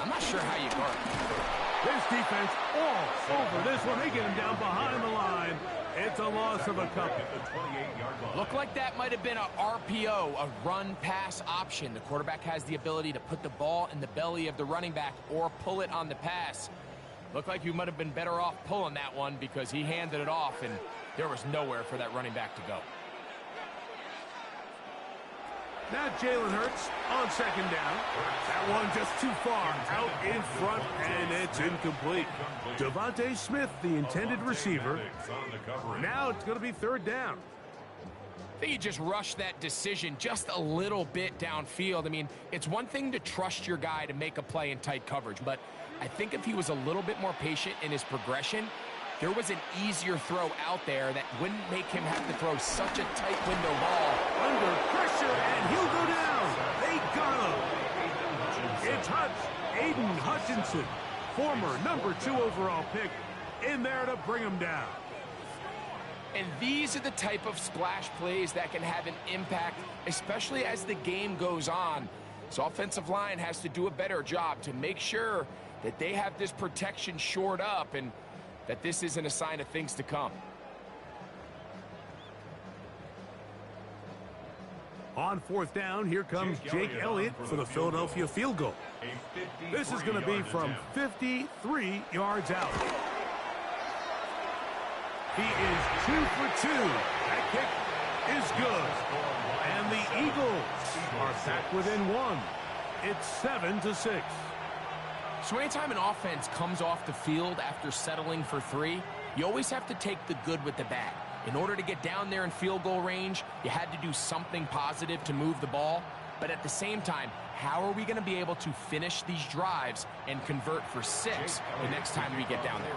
I'm not sure how you guard. This defense all over this one. They get him down behind the line. It's a loss of a couple. Looked like that might have been a RPO, a run-pass option. The quarterback has the ability to put the ball in the belly of the running back or pull it on the pass. Looked like you might have been better off pulling that one because he handed it off, and there was nowhere for that running back to go. Now Jalen Hurts on second down. That one just too far out in front, and it's incomplete. Devontae Smith, the intended receiver. Now it's going to be third down. I think you just rushed that decision just a little bit downfield. I mean, it's one thing to trust your guy to make a play in tight coverage, but I think if he was a little bit more patient in his progression, there was an easier throw out there that wouldn't make him have to throw such a tight window ball. Under pressure, and he'll go down. They got him. It's Aiden Hutchinson, former #2 overall pick, in there to bring him down. And these are the type of splash plays that can have an impact, especially as the game goes on. So offensive line has to do a better job to make sure that they have this protection shored up and that this isn't a sign of things to come. On fourth down, here comes Jake Elliott for the Philadelphia field goal. This is going to be from 53 yards out. He is 2 for 2. That kick is good. And the Eagles are back within one. It's 7-6. So anytime an offense comes off the field after settling for 3, you always have to take the good with the bad. In order to get down there in field goal range, you had to do something positive to move the ball. But at the same time, how are we going to be able to finish these drives and convert for 6 the next time we get down there?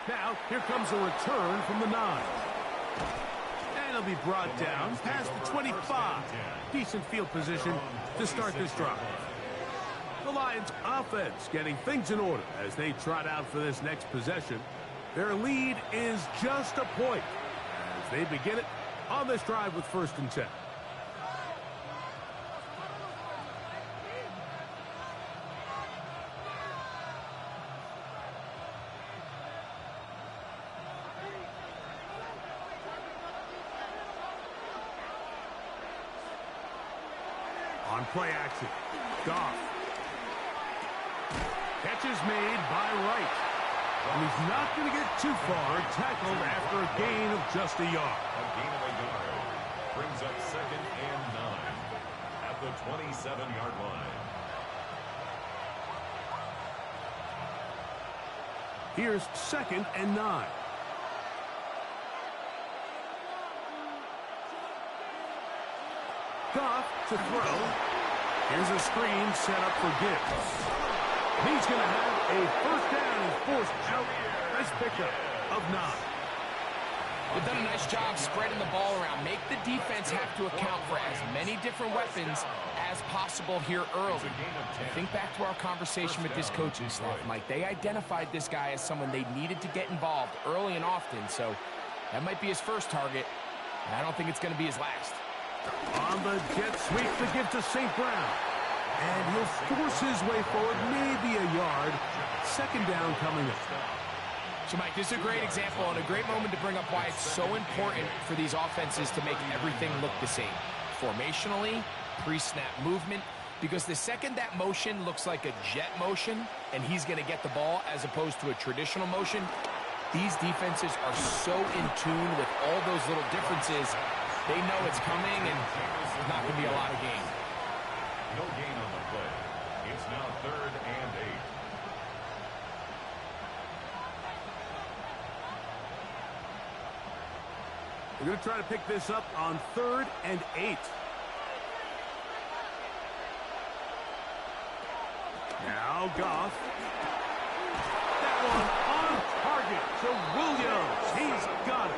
Now, here comes a return from the 9. And he'll be brought down past the 25. Decent field position to start this drive. The Lions offense getting things in order as they trot out for this next possession. Their lead is just a point as they begin it on this drive with 1st and 10. On play action, Goff. Catch is made by Wright. And he's not going to get too far, tackled after a gain of just a yard. A gain of a yard brings up 2nd and 9 at the 27-yard line. Here's 2nd and 9. Goff to throw. Here's a screen set up for Gibbs. He's going to have a first down and forced out. Nice pickup of 9. They've done a nice job spreading the ball around. Make the defense have to account for as many different weapons as possible here early. Think back to our conversation with this coaching staff, Mike. They identified this guy as someone they needed to get involved early and often, so that might be his first target. I don't think it's going to be his last. On the jet sweep, the give to St. Brown. And he'll force his way forward, maybe a yard. 2nd down coming up. So, Mike, this is a great example and a great moment to bring up why it's so important for these offenses to make everything look the same. Formationally, pre-snap movement, because the second that motion looks like a jet motion and he's going to get the ball as opposed to a traditional motion, these defenses are so in tune with all those little differences. They know it's coming and there's not going to be a lot of gain. No gain on the play. It's now 3rd and 8. We're going to try to pick this up on 3rd and 8. Now Goff. That one on target to Williams. He's got it.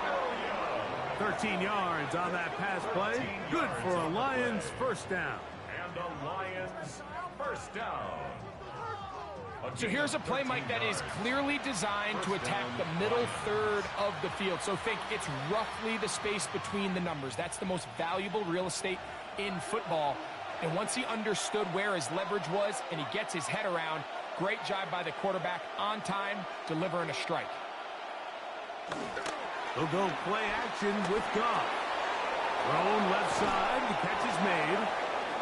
13 yards on that pass play. Good for a Lions first down. And the Lions first down. So here's a play, Mike, that is clearly designed to attack the middle third of the field. So think it's roughly the space between the numbers. That's the most valuable real estate in football. And once he understood where his leverage was and he gets his head around, great job by the quarterback on time, delivering a strike. They'll go play action with Goff. Thrown left side, the catch is made.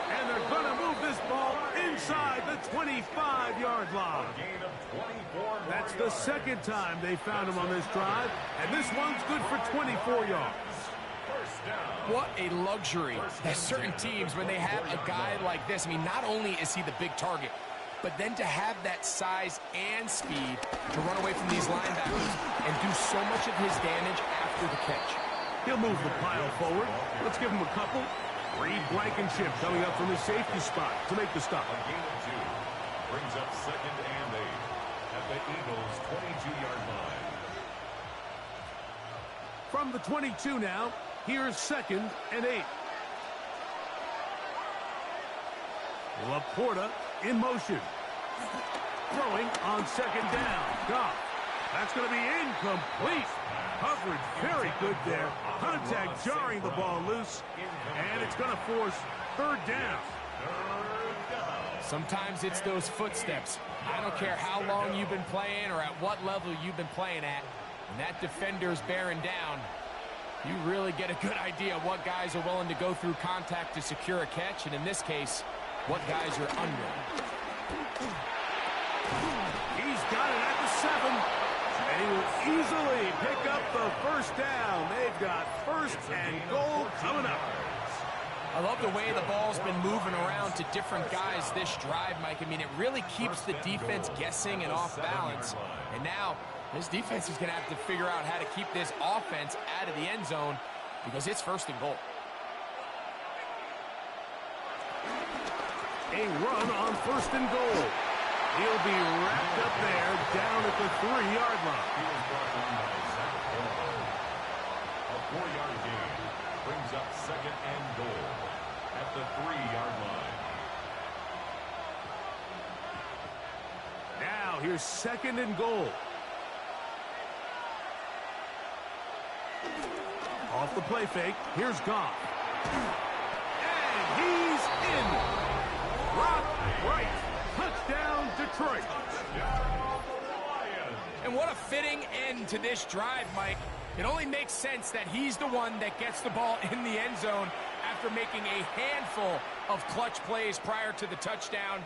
And they're going to move this ball inside the 25-yard line. That's the 2nd time they found him on this drive, and this one's good for 24 yards. What a luxury that certain teams, when they have a guy like this, I mean, not only is he the big target, but then to have that size and speed to run away from these linebackers and do so much of his damage after the catch. He'll move the pile forward. Let's give him a couple. Reed Blankenship coming up from the safety spot to make the stop. A gain of 2 brings up 2nd and 8 at the Eagles' 22-yard line. From the 22 now, here's 2nd and 8. Laporta in motion. Throwing on 2nd down. Goff. That's going to be incomplete. Coverage very good there. Contact jarring the ball loose. And it's going to force 3rd down. Sometimes it's those footsteps. I don't care how long you've been playing or at what level you've been playing at. When that defender's bearing down, you really get a good idea of what guys are willing to go through contact to secure a catch, and in this case, what guys are unwilling. He's got it at the 7. And he will easily pick up the first down. They've got 1st and goal coming up. I love the way the ball's been moving around to different guys this drive, Mike. I mean, it really keeps the defense guessing and off balance. And now, this defense is going to have to figure out how to keep this offense out of the end zone because it's 1st and goal. A run on 1st and goal. He'll be wrapped up there down at the 3-yard line. He was brought down by Zach Orr. A 4-yard gain brings up 2nd and goal at the 3-yard line. Now here's 2nd and goal. Off the play fake, here's Goff. And he's in. Rock right. Touchdown, Detroit. And what a fitting end to this drive, Mike. It only makes sense that he's the one that gets the ball in the end zone after making a handful of clutch plays prior to the touchdown.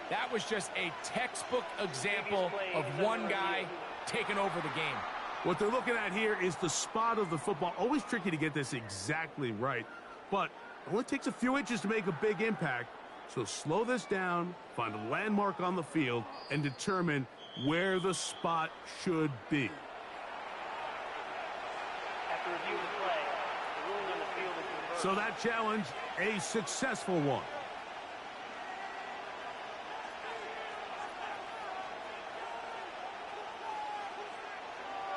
That was just a textbook example of one guy taking over the game. What they're looking at here is the spot of the football. Always tricky to get this exactly right, but it only takes a few inches to make a big impact. So slow this down, find a landmark on the field, and determine where the spot should be. After review of the play, the ruling on the field is reversed. So that challenge, a successful one.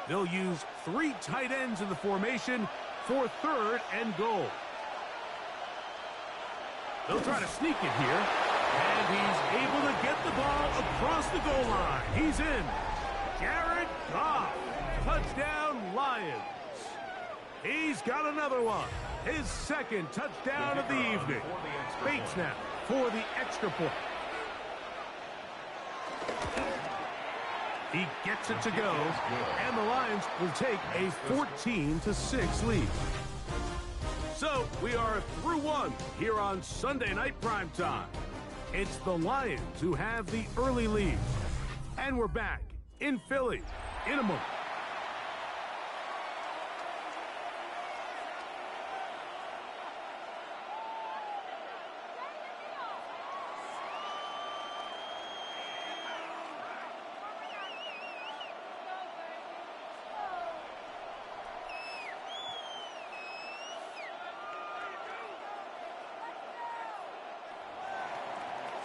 They'll use 3 tight ends in the formation for 3rd and goal. They'll try to sneak it here. And he's able to get the ball across the goal line. He's in. Jared Goff. Touchdown, Lions. He's got another one. His 2nd touchdown of the evening. Bates now for the extra point. He gets it to go, and the Lions will take a 14-6 lead. So we are through 1 here on Sunday Night Primetime. It's the Lions who have the early lead. And we're back in Philly in a moment.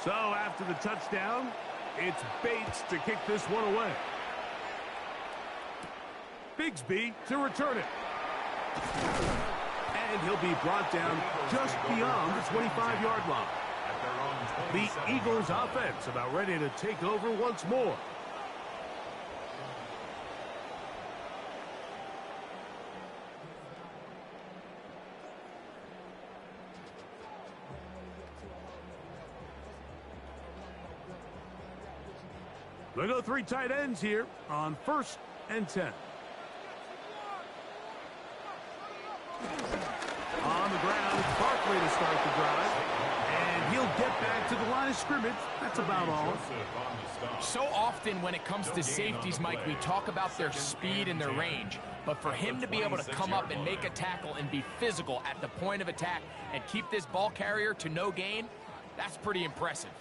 So after the touchdown, it's Bates to kick this one away. Bigsby to return it. And he'll be brought down just beyond the 25-yard line. The Eagles offense about ready to take over once more. We'll go 3 tight ends here on 1st and 10. On the ground, it's Barkley to start the drive. And he'll get back to the line of scrimmage. That's about all. So often when it comes to safeties, Mike, we talk about their speed and their range. But for him to be able to come up and make a tackle and be physical at the point of attack and keep this ball carrier to no gain, that's pretty impressive.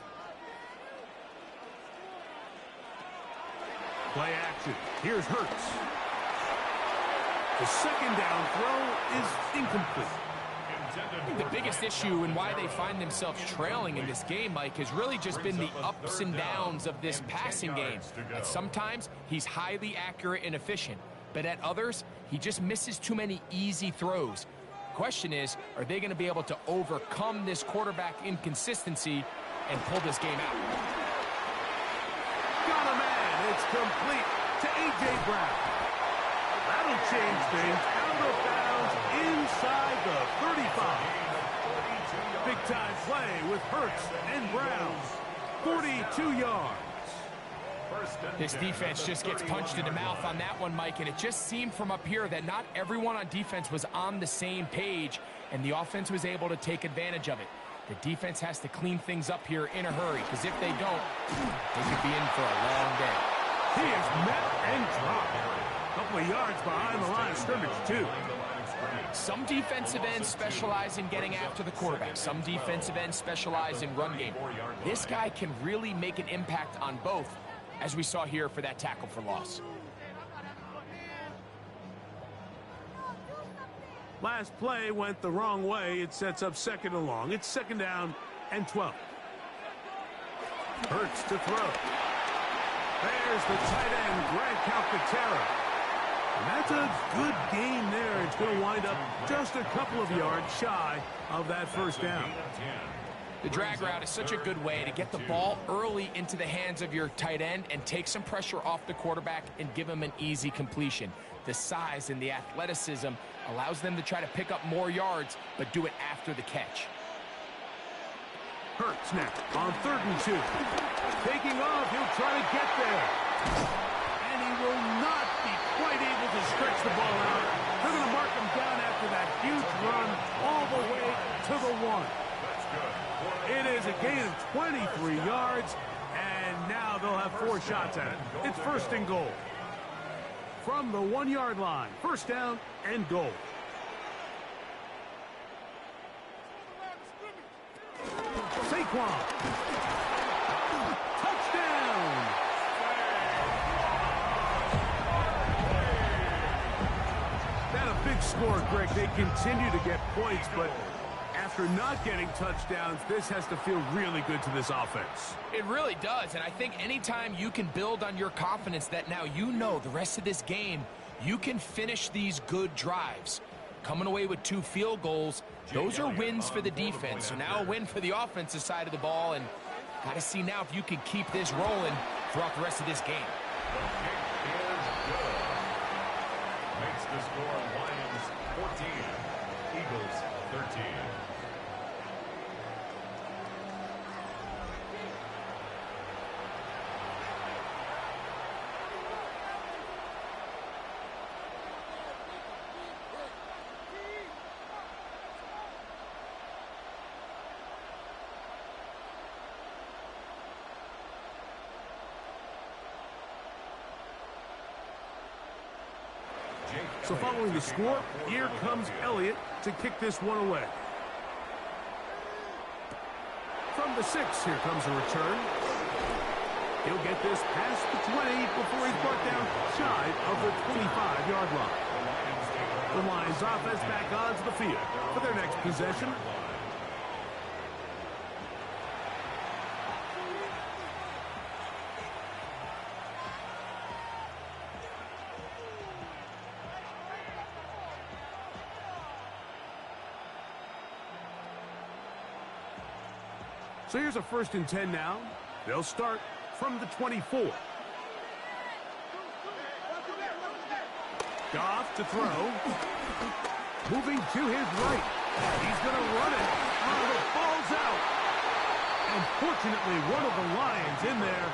Play action. Here's Hurts. The 2nd down throw is incomplete. I think the biggest issue and why they find themselves trailing in this game, Mike, has really just been the ups and downs of this passing game. At sometimes, he's highly accurate and efficient, but at others, he just misses too many easy throws. The question is, are they going to be able to overcome this quarterback inconsistency and pull this game out? Got a man. It's complete to A.J. Brown. That'll change things. Out of bounds inside the 35. Big-time play with Hurts and Brown. 42 yards. This defense just gets punched in the mouth on that one, Mike, and it just seemed from up here that not everyone on defense was on the same page, and the offense was able to take advantage of it. The defense has to clean things up here in a hurry, because if they don't, they could be in for a long day. He is met and dropped. A couple of yards behind the line of scrimmage, too. Some defensive ends specialize in getting after the quarterback. Some defensive ends specialize in run game. This guy can really make an impact on both, as we saw here for that tackle for loss. Last play went the wrong way. It sets up 2nd and long. It's 2nd down and 12. Hurts to throw. There's the tight end, Greg Calcaterra. And that's a good game there. It's going to wind up just a couple of yards shy of that 1st down. The drag route is such a good way to get the ball early into the hands of your tight end and take some pressure off the quarterback and give him an easy completion. The size and the athleticism allows them to try to pick up more yards, but do it after the catch. Hurts now on 3rd and 2. Taking off, he'll try to get there. And he will not be quite able to stretch the ball out. They're going to mark him down after that huge run all the way to the 1. It is a gain of 23 yards, and now they'll have 4 shots at it. It's 1st and goal. From the 1-yard line, 1st down and goal. Saquon. Touchdown. score, Greg. They continue to get points, but after not getting touchdowns, this has to feel really good to this offense. It really does, and I think anytime you can build on your confidence that now you know the rest of this game, you can finish these good drives. Coming away with 2 field goals, those are wins for the defense. So now a win for the offensive side of the ball, and got to see now if you can keep this rolling throughout the rest of this game. Makes the score Lions 14, Eagles 13. So following the score, here comes Elliott to kick this one away. From the 6, here comes a return. He'll get this past the 20 before he's brought down shy of the 25-yard line. The Lions offense back onto the field for their next possession. So here's a 1st and 10 now. They'll start from the 24. Goff to throw. Moving to his right. He's going to run it. Oh, the ball's out. And fortunately, one of the Lions in there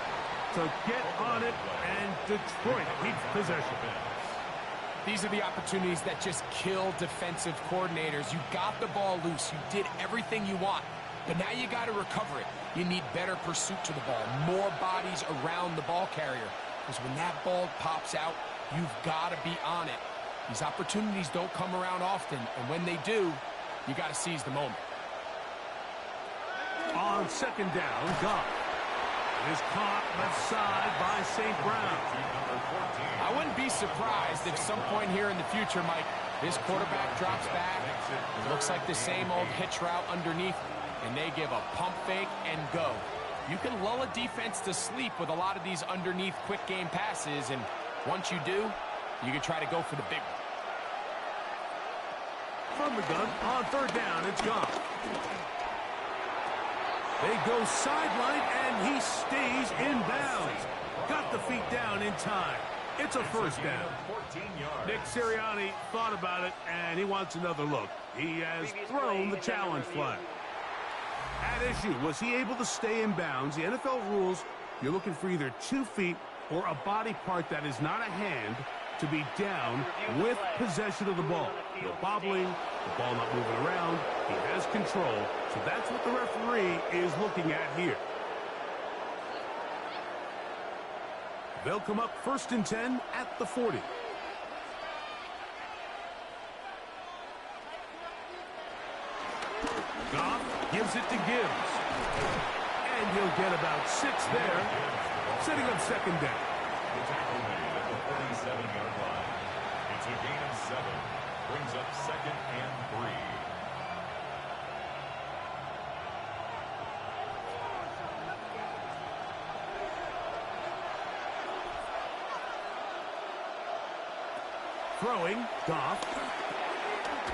to get on it, and Detroit keeps possession. These are the opportunities that just kill defensive coordinators. You got the ball loose. You did everything you want. But now you got to recover it. You need better pursuit to the ball, more bodies around the ball carrier. Because when that ball pops out, you've got to be on it. These opportunities don't come around often, and when they do, you got to seize the moment. On 2nd down, Goff. It is caught left side by St. Brown. I wouldn't be surprised if some point here in the future, Mike, this quarterback drops back. It looks like the same old hitch route underneath, and they give a pump fake and go. You can lull a defense to sleep with a lot of these underneath quick game passes, and once you do, you can try to go for the big one. From the gun, on 3rd down, it's Goff. They go sideline, and he stays in bounds. Got the feet down in time. It's a 1st down. Nick Sirianni thought about it, and he wants another look. He has thrown the challenge flag. At issue, was he able to stay in bounds? The NFL rules, you're looking for either 2 feet or a body part that is not a hand to be down with possession of the ball. No bobbling, the ball not moving around. He has control, so that's what the referee is looking at here. They'll come up 1st and 10 at the 40. Goff gives it to Gibbs. And he'll get about 6 there, setting up 2nd down. The tackle made at the 47-yard line. It's a gain of 7. Brings up 2nd and 3. Throwing, Goff.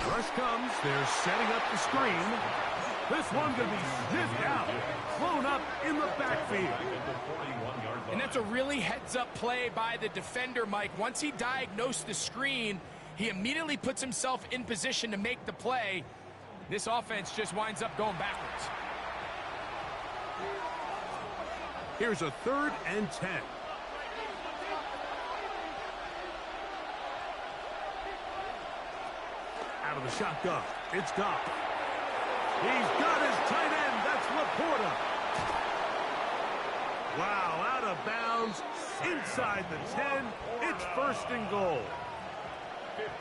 Rush comes. They're setting up the screen. This one going to be sniffed out. Blown up in the backfield. And that's a really heads-up play by the defender, Mike. Once he diagnosed the screen, he immediately puts himself in position to make the play. This offense just winds up going backwards. Here's a 3rd and 10. Out of the shotgun, it's Goff. He's got his tight end. That's Laporta. Wow, out of bounds, inside the 10. It's 1st and goal.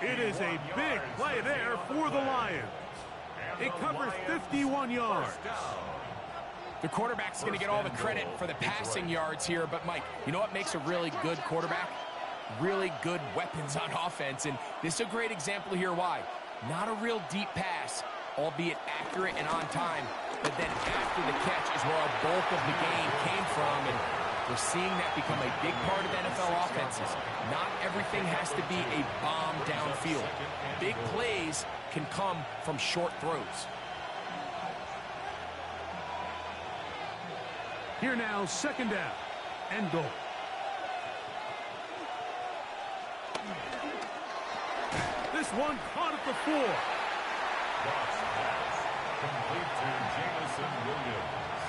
It is a big play there for the Lions. It covers 51 yards. The quarterback's going to get all the credit for the passing yards here, but Mike, you know what makes a really good quarterback? really good weapons on offense, and this is a great example here why. Not a real deep pass, albeit accurate and on time, but then after the catch is where a bulk of the game came from, and we're seeing that become a big part of NFL offenses. Not everything has to be a bomb downfield. Big plays can come from short throws. Here now, second down and goal. This one caught at the 4. Cross pass. Complete to Jamison Williams.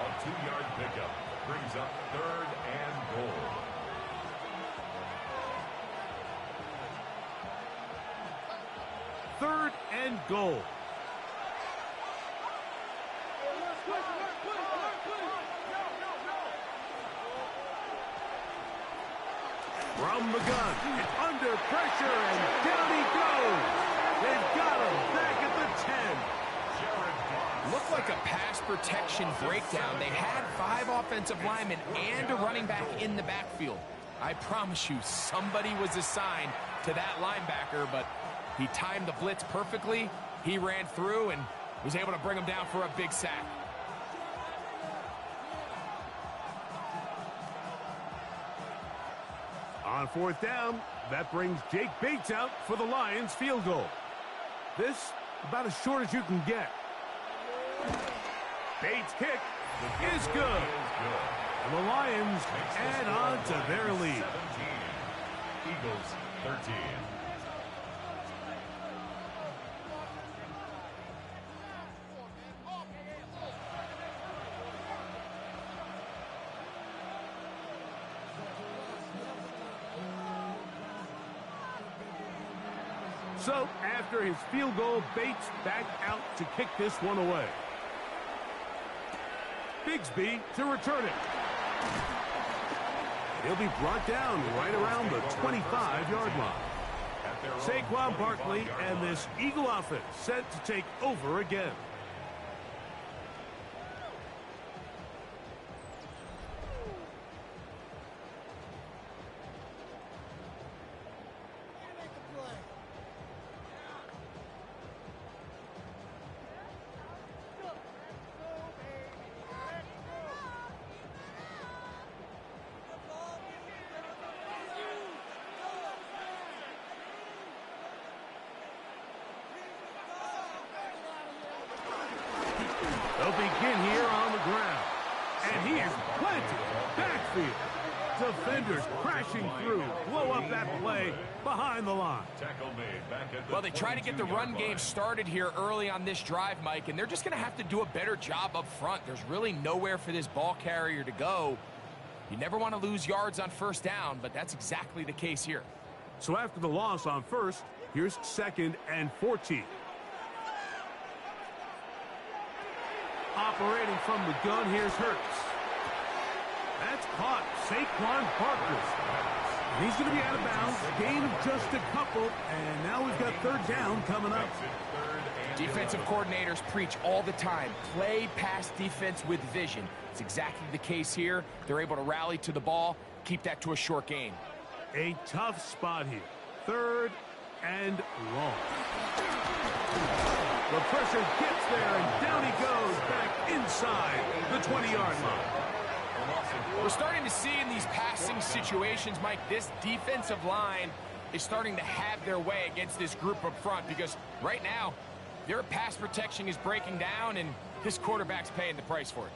A 2-yard pickup brings up 3rd and goal. Third and goal. From the gun, and under pressure, and down he goes. They've got him back at the 10. Looked like a pass protection breakdown. They had 5 offensive linemen and a running back in the backfield. I promise you, somebody was assigned to that linebacker, but he timed the blitz perfectly. He ran through and was able to bring him down for a big sack. On 4th down, that brings Jake Bates out for the Lions field goal. This, about as short as you can get. Bates' kick is good. And the Lions add on to their lead. 17. Eagles 13. So, after his field goal, Bates back out to kick this one away. Bigsby to return it. He'll be brought down right around the 25-yard line. Saquon Barkley and this Eagle offense set to take over again. They'll begin here on the ground. And he is planted backfield. Defenders crashing through. Blow up that play behind the line. Well, they try to get the run game started here early on this drive, Mike, and they're just going to have to do a better job up front. There's really nowhere for this ball carrier to go. You never want to lose yards on 1st down, but that's exactly the case here. So after the loss on 1st, here's 2nd and 14. Operating from the gun, here's Hurts. That's caught. Saquon Barkley. And he's going to be out of bounds. Gain of just a couple. And now we've got 3rd down coming up. Defensive coordinators preach all the time. Play pass defense with vision. It's exactly the case here. They're able to rally to the ball, keep that to a short gain. A tough spot here. 3rd and long. The pressure gets there, and down he goes back inside the 20-yard line. We're starting to see in these passing situations, Mike, this defensive line is starting to have their way against this group up front because right now, their pass protection is breaking down, and this quarterback's paying the price for it.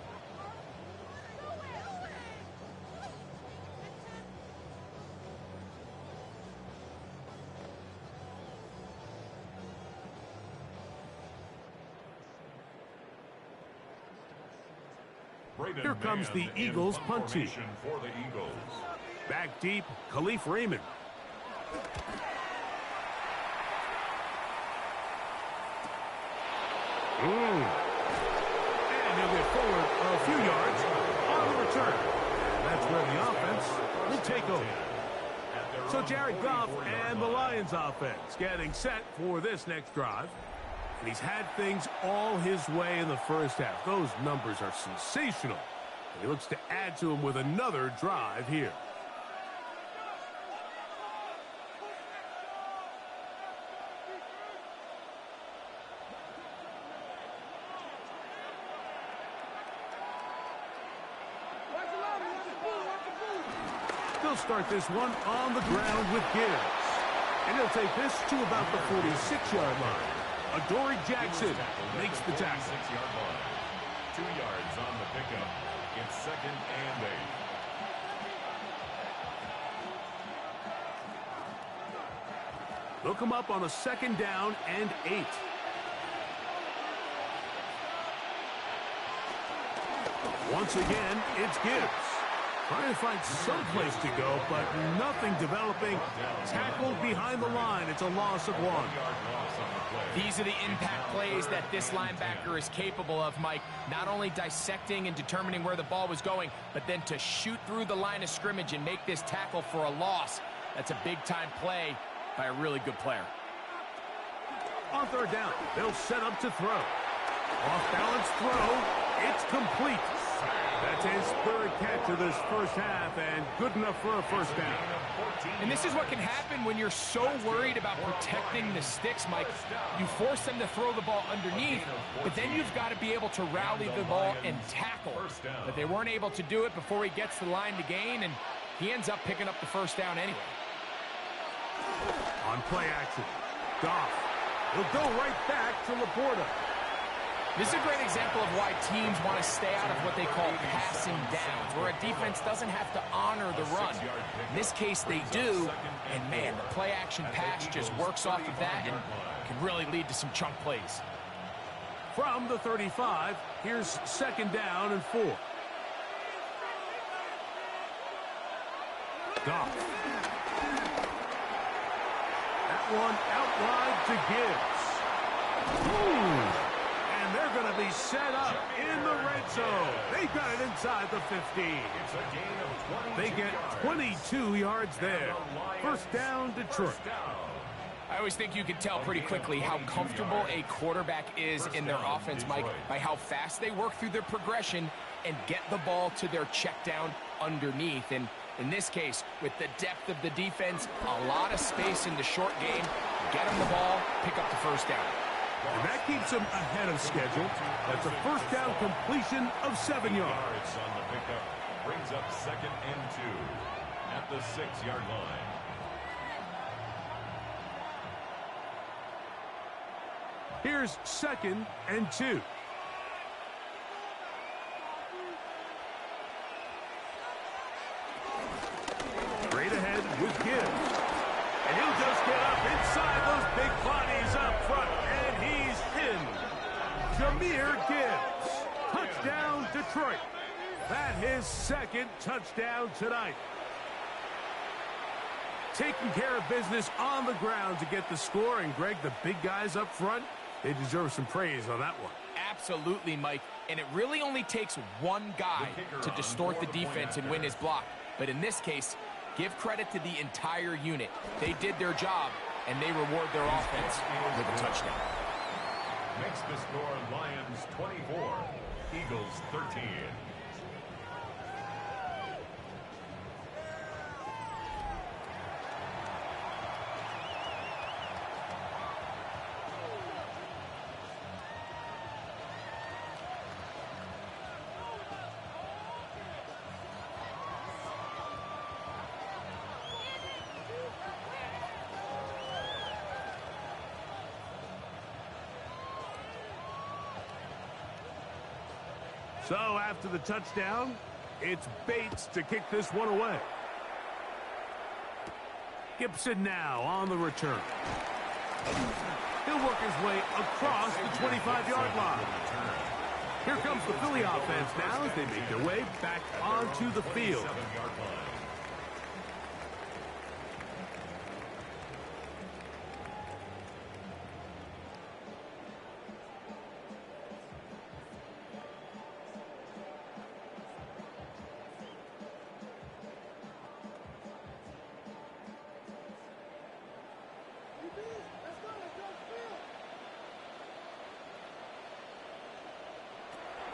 Here comes the Eagles punt team. For the Eagles. Back deep, Khalif Raymond. And he'll get forward a few yards on the return. And that's where the offense will take over. So Jared Goff and the Lions offense getting set for this next drive. And he's had things all his way in the 1st half. Those numbers are sensational. And he looks to add to them with another drive here. They'll start this one on the ground with Gibbs. And he'll take this to about the 46-yard line. Adoree Jackson makes the tackle. 46-yard line. 2 yards on the pickup. It's 2nd and 8. They'll come up on a 2nd down and 8. Once again, it's Gibbs. Trying to find some place to go, but nothing developing. Tackled behind the line. It's a loss of 1. These are the impact plays that this linebacker is capable of, Mike. Not only dissecting and determining where the ball was going, but then to shoot through the line of scrimmage and make this tackle for a loss. That's a big-time play by a really good player. On 3rd down, they'll set up to throw. Off-balance throw. It's complete. That's his 3rd catch of this first half, and good enough for a 1st down. And this is what can happen when you're so worried about protecting the sticks, Mike. You force them to throw the ball underneath, but then you've got to be able to rally the ball and tackle. But they weren't able to do it before he gets the line to gain, and he ends up picking up the 1st down anyway. On play action, Goff will go right back to Laporta. This is a great example of why teams want to stay out of what they call passing downs, where a defense doesn't have to honor the run. In this case, they do, and man, the play-action pass just works off of that and can really lead to some chunk plays. From the 35, here's 2nd down and 4. Goff. That one out wide to Gibbs. Ooh. And they're going to be set up in the red zone. They've got it inside the 15. They get 22 yards there. 1st down, Detroit. I always think you can tell pretty quickly how comfortable a quarterback is in their offense, Mike, by how fast they work through their progression and get the ball to their check down underneath. And in this case, with the depth of the defense, a lot of space in the short game, get them the ball, pick up the 1st down. And that keeps him ahead of schedule. That's a 1st down completion of 7 yards. On the pickup brings up 2nd and 2 at the 6-yard line. Here's 2nd and 2. Straight ahead with Gibbs. And he'll just get up inside those big bodies up front. And he's in. Jahmyr Gibbs. Touchdown, Detroit. That's his 2nd touchdown tonight. Taking care of business on the ground to get the score. And, Greg, the big guys up front, they deserve some praise on that one. Absolutely, Mike. And it really only takes one guy to distort the defense and win his block. But in this case, give credit to the entire unit. They did their job, and they reward their offense with a touchdown. Makes the score Lions 24, Eagles 13. So after the touchdown, it's Bates to kick this one away. Gibson now on the return. He'll work his way across the 25-yard line. Here comes the Philly offense now as they make their way back onto the field.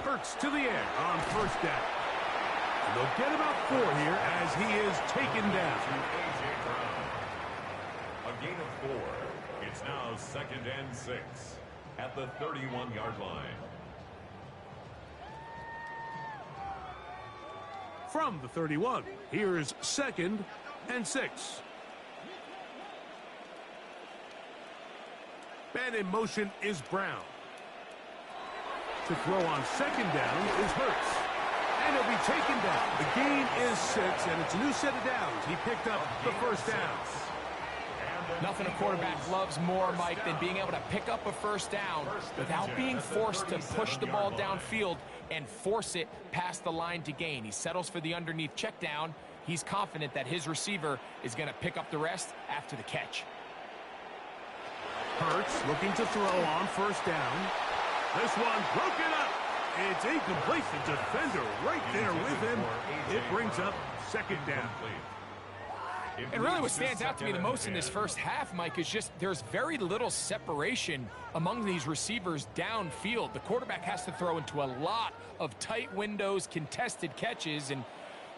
Hurts to the air on 1st down. And they'll get about 4 here as he is taken down. A gain of 4. It's now 2nd and 6 at the 31-yard line. from the 31. Here's 2nd and 6. Man in motion is Brown. To throw on 2nd down is Hurts. And he'll be taken down. The gain is 6, and it's a new set of downs. He picked up the first down. Nothing a quarterback loves more, Mike, than being able to pick up a first down without being forced to push the ball downfield and force it past the line to gain. He settles for the underneath check down. He's confident that his receiver is going to pick up the rest after the catch. Hurts looking to throw on 1st down. This one broken up. It's incomplete. The defender right there with him. It brings up 2nd down. And really what stands out to me the most in this first half, Mike, is just there's very little separation among these receivers downfield. The quarterback has to throw into a lot of tight windows, contested catches, and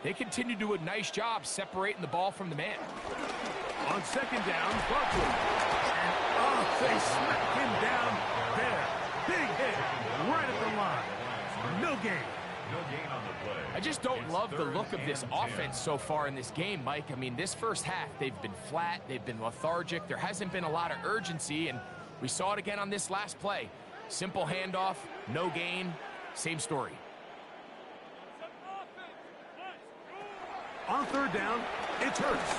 they continue to do a nice job separating the ball from the man. On 2nd down, Barkley. And they smack him down there. Big hit right at the line. No gain. No gain on the play. I just don't love the look of this offense so far in this game, Mike. I mean, this first half, they've been flat, they've been lethargic, there hasn't been a lot of urgency, and we saw it again on this last play. Simple handoff, no gain, same story. On 3rd down, it's Hurts.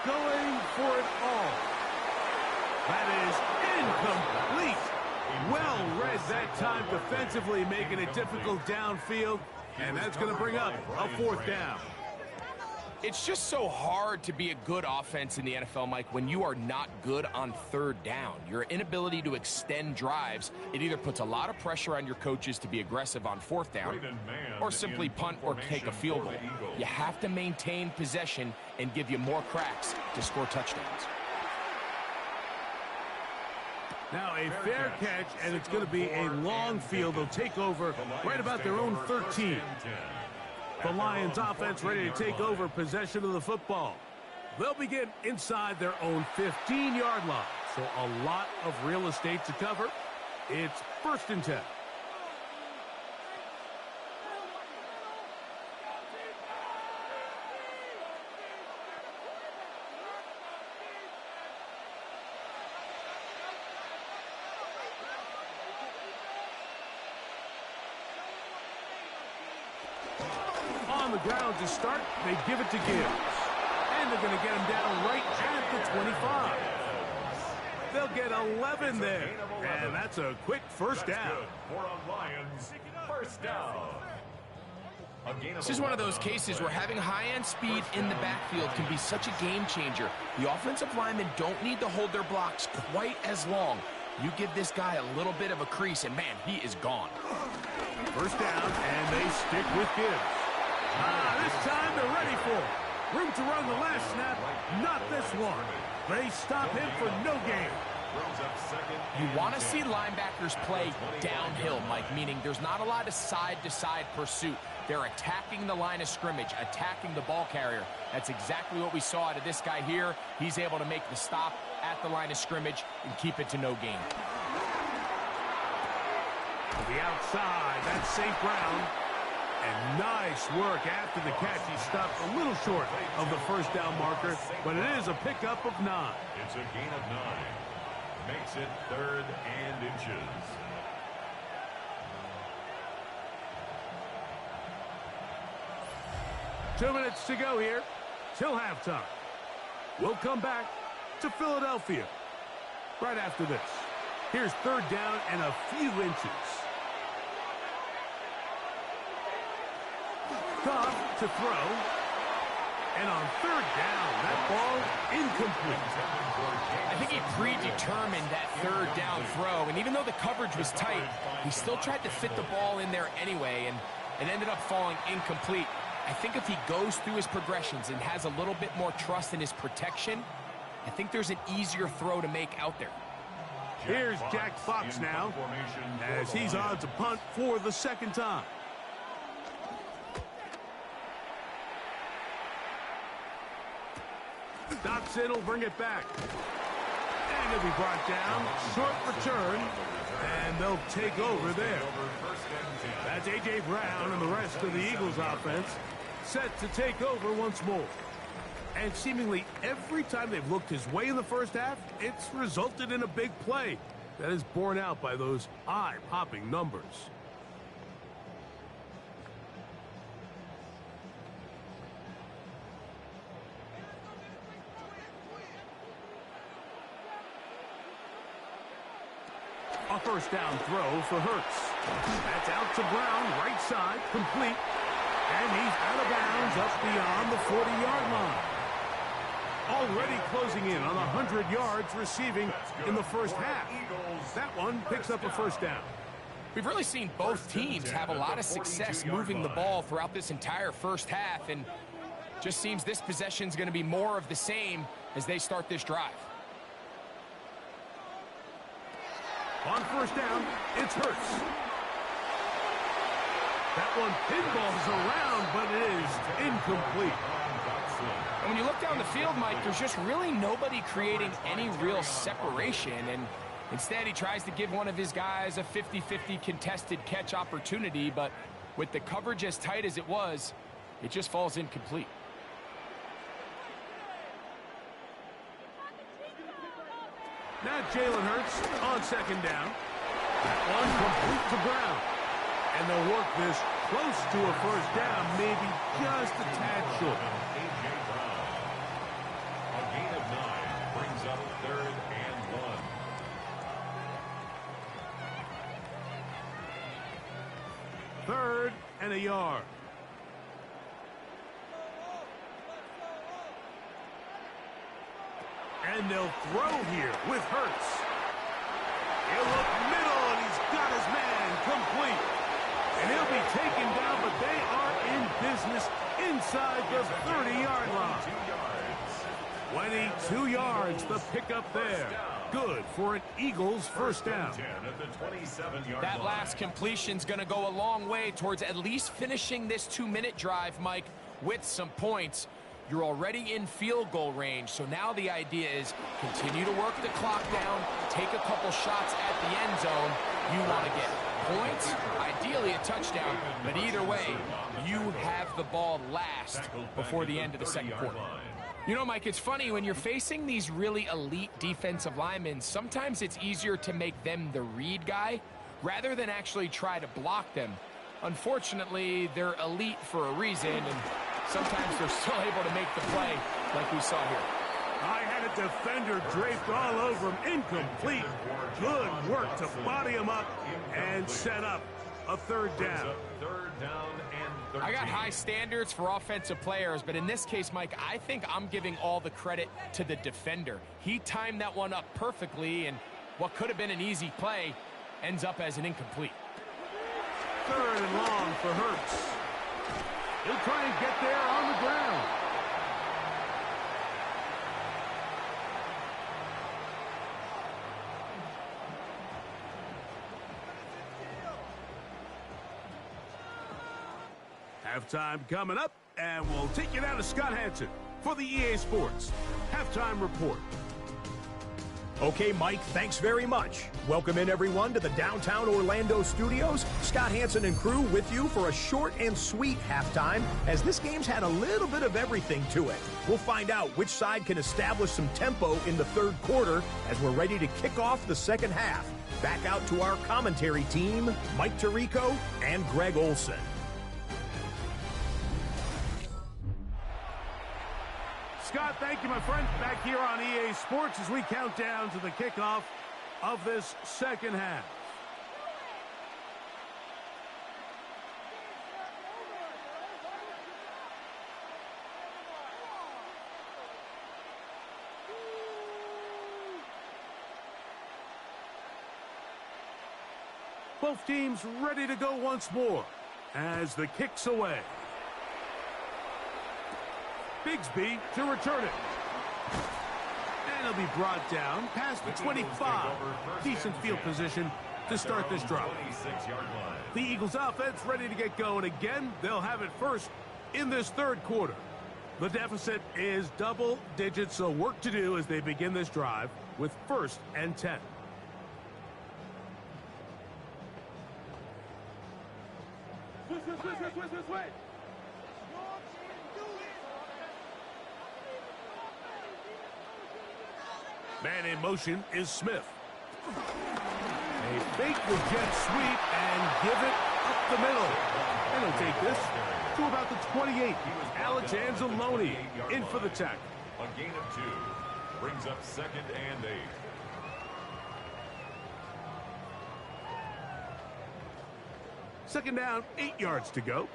Going for it all. That is incomplete. Well read that time defensively, making it difficult downfield, and that's going to bring up a 4th down. It's just so hard to be a good offense in the NFL, Mike, when you are not good on 3rd down. Your inability to extend drives, it either puts a lot of pressure on your coaches to be aggressive on 4th down or simply punt or take a field goal. You have to maintain possession and give you more cracks to score touchdowns. Now a fair catch, and it's going to be a long field. They'll take over right about their own 13. The Lions offense ready to take over possession of the football. They'll begin inside their own 15-yard line. So a lot of real estate to cover. It's 1st and 10. On the ground to start, they give it to Gibbs. And they're going to get him down right at the 25. They'll get 11 there. And that's a quick first down. For a Lions first down. This is one of those cases where having high-end speed in the backfield can be such a game changer. The offensive linemen don't need to hold their blocks quite as long. You give this guy a little bit of a crease, and man, he is gone. First down, and they stick with Gibbs. This time they're ready for it. Room to run the last snap, not this one. They stop him for no gain. You want to see linebackers play downhill, Mike, meaning there's not a lot of side-to-side pursuit. They're attacking the line of scrimmage, attacking the ball carrier. That's exactly what we saw out of this guy here. He's able to make the stop at the line of scrimmage and keep it to no gain. To the outside, that's St. Brown. And nice work after the catch. He stopped a little short of the first down marker, but it is a pickup of 9. It's a gain of 9. Makes it 3rd and inches. Two minutes to go here till halftime. We'll come back to Philadelphia right after this. Here's 3rd down and a few inches. Goff to throw. And on 3rd down, that ball incomplete. I think he predetermined that 3rd down throw, and even though the coverage was tight, he still tried to fit the ball in there anyway, and it ended up falling incomplete. I think if he goes through his progressions and has a little bit more trust in his protection, I think there's an easier throw to make out there. Here's Jack Fox now, as he's on to punt for the 2nd time. Dotson will bring it back. And he'll be brought down. Short return. And they'll take over there. That's A.J. Brown and the rest of the Eagles offense set to take over once more. And seemingly every time they've looked his way in the first half, it's resulted in a big play that is borne out by those eye-popping numbers. A first down throw for Hurts. That's out to Brown, right side, complete. And he's out of bounds up beyond the 40-yard line. Already closing in on 100 yards receiving in the first half. That one picks up a first down. We've really seen both teams have a lot of success moving the ball throughout this entire first half, and just seems this possession is going to be more of the same as they start this drive. On first down, it's Hurts. That one pinballs around, but it is incomplete. And when you look down the field, Mike, there's just really nobody creating any real separation, and instead he tries to give one of his guys a 50-50 contested catch opportunity, but with the coverage as tight as it was, it just falls incomplete. Now Jalen Hurts on second down. That one complete to Brown. And they'll work this close to a first down, maybe just a tad short. A.J. Brown. A gain of 9 brings up 3rd and 1. 3rd and a yard. And they'll throw here with Hurts. He'll look middle, and he's got his man complete. And he'll be taken down, but they are in business inside the 30-yard line. 22 yards, the pickup there. Good for an Eagles first down. That last completion's going to go a long way towards at least finishing this 2-minute drive, Mike, with some points. You're already in field goal range, so now the idea is continue to work the clock down, take a couple shots at the end zone. You want to get points, ideally a touchdown, but either way, you have the ball last before the end of the second quarter. You know, Mike, it's funny, when you're facing these really elite defensive linemen, sometimes it's easier to make them the read guy rather than actually try to block them. Unfortunately, they're elite for a reason, and sometimes they're still able to make the play like we saw here. I had a defender draped all over him. Incomplete. Good work to body him up and set up a 3rd down. 3rd down and 13. I got high standards for offensive players, but in this case, Mike, I think I'm giving all the credit to the defender. He timed that one up perfectly, and what could have been an easy play ends up as an incomplete. 3rd and long for Hurts. He'll try and get there on the ground. Halftime coming up, and we'll take you down to Scott Hansen for the EA Sports Halftime Report. Okay, Mike, thanks very much. Welcome in, everyone, to the downtown Orlando studios. Scott Hansen and crew with you for a short and sweet halftime, as this game's had a little bit of everything to it. We'll find out which side can establish some tempo in the 3rd quarter as we're ready to kick off the second half. Back out to our commentary team, Mike Tirico and Greg Olson. Scott, thank you, my friend. Back here on EA Sports as we count down to the kickoff of this second half. Both teams ready to go once more as the kick's away. Bigsby to return it. And he'll be brought down past the 25. Decent field position to start this drive. The Eagles offense ready to get going again. They'll have it first in this 3rd quarter. The deficit is double digits, so work to do as they begin this drive with 1st and 10. Man in motion is Smith. A fake the jet sweep and give it up the middle. And he'll take this to about the 28. Alex Anzalone in for the tackle. A gain of 2 brings up 2nd and 8. Second down, 8 yards to go.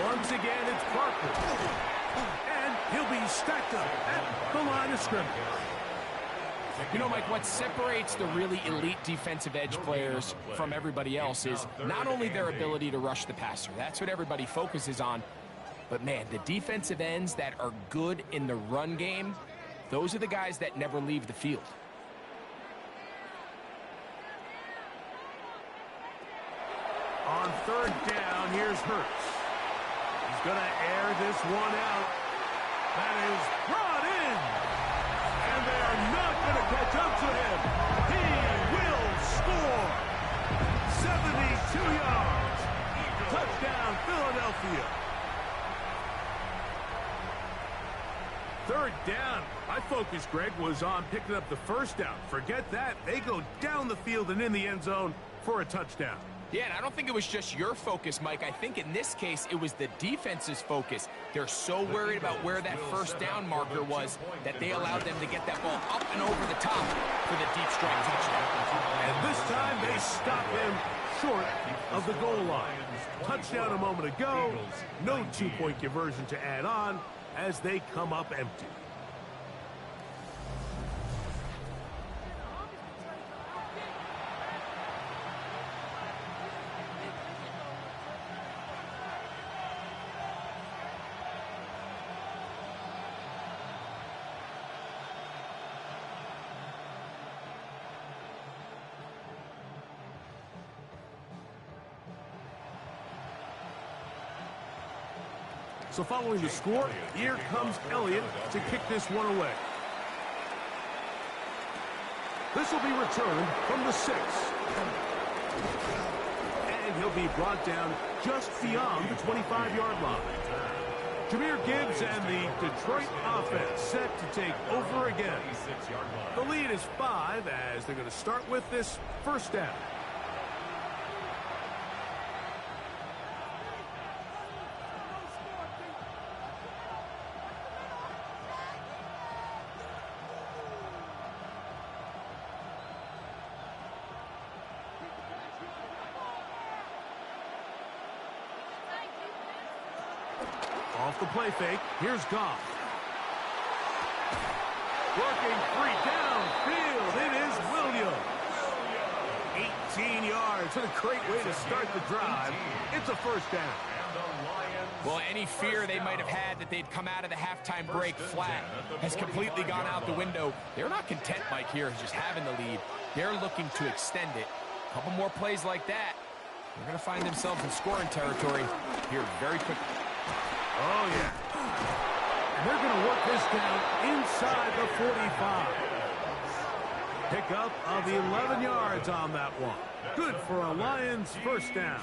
Once again, it's Parker. And he'll be stacked up at the line of scrimmage. You know, Mike, what separates the really elite defensive edge players from everybody else is not only their ability to rush the passer. That's what everybody focuses on. But, man, the defensive ends that are good in the run game, those are the guys that never leave the field. On 3rd down, here's Hurts. He's going to air this one out. That is brought in. And they're not going to catch up to him. He will score. 72 yards. Touchdown, Philadelphia. 3rd down. My focus, Greg, was on picking up the 1st down. Forget that. They go down the field and in the end zone for a touchdown. Yeah, and I don't think it was just your focus, Mike. I think in this case, it was the defense's focus. They're so worried about where that 1st down marker was that they allowed them to get that ball up and over the top for the deep strike touchdown. And this time they stop him short of the goal line. Touchdown a moment ago. No 2-point conversion to add on as they come up empty. So following the score, here comes Elliott to kick this one away. This will be returned from the 6. And he'll be brought down just beyond the 25-yard line. Jahmyr Gibbs and the Detroit offense set to take over again. The lead is 5 as they're going to start with this 1st down. Off the play fake, here's Goff. Working 3 downfield, it is Williams. 18 yards, what a great way to start the drive. It's a 1st down. Well, any fear they might have had that they'd come out of the halftime break flat has completely gone out the window. They're not content, Mike, here just having the lead. They're looking to extend it. A couple more plays like that, they're going to find themselves in scoring territory here very quickly. Oh, yeah. And they're going to work this down inside the 45. Pickup of 11 yards on that one. Good for a Lions 1st down.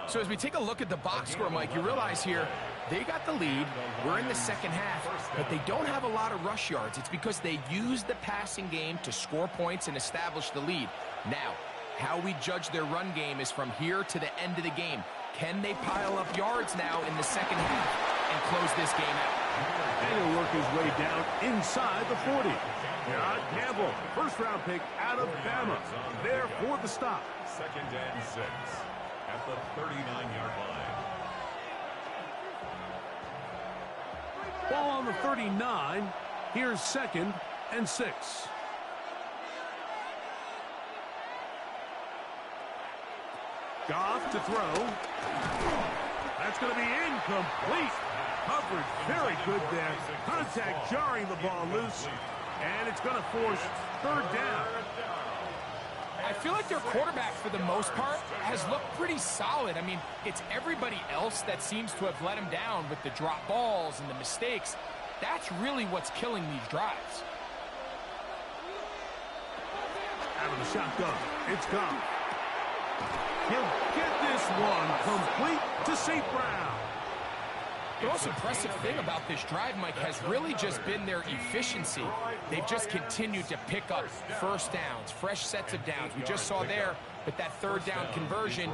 So as we take a look at the box score, Mike, you realize here they got the lead. We're in the 2nd half, but they don't have a lot of rush yards. It's because they use the passing game to score points and establish the lead. Now, how we judge their run game is from here to the end of the game. Can they pile up yards now in the 2nd half and close this game out? And he'll work his way down inside the 40. John Campbell, 1st-round pick out of Bama. There for the stop. 2nd and 6 at the 39-yard line. Ball on the 39. Here's 2nd and 6. Goff to throw. That's going to be incomplete. Coverage very good there. Contact jarring the ball loose. And it's going to force 3rd down. I feel like their quarterback, for the most part, has looked pretty solid. I mean, it's everybody else that seems to have let him down with the drop balls and the mistakes. That's really what's killing these drives. Out of the shotgun, it's gone. He'll get this one complete to St. Brown. The most impressive thing about this drive, Mike, has really just been their efficiency. They've just continued to pick up first downs, fresh sets of downs. We just saw there with that third down conversion,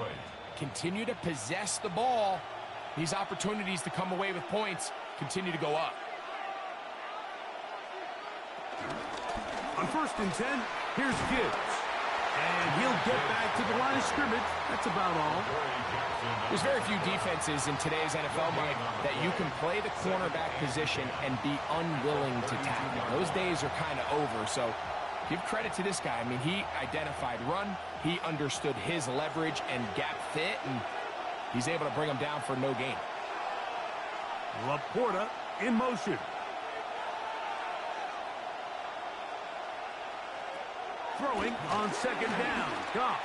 continue to possess the ball. These opportunities to come away with points continue to go up. On 1st and 10, here's Gibbs. And he'll get back to the line of scrimmage. That's about all. There's very few defenses in today's NFL, Mike, that you can play the cornerback position and be unwilling to tackle. Those days are kind of over, so give credit to this guy. I mean, he identified run, he understood his leverage and gap fit, and he's able to bring him down for no gain. Laporta in motion. Throwing on 2nd down. Goff.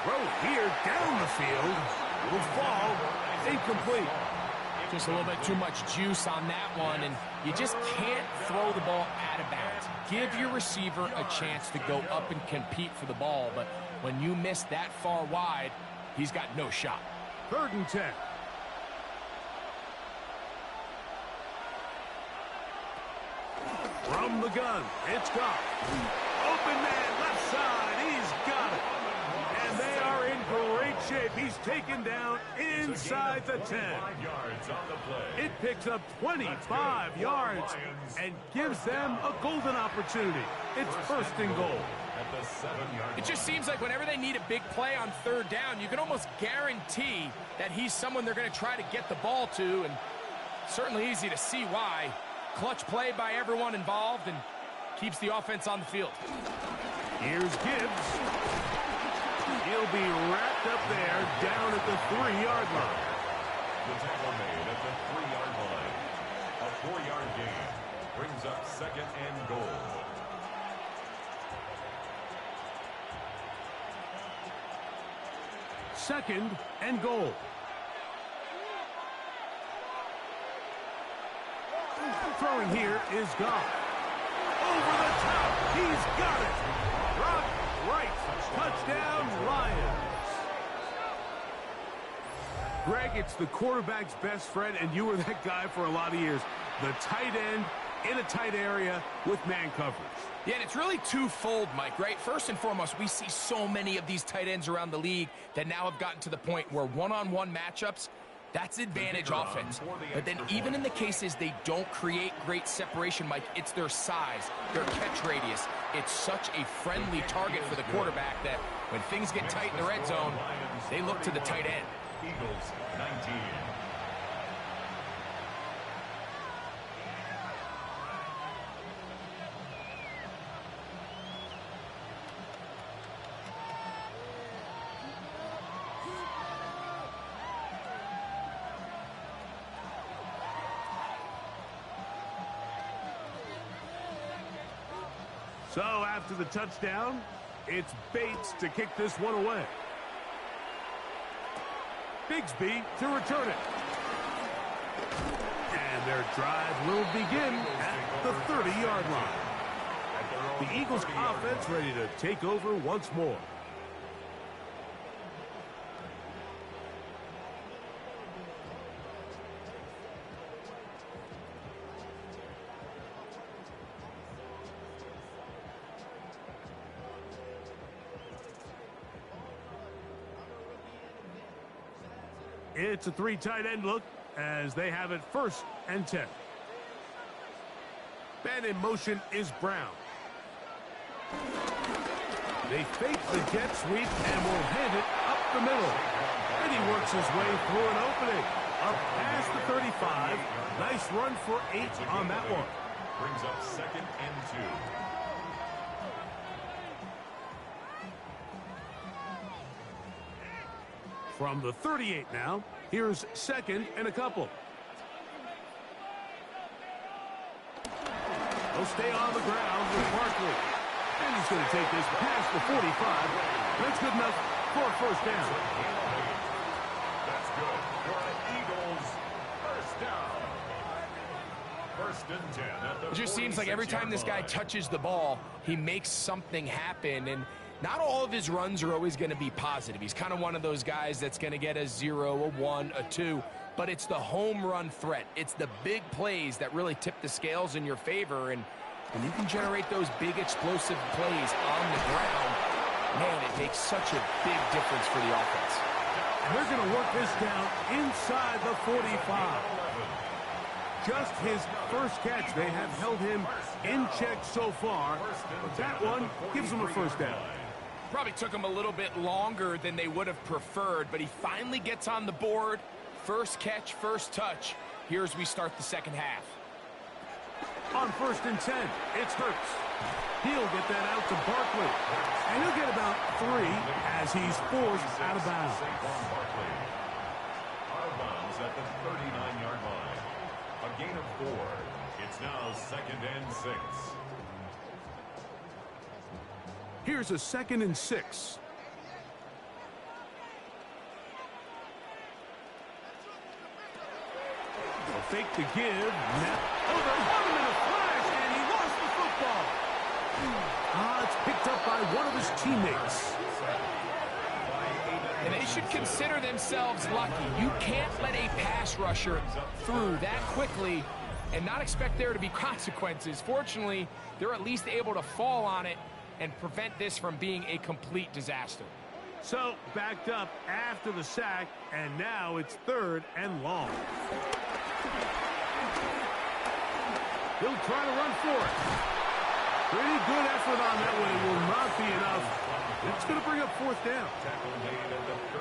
Throw here down the field. Will fall. Incomplete. Just a little bit too much juice on that one, and you just can't throw the ball out of bounds. Give your receiver a chance to go up and compete for the ball, but when you miss that far wide, he's got no shot. 3rd and 10. From the gun, it's Goff. Open man, left side, he's got it. And they are in great shape. He's taken down inside the 10. It picks up 25 yards and gives them a golden opportunity. It's 1st and goal. It just seems like whenever they need a big play on 3rd down, you can almost guarantee that he's someone they're going to try to get the ball to, and certainly easy to see why. Clutch play by everyone involved and keeps the offense on the field. Here's Gibbs. He'll be wrapped up there down at the 3-yard line. The tackle made at the 3-yard line. A 4-yard gain brings up 2nd and goal. Second and goal. Throwing here is Goff. Over the top. He's got it. Rock right. Touchdown, Lions. Greg, it's the quarterback's best friend, and you were that guy for a lot of years. The tight end in a tight area with man coverage. Yeah, and it's really twofold, Mike, right? First and foremost, we see so many of these tight ends around the league that now have gotten to the point where one-on-one matchups, that's advantage offense. But then even in the cases they don't create great separation, Mike, it's their size, their catch radius. It's such a friendly target for the quarterback that when things get tight in the red zone, they look to the tight end. Eagles 19. So after the touchdown, it's Bates to kick this one away. Bigsby to return it. And their drive will begin at the 30-yard line. The Eagles offense ready to take over once more. It's a 3 tight end look as they have it 1st and 10. Man in motion is Brown. They fake the jet sweep and will hand it up the middle. And he works his way through an opening. Up past the 35. Nice run for 8 on that one. Brings up 2nd and 2. From the 38 now, here's 2nd and a couple. They'll stay on the ground with Barkley. And he's going to take this past the 45. That's good enough for a first down. That's good for an Eagles first down. First and 10 at the It just seems like every time this guy touches the ball, he makes something happen. And not all of his runs are always going to be positive. He's kind of one of those guys that's going to get a 0, a 1, a 2. But it's the home run threat. It's the big plays that really tip the scales in your favor. And when you can generate those big explosive plays on the ground, man, it makes such a big difference for the offense. And they're going to work this down inside the 45. Just his first catch. They have held him in check so far. But that one gives him a first down. Probably took him a little bit longer than they would have preferred, but he finally gets on the board. First catch, first touch. Here as we start the second half. On first and 10, it's Hurts. He'll get that out to Barkley. And he'll get about 3 as he's forced out of bounds. Out of bounds at the 39-yard line. A gain of 4. It's now second and 6. Here's a second and 6. They'll fake the give. Now, oh, they're on him in a flash, and he lost the football. It's picked up by one of his teammates. And they should consider themselves lucky. You can't let a pass rusher through that quickly and not expect there to be consequences. Fortunately, they're at least able to fall on it and prevent this from being a complete disaster. So, backed up after the sack, and now it's third and long. He'll try to run for it. Pretty good effort on that one. It will not be enough. It's going to bring up fourth down.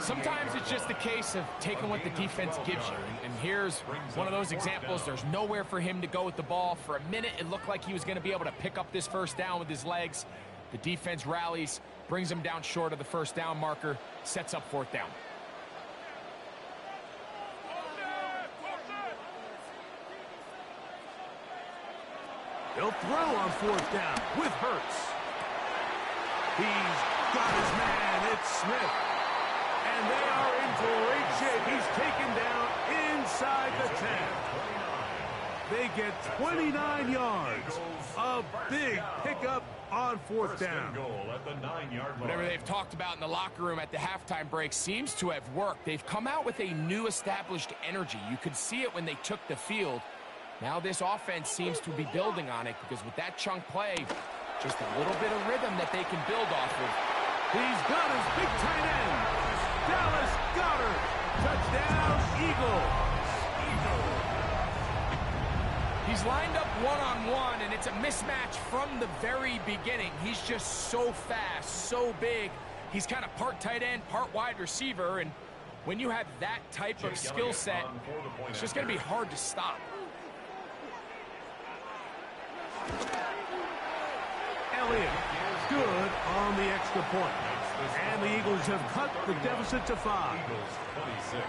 Sometimes it's just the case of taking what the defense gives you. And here's one of those examples. There's nowhere for him to go with the ball. For a minute, it looked like he was going to be able to pick up this first down with his legs. The defense rallies, brings him down short of the first down marker, sets up fourth down. They'll throw on fourth down with Hurts. He's got his man. It's Smith. And they are in great shape. He's taken down inside the 10. They get 29 yards. A big pickup on fourth down. Whatever they've talked about in the locker room at the halftime break seems to have worked. They've come out with a new established energy. You could see it when they took the field. Now this offense seems to be building on it because with that chunk play, just a little bit of rhythm that they can build off of. He's got his big tight end. Dallas Goedert. Touchdown, Eagles. He's lined up one-on-one, and it's a mismatch from the very beginning. He's just so fast, so big. He's kind of part tight end, part wide receiver, and when you have that type of skill set, it's just going to be hard to stop. Elliott, good on the extra point. And the Eagles have cut the deficit to 5. Eagles 26.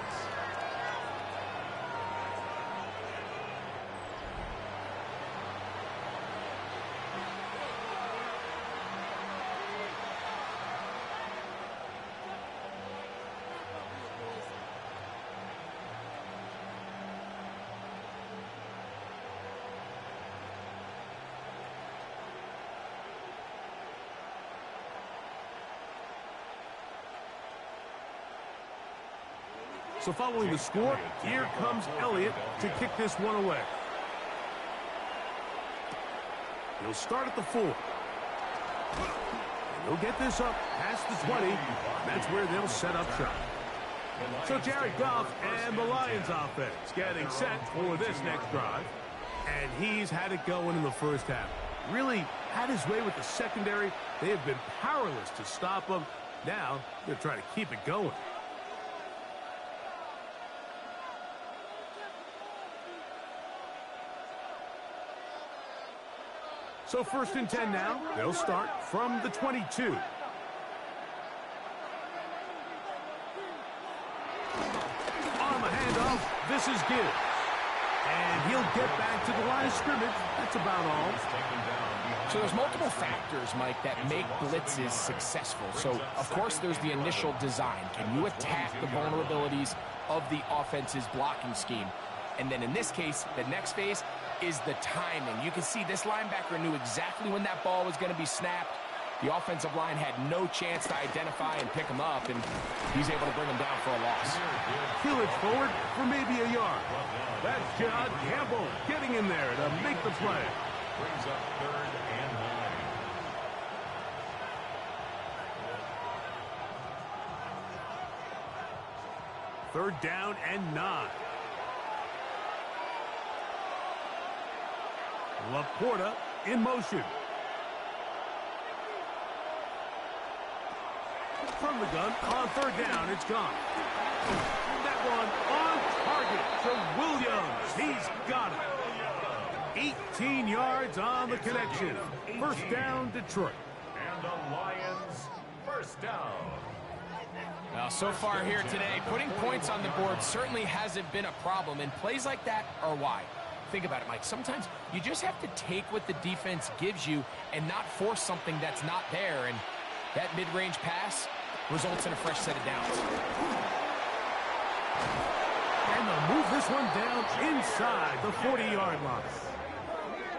So following the score, here comes Elliott to kick this one away. He'll start at the 4. He'll get this up past the 20. That's where they'll set up shop. So Jared Goff and the Lions offense getting set for this next drive. And he's had it going in the first half. Really had his way with the secondary. They have been powerless to stop him. Now they're trying to keep it going. So first and 10 now. They'll start from the 22. On the handoff, this is Gibbs. And he'll get back to the line of scrimmage. That's about all. So there's multiple factors, Mike, that make blitzes successful. So, of course, there's the initial design. Can you attack the vulnerabilities of the offense's blocking scheme? And then in this case, the next phase is the timing. You can see this linebacker knew exactly when that ball was going to be snapped. The offensive line had no chance to identify and pick him up, and he's able to bring him down for a loss. Peel it forward for maybe a yard. That's John Campbell getting in there to make the play. Brings up 3rd and 9. 3rd down and 9. Laporta in motion. From the gun on 3rd down, it's gone. That one on target to Williams. He's got it. 18 yards on the connection. 1st down, Detroit. And the Lions, 1st down. Now, so far here today, putting points on the board certainly hasn't been a problem, and plays like that are why. Think about it, Mike. Sometimes you just have to take what the defense gives you and not force something that's not there, and that mid-range pass results in a fresh set of downs. And they'll move this one down inside the 40-yard line.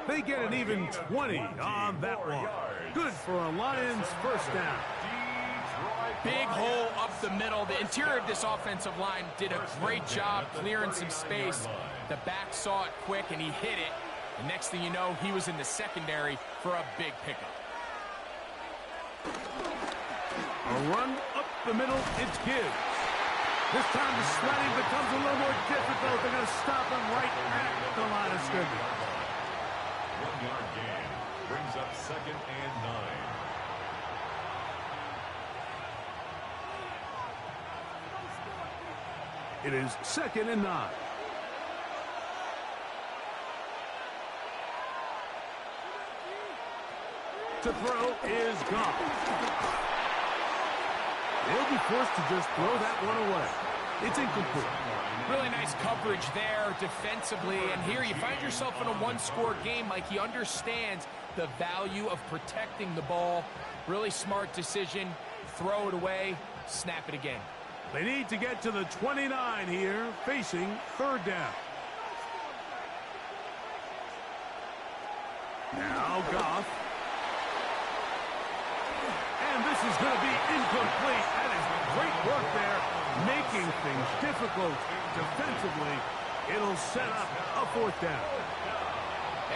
They get an even 20 on that one. Good for a Lions 1st down. Big hole up the middle. The interior of this offensive line did a great job clearing some space. The back saw it quick, and he hit it. The next thing you know, he was in the secondary for a big pickup. A run up the middle, it's Gibbs. This time the sledding becomes a little more difficult. They're going to stop him right at the line of scrimmage. 1-yard gain. Brings up 2nd and 9. It is 2nd and 9. To throw is gone. They'll be forced to just throw that one away. It's incomplete. Really nice coverage there defensively, and here you find yourself in a one-score game. Like, he understands the value of protecting the ball. Really smart decision. Throw it away, snap it again. They need to get to the 29 here, facing 3rd down. Now Goff. And this is going to be incomplete. That is great work there, making things difficult defensively. It'll set up a 4th down.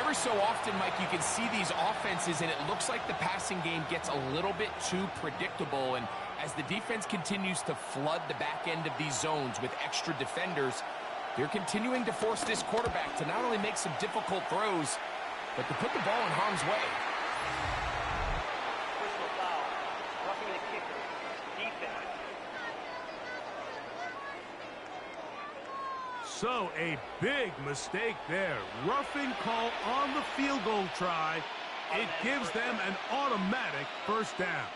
Every so often, Mike, you can see these offenses, and it looks like the passing game gets a little bit too predictable. And as the defense continues to flood the back end of these zones with extra defenders, they're continuing to force this quarterback to not only make some difficult throws, but to put the ball in harm's way. Personal foul. Roughing the kicker. Defense. So a big mistake there. Roughing call on the field goal try. It gives them an automatic 1st down.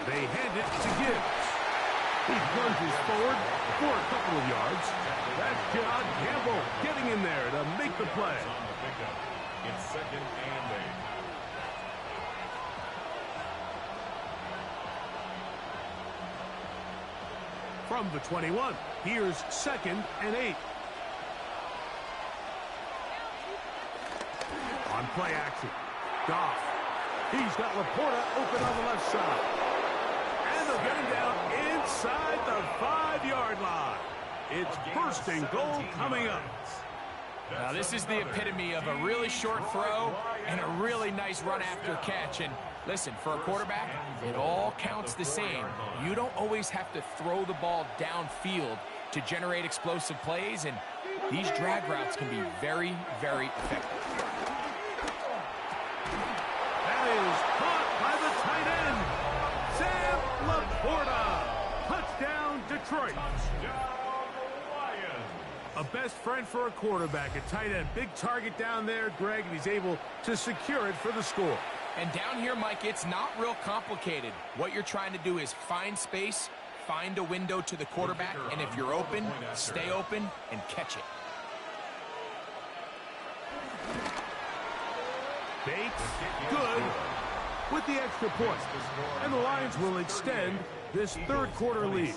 They hand it to Gibbs. He plunges forward for a couple of yards. That's John Campbell getting in there to make the play. On the pickup. It's 2nd and 8. From the 21, here's 2nd and 8. On play action, Goff. He's got Laporta open on the left side. And they'll get him down inside the 5-yard line. It's 1st and goal coming up. Now, this is the epitome of a really short throw and a really nice run after catch. And listen, for a quarterback, it all counts the same. You don't always have to throw the ball downfield to generate explosive plays, and these drag routes can be very, very effective. That is caught by the tight end, Sam Laporta. Touchdown, Detroit. Touchdown, Lions. A best friend for a quarterback, a tight end. Big target down there, Greg, and he's able to secure it for the score. And down here, Mike, it's not real complicated. What you're trying to do is find space, find a window to the quarterback, and if you're open, stay open and catch it. Bates, good, with the extra point. And the Lions will extend this third quarter lead.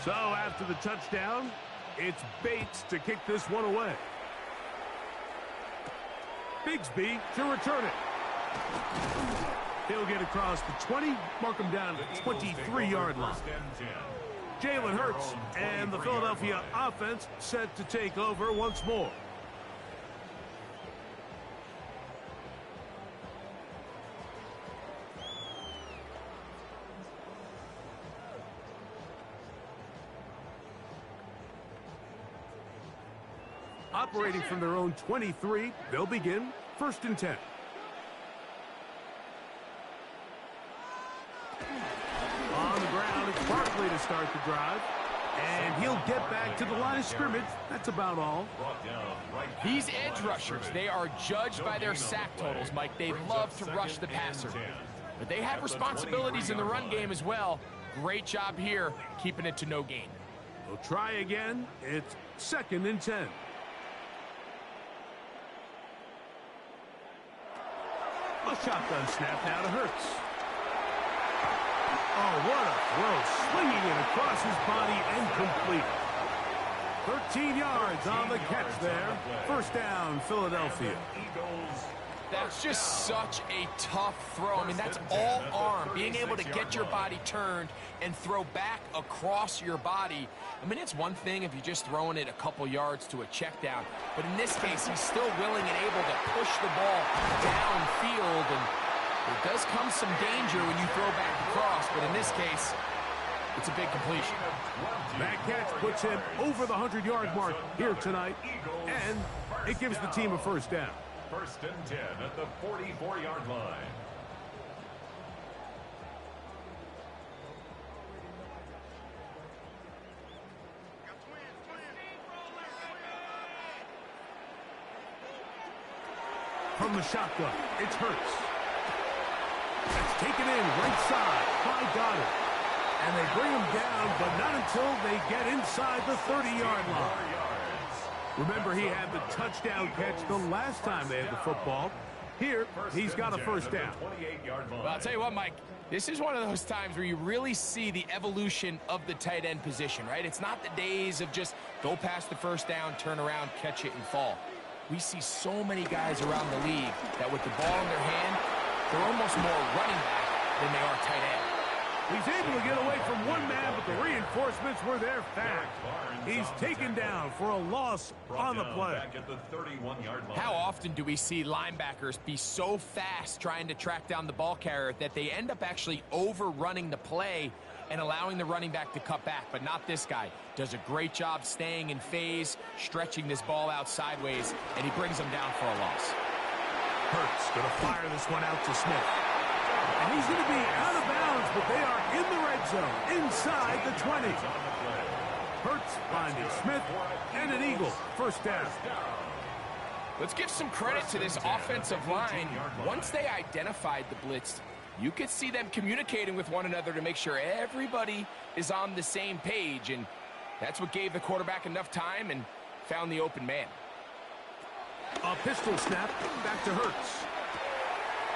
So after the touchdown, it's Bates to kick this one away. Bigsby to return it. He'll get across the 20, mark him down to the 23-yard line. Jalen Hurts and the Philadelphia offense set to take over once more. Operating from their own 23, they'll begin 1st and 10. On the ground, it's Barkley to start the drive. And he'll get back to the line of scrimmage. That's about all. These edge rushers, they are judged by their sack totals, Mike. They love to rush the passer. But they have responsibilities in the run game as well. Great job here, keeping it to no gain. They'll try again. It's 2nd and 10. A shotgun snap now to Hurts. Oh, what a throw. Swinging it across his body and complete. 13 yards on the catch there. 1st down, Philadelphia. That's just such a tough throw. I mean, that's all arm. Being able to get your body turned and throw back across your body. I mean, it's one thing if you're just throwing it a couple yards to a check down. But in this case, he's still willing and able to push the ball downfield. And there does come some danger when you throw back across. But in this case, it's a big completion. That catch puts him over the 100-yard mark here tonight. And it gives the team a 1st down. 1st and 10 at the 44-yard line. From the shotgun, it's Hurts. That's taken in right side by Goddard. And they bring him down, but not until they get inside the 30-yard line. Remember, he had the touchdown catch the last time they had the football. Here, he's got a 1st down. Well, I'll tell you what, Mike, this is one of those times where you really see the evolution of the tight end position, right? It's not the days of just go past the 1st down, turn around, catch it, and fall. We see so many guys around the league that with the ball in their hand, they're almost more running back than they are tight end. He's able to get away from one man, but the reinforcements were there fast. He's taken down for a loss on the play. How often do we see linebackers be so fast trying to track down the ball carrier that they end up actually overrunning the play and allowing the running back to cut back? But not this guy. Does a great job staying in phase, stretching this ball out sideways, and he brings them down for a loss. Hurts going to fire this one out to Smith. And he's going to be out of bounds, but they are in the red zone, inside the 20. Hurts finding Smith, and an eagle. 1st down. Let's give some credit to this offensive line. Once they identified the blitz, you could see them communicating with one another to make sure everybody is on the same page, and that's what gave the quarterback enough time and found the open man. A pistol snap back to Hurts.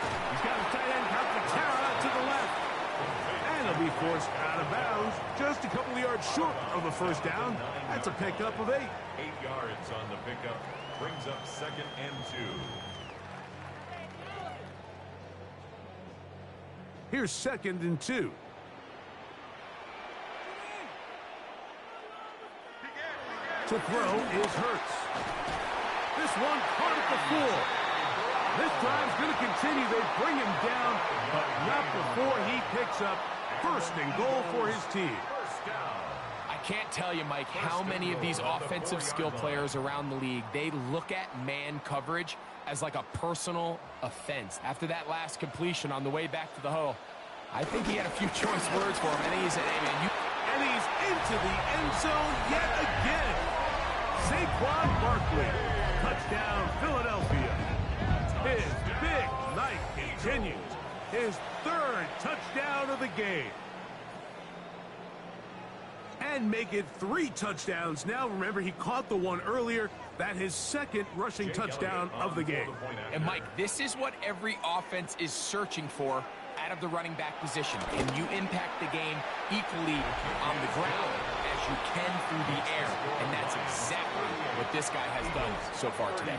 He's got a tight end, Calcaterra, to the left. And he'll be forced out of bounds, just a couple of yards short of the 1st down. That's a pickup of 8. 8 yards on the pickup, brings up 2nd and 2. Here's 2nd and 2. To throw is Hurts. This one caught at the 4. This drive's going to continue. They bring him down, but not before he picks up first and goal for his team. I can't tell you, Mike, how many of these offensive skill players around the league, they look at man coverage as like a personal offense. After that last completion on the way back to the huddle, I think he had a few choice words for him. I think he said, hey, man, and he's into the end zone yet again. Saquon Barkley, touchdown Philadelphia. His big night continues. His 3rd touchdown of the game. And make it 3 touchdowns now. Remember, he caught the one earlier. That his 2nd rushing touchdown of the game. And, Mike, this is what every offense is searching for out of the running back position. Can you impact the game equally on the ground as you can through the air? And that's exactly what this guy has done so far today.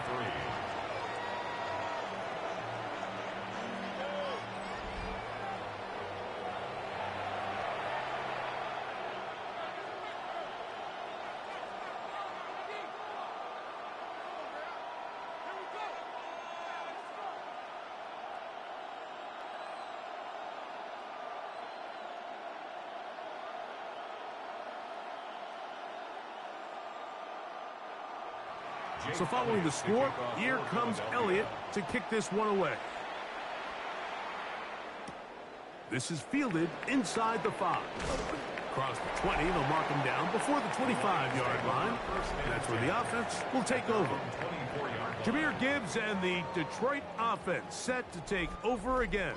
So following the score, here comes Elliott to kick this one away. This is fielded inside the 5. Across the 20, they'll mark him down before the 25-yard line. And that's where the offense will take over. Jahmyr Gibbs and the Detroit offense set to take over again.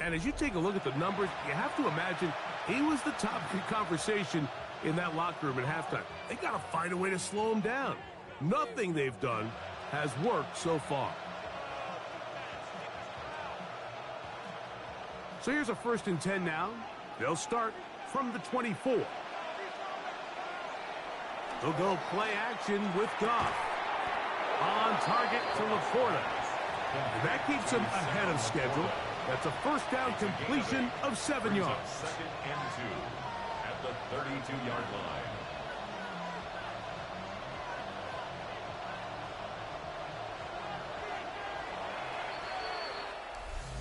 And as you take a look at the numbers, you have to imagine he was the topic of conversation in that locker room at halftime. They got to find a way to slow him down. Nothing they've done has worked so far. So here's a 1st and 10 now. They'll start from the 24. They'll go play action with Goff. On target to Laporta. And that keeps him ahead of schedule. That's a 1st down completion of 7 yards. 2nd and 2 at the 32-yard line.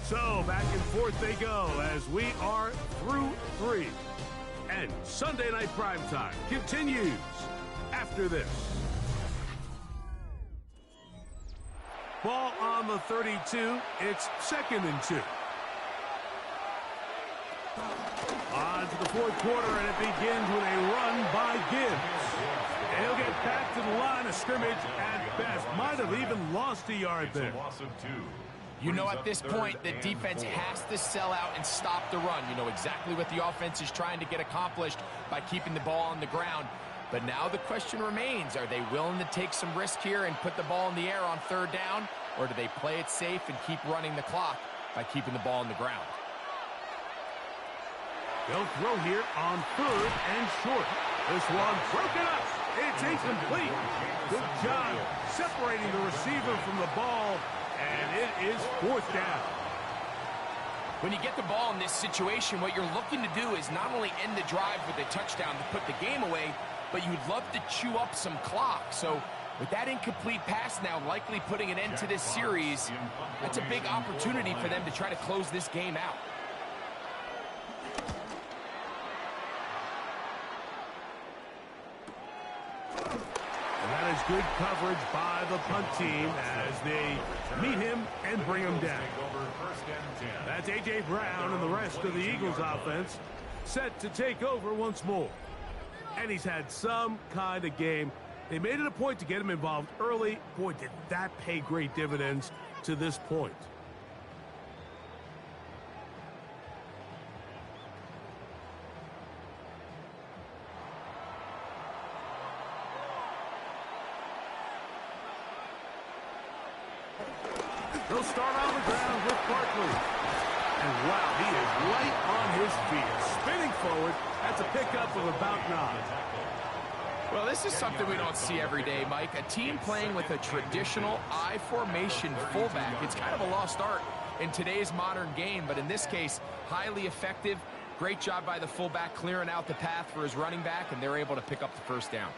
So back and forth they go as we are through 3. And Sunday Night Primetime continues after this. Ball on the 32. It's 2nd and 2. On to the 4th quarter, and it begins with a run by Gibbs. And he'll get back to the line of scrimmage at best. Might have even lost a yard there. Loss of 2. You know, at this point, the defense has to sell out and stop the run. You know exactly what the offense is trying to get accomplished by keeping the ball on the ground. But now the question remains, are they willing to take some risk here and put the ball in the air on 3rd down? Or do they play it safe and keep running the clock by keeping the ball on the ground? They'll throw here on 3rd and short. This one broken up. It's incomplete. Good job separating the receiver from the ball. And it is 4th down. When you get the ball in this situation, what you're looking to do is not only end the drive with a touchdown to put the game away, but you'd love to chew up some clock. So with that incomplete pass now likely putting an end to this series, that's a big opportunity for them to try to close this game out. That is good coverage by the punt team as they meet him and bring him down. That's A.J. Brown and the rest of the Eagles offense set to take over once more. And he's had some kind of game. They made it a point to get him involved early. Boy, did that pay great dividends to this point. They'll start on the ground with Barkley. And wow, he is right on his feet. Spinning forward, that's a pickup of about 9. Well, this is something we don't see every day, Mike. A team playing with a traditional I formation fullback. It's kind of a lost art in today's modern game, but in this case, highly effective. Great job by the fullback clearing out the path for his running back, and they're able to pick up the 1st down.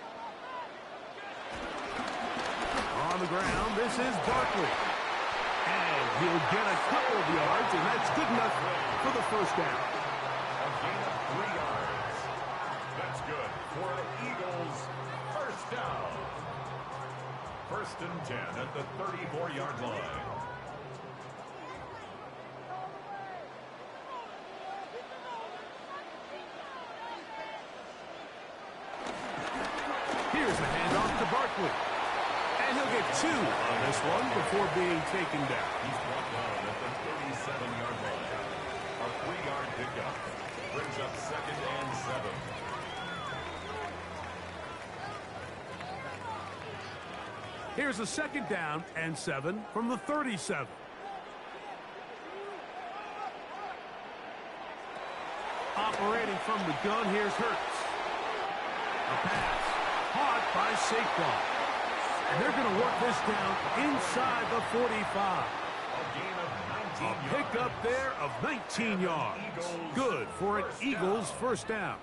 On the ground. This is Barkley. And he'll get a couple of yards, and that's good enough for the first down. A gain of 3 yards. That's good for the Eagles' first down. First and 10 at the 34-yard line. Here's the handoff to Barkley. And he'll get 2 on this one before being taken down. He's brought down at the 37-yard line. A 3-yard pickup brings up second and 7. Here's a second down and 7 from the 37. Operating from the gun, here's Hurts. A pass caught by Saquon. And they're going to work this down inside the 45. A pickup there of 19 yards. Good for an Eagles first down.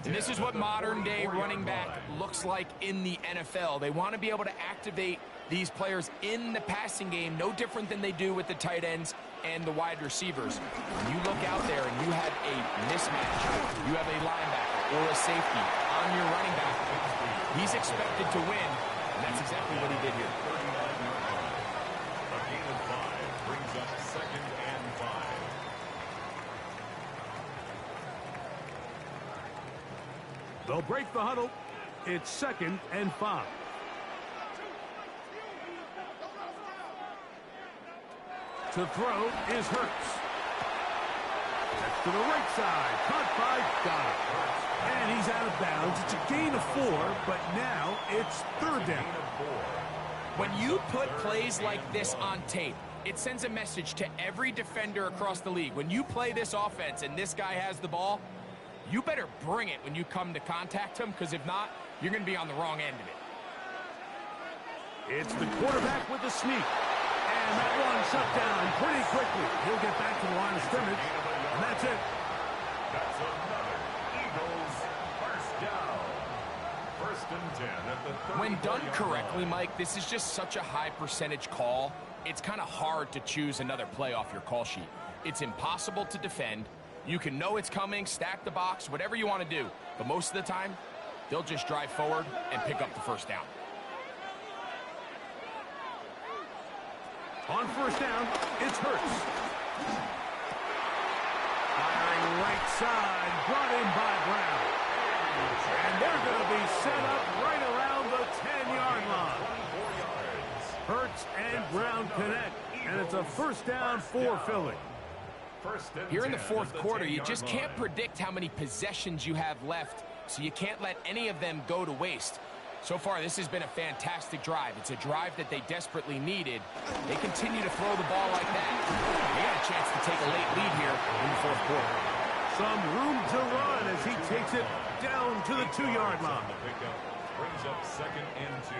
And this is what modern-day running back looks like in the NFL. They want to be able to activate these players in the passing game, no different than they do with the tight ends and the wide receivers. When you look out there and you have a mismatch, you have a linebacker or a safety on your running back, he's expected to win, and that's exactly what he did here. A gain of 5 brings up second and 5. They'll break the huddle. It's second and 5. To throw is Hurts. That's to the right side. Caught by Goddard. And he's out of bounds. It's a gain of 4, but now it's third down. When you put plays like this on tape, it sends a message to every defender across the league. When you play this offense and this guy has the ball, you better bring it when you come to contact him, because if not, you're going to be on the wrong end of it. It's the quarterback with the sneak. And that one shut down pretty quickly. He'll get back to the line of scrimmage, and that's it. That's another Eagles first down. First and 10 at the 34-yard When done line. correctly, Mike, this is just such a high percentage call. It's kind of hard to choose another play off your call sheet. It's impossible to defend. You can know it's coming, stack the box, whatever you want to do. But most of the time, they'll just drive forward and pick up the first down. On first down, it's Hurts. Firing right side, brought in by Brown. And they're going to be set up right around the 10-yard line. Hurts and Brown connect, and it's a first down for Philly. Here in the fourth quarter, you just can't predict how many possessions you have left, so you can't let any of them go to waste. So far, this has been a fantastic drive. It's a drive that they desperately needed. They continue to throw the ball like that. They got a chance to take a late lead here in the fourth quarter. Some room to run as he takes it down to the 2-yard line. The pickup brings up second and 2.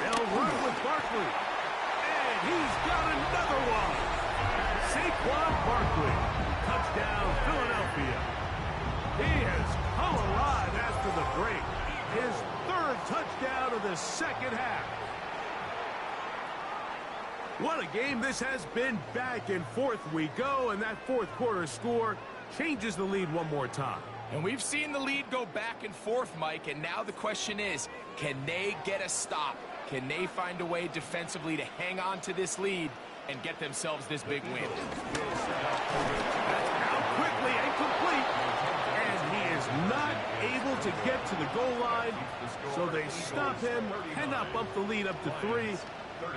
They'll run with Barkley. And he's got another one. Saquon Barkley. Touchdown, Philadelphia. He has come alive after the break. His third touchdown of the second half. What a game this has been. Back and forth we go, and that fourth quarter score changes the lead one more time. And we've seen the lead go back and forth, Mike, and now the question is, can they get a stop? Can they find a way defensively to hang on to this lead and get themselves this big win? Out quickly and complete. And he is not able to get to the goal line, so they stop him, cannot bump the lead up to 3.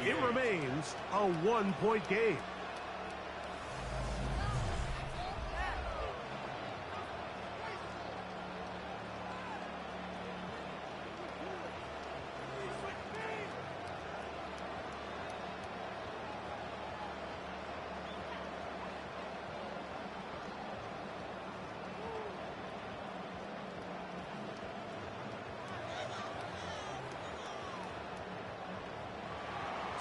It remains a 1-point game.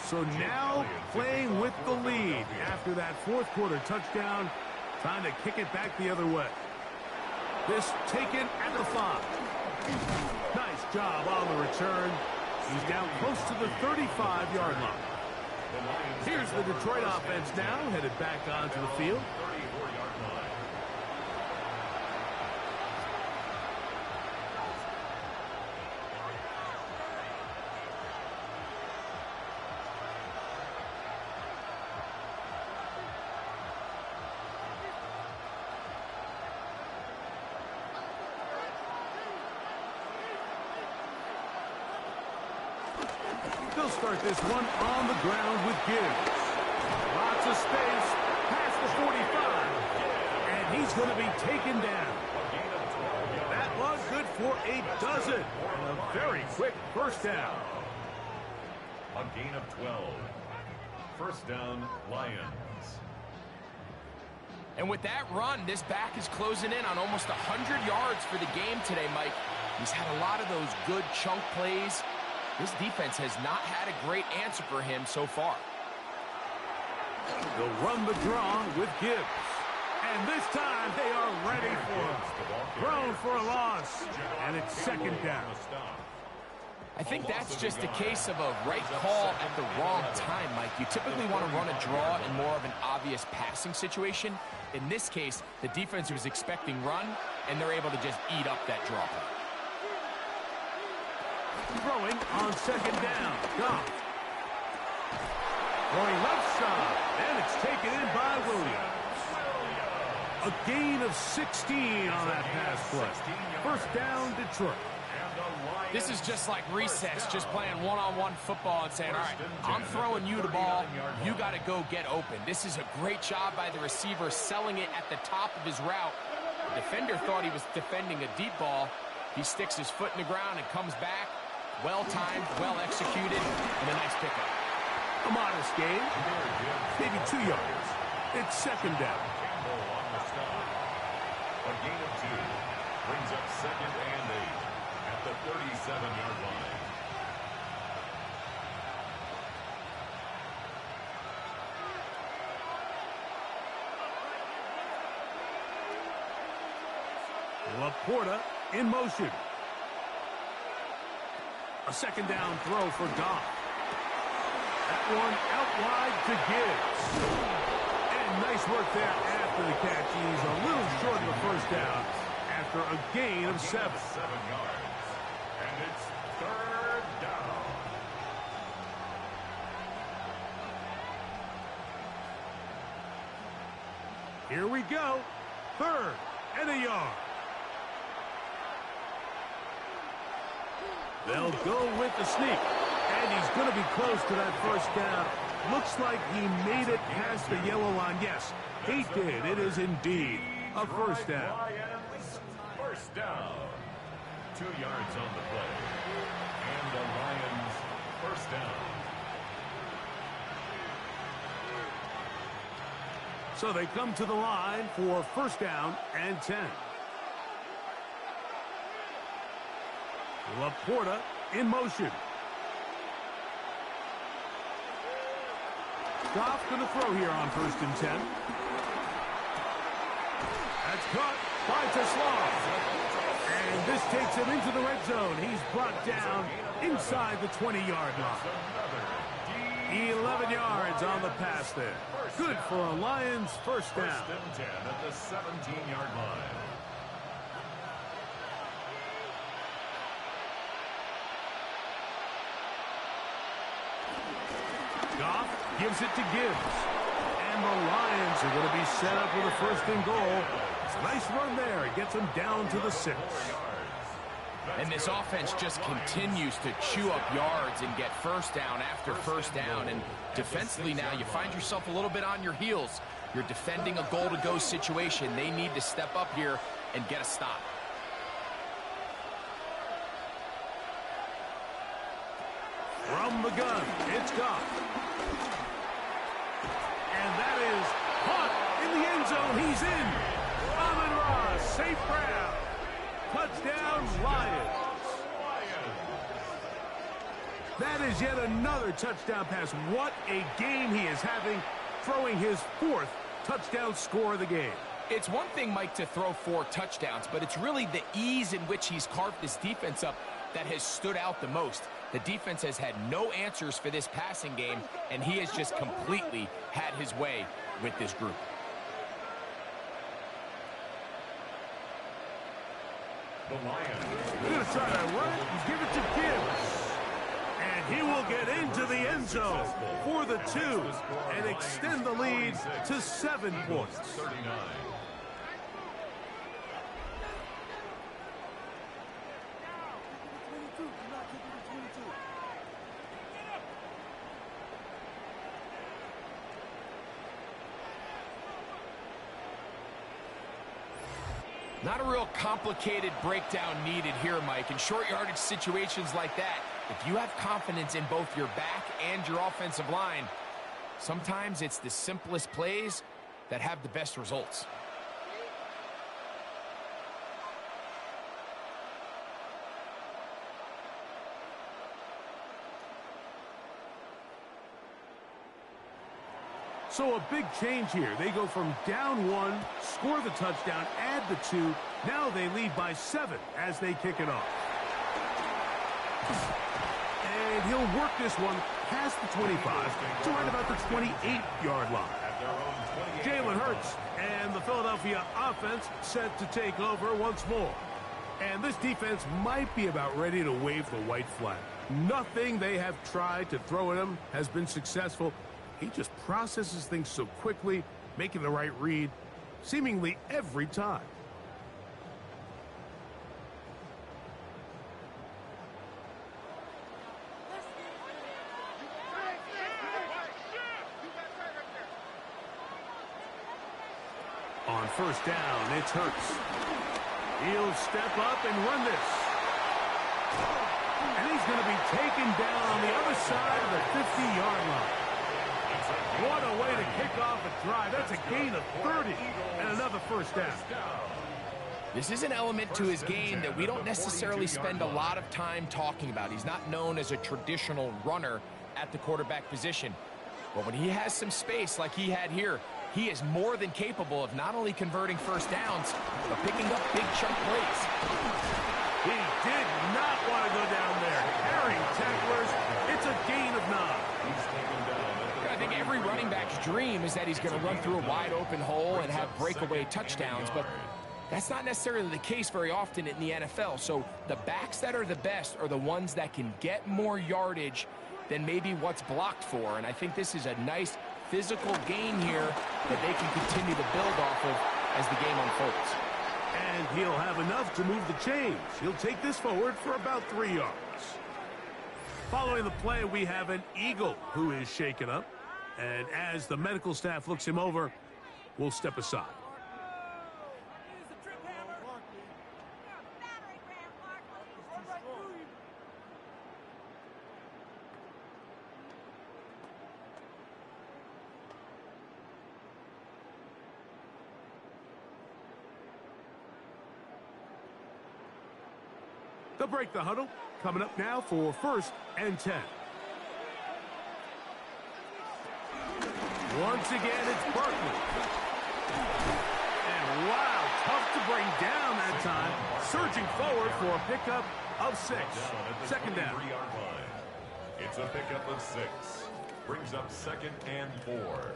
So now playing with the lead after that fourth quarter touchdown, trying to kick it back the other way. This taken at the 5. Nice job on the return. He's down close to the 35-yard line. Here's the Detroit offense now, headed back onto the field. They'll start this one on the ground with Gibbs. Lots of space, past the 45, and he's going to be taken down. That was good for a dozen, and a very quick first down. A gain of 12. First down, Lions. And with that run, this back is closing in on almost 100 yards for the game today, Mike. He's had a lot of those good chunk plays. This defense has not had a great answer for him so far. They'll run the draw with Gibbs. And this time they are ready for him. Thrown for a loss. And it's second down. I think that's just a case of a right call at the wrong time, Mike. You typically want to run a draw in more of an obvious passing situation. In this case, the defense was expecting run, and they're able to just eat up that draw play. Throwing on second down. Goff. Throwing left side. And it's taken in by Williams. A gain of 16 on that pass play. First down, Detroit. This is just like recess, just playing one-on-one football and saying, all right, I'm throwing you the ball. You got to go get open. This is a great job by the receiver selling it at the top of his route. The defender thought he was defending a deep ball. He sticks his foot in the ground and comes back. Well-timed, well-executed, and a nice pickup. A modest gain, maybe 2 yards. It's second down. A gain of 2 brings up second and 8 at the 37-yard line. Laporta in motion. A second down throw for Goff. That one out wide to Gibbs. And nice work there after the catch. He's a little short of the first down after a gain of 7. 7 yards. And it's third down. Here we go. Third and a yard. They'll go with the sneak. And he's going to be close to that first down. Looks like he made it past the yellow line. Yes, he did. It is indeed a first down. Lions, first down. 2 yards on the play. And the Lions, first down. So they come to the line for first down and 10. Laporta in motion. Goff going to throw here on first and 10. That's caught by Tesla. And this takes him into the red zone. He's brought down inside the 20-yard line. 11 yards on the pass there. Good for a Lions first down. First and 10 at the 17-yard line. Goff gives it to Gibbs. And the Lions are going to be set up with a first and goal. It's a nice run there. It gets them down to the 6. And this offense just continues to chew up yards and get first down after first down. And defensively now, you find yourself a little bit on your heels. You're defending a goal-to-go situation. They need to step up here and get a stop. From the gun, it's Goff. And that is caught in the end zone. He's in. Amon-Ra, safe ground. Touchdown, Lions. That is yet another touchdown pass. What a game he is having, throwing his 4th touchdown score of the game. It's one thing, Mike, to throw 4 touchdowns, but it's really the ease in which he's carved this defense up that has stood out the most. The defense has had no answers for this passing game, and he has just completely had his way with this group. The Lions. They're going to try to run it and give it to Gibbs. And he will get into the end zone for the 2 and extend the lead to 7 points. 39. Not a real complicated breakdown needed here, Mike. In short yardage situations like that, if you have confidence in both your back and your offensive line, sometimes it's the simplest plays that have the best results. So a big change here. They go from down 1, score the touchdown, add the 2. Now they lead by 7 as they kick it off. And he'll work this one past the 25 to right about the 28-yard line. Jalen Hurts and the Philadelphia offense set to take over once more. And this defense might be about ready to wave the white flag. Nothing they have tried to throw at him has been successful. He just processes things so quickly, making the right read, seemingly every time. On first down, it's Hurts. He'll step up and run this. And he's going to be taken down on the other side of the 50-yard line. What a way to kick off a drive. That's a gain of 30 and another first down. This is an element to his game that we don't necessarily spend a lot of time talking about. He's not known as a traditional runner at the quarterback position. But when he has some space like he had here, he is more than capable of not only converting first downs, but picking up big chunk plays. He did not want to go down there. Carrying tacklers, it's a gain of 9. I think every running back's dream is that he's going to run through a wide open hole and have breakaway touchdowns, but that's not necessarily the case very often in the NFL. So the backs that are the best are the ones that can get more yardage than maybe what's blocked for. And I think this is a nice physical gain here that they can continue to build off of as the game unfolds. And he'll have enough to move the chains. He'll take this forward for about 3 yards. Following the play, we have an Eagle who is shaken up. And as the medical staff looks him over, we'll step aside. They'll break the huddle. Coming up now for 1st and 10. Once again, it's Barkley. And wow, tough to bring down that time. Surging forward for a pickup of 6. 2nd down. It's a pickup of 6. Brings up 2nd and 4.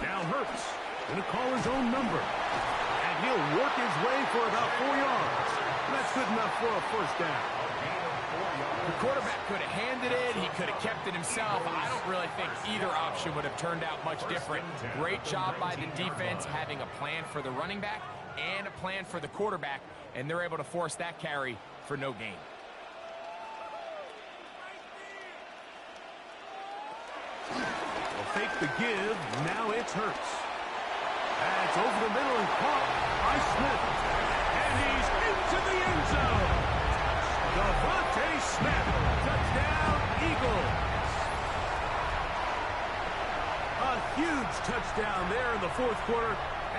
Now Hurts going to call his own number. And he'll work his way for about 4 yards. That's good enough for a first down. The quarterback could have handed it. He could have kept it himself. I don't really think either option would have turned out much different. Great job by the defense having a plan for the running back and a plan for the quarterback, and they're able to force that carry for no gain. They'll fake the give. Now it's Hurts. That's over the middle and caught by Smith. And he's into the end zone. Devontae Smith, touchdown, Eagles. A Huge touchdown there in the fourth quarter,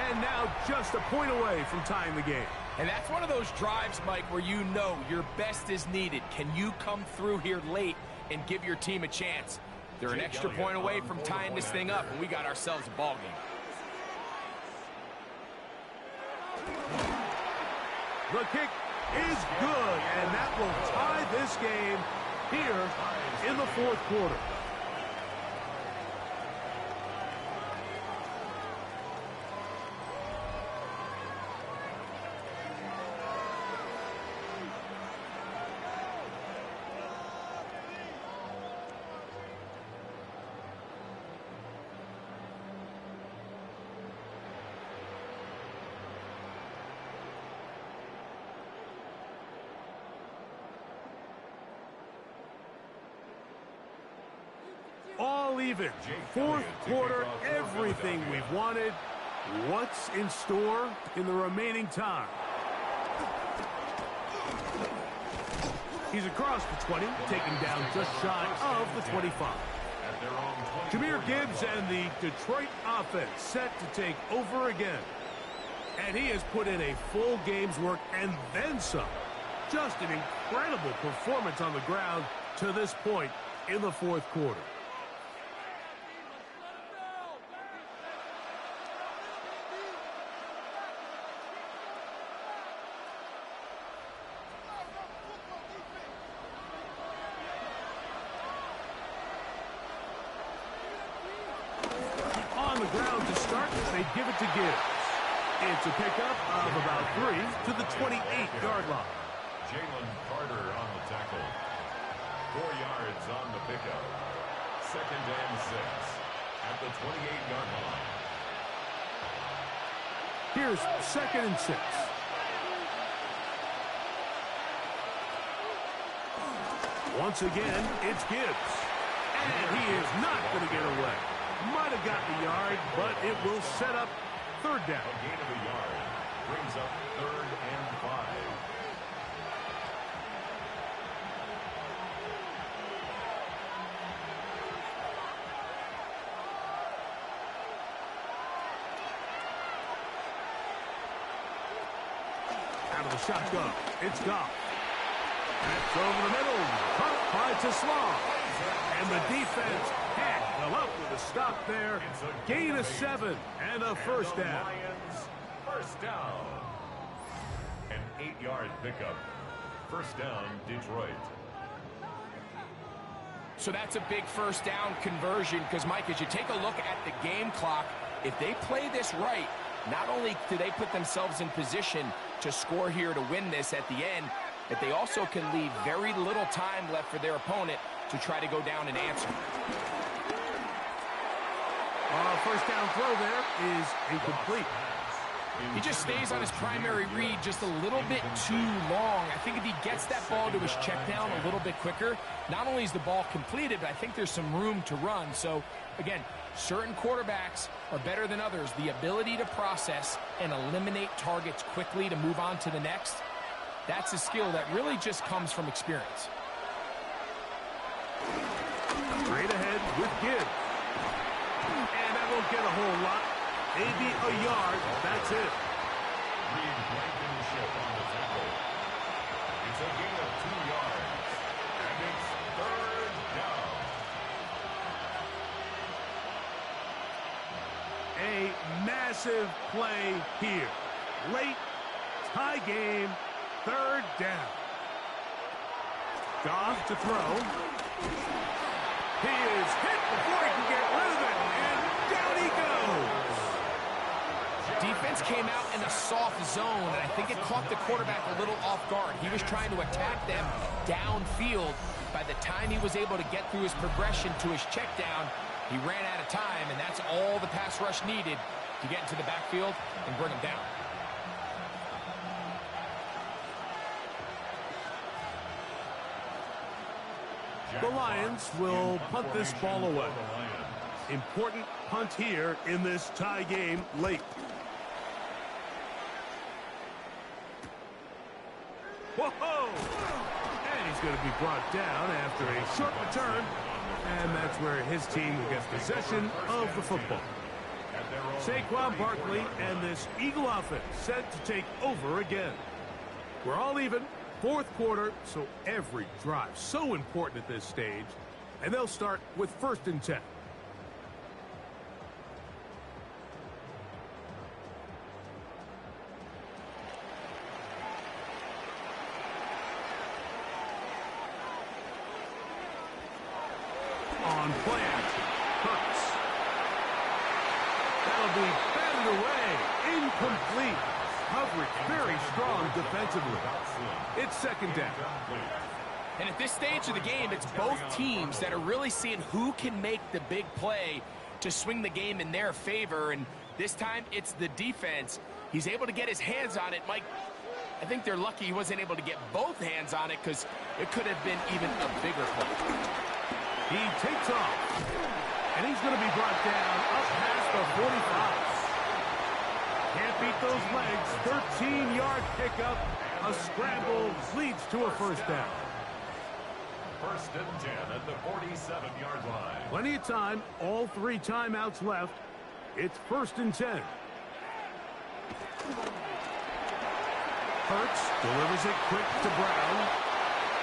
and now just a point away from tying the game. And that's one of those drives, Mike, where you know your best is needed. Can you come through here late and give your team a chance? They're an extra point away from tying this thing up, and we got ourselves a ball game. The kick is good, and that will tie this game here in the fourth quarter. All even. Fourth quarter, everything we've wanted. What's in store in the remaining time? He's across the 20, taken down just shy of the 25. Jahmyr Gibbs and the Detroit offense set to take over again. And he has put in a full game's work and then some. Just an incredible performance on the ground to this point in the fourth quarter. On the ground to start, they give it to Gibbs. It's a pickup of about 3 to the 28-yard line. Jalen Carter on the tackle. 4 yards on the pickup. 2nd and 6 at the 28-yard line. Here's 2nd and 6. Once again, it's Gibbs. And he is not going to get away. Might have got the yard, but it will set up 3rd down. A gain of a yard brings up 3rd and 5. Out of the shotgun, it's Goff. That's over the middle, caught by Teslam. And the defense can't come up with a stop there. Gain of 7 and a 1st down. Lions, 1st down. An 8-yard pickup. 1st down, Detroit. So that's a big 1st down conversion because, Mike, as you take a look at the game clock, if they play this right, not only do they put themselves in position to score here to win this at the end, but they also can leave very little time left for their opponent to try to go down and answer. 1st down throw there is incomplete. He just stays on his primary read just a little bit too long. I think if he gets that ball to his check down a little bit quicker, not only is the ball completed, but I think there's some room to run. So, again, certain quarterbacks are better than others. The ability to process and eliminate targets quickly to move on to the next, that's a skill that really just comes from experience. Straight ahead with Gibbs. And that won't get a whole lot. Maybe a yard. That's it. Reed Blankenship on the tackle. It's a gain of 2 yards. And it's 3rd down. A massive play here. Late, tie game, 3rd down. Goff to throw. He is hit before he can get rid of it, and down he goes. Defense came out in a soft zone, and I think it caught the quarterback a little off guard. He was trying to attack them downfield. By the time he was able to get through his progression to his check down, he ran out of time, and that's all the pass rush needed to get into the backfield and bring him down. The Lions will punt this ball away. Important punt here in this tie game late. Whoa! And he's going to be brought down after a short return And that's where his team will get possession of the football. Saquon Barkley and this Eagle offense set to take over again. We're all even, fourth quarter, so every drive so important at this stage. And they'll start with 1st and 10. On play action, Hurts. That'll be batted away, incomplete. Coverage very strong defensively. It's 2nd down. And at this stage of the game, it's both teams that are really seeing who can make the big play to swing the game in their favor. And this time, it's the defense. He's able to get his hands on it. Mike, I think they're lucky he wasn't able to get both hands on it because it could have been even a bigger play. He takes off, and he's going to be brought down up past the 45. Can't beat those legs. 13-yard pickup. A scramble leads to a 1st down. 1st and 10 at the 47-yard line. Plenty of time. All 3 timeouts left. It's 1st and 10. Hurts delivers it quick to Brown.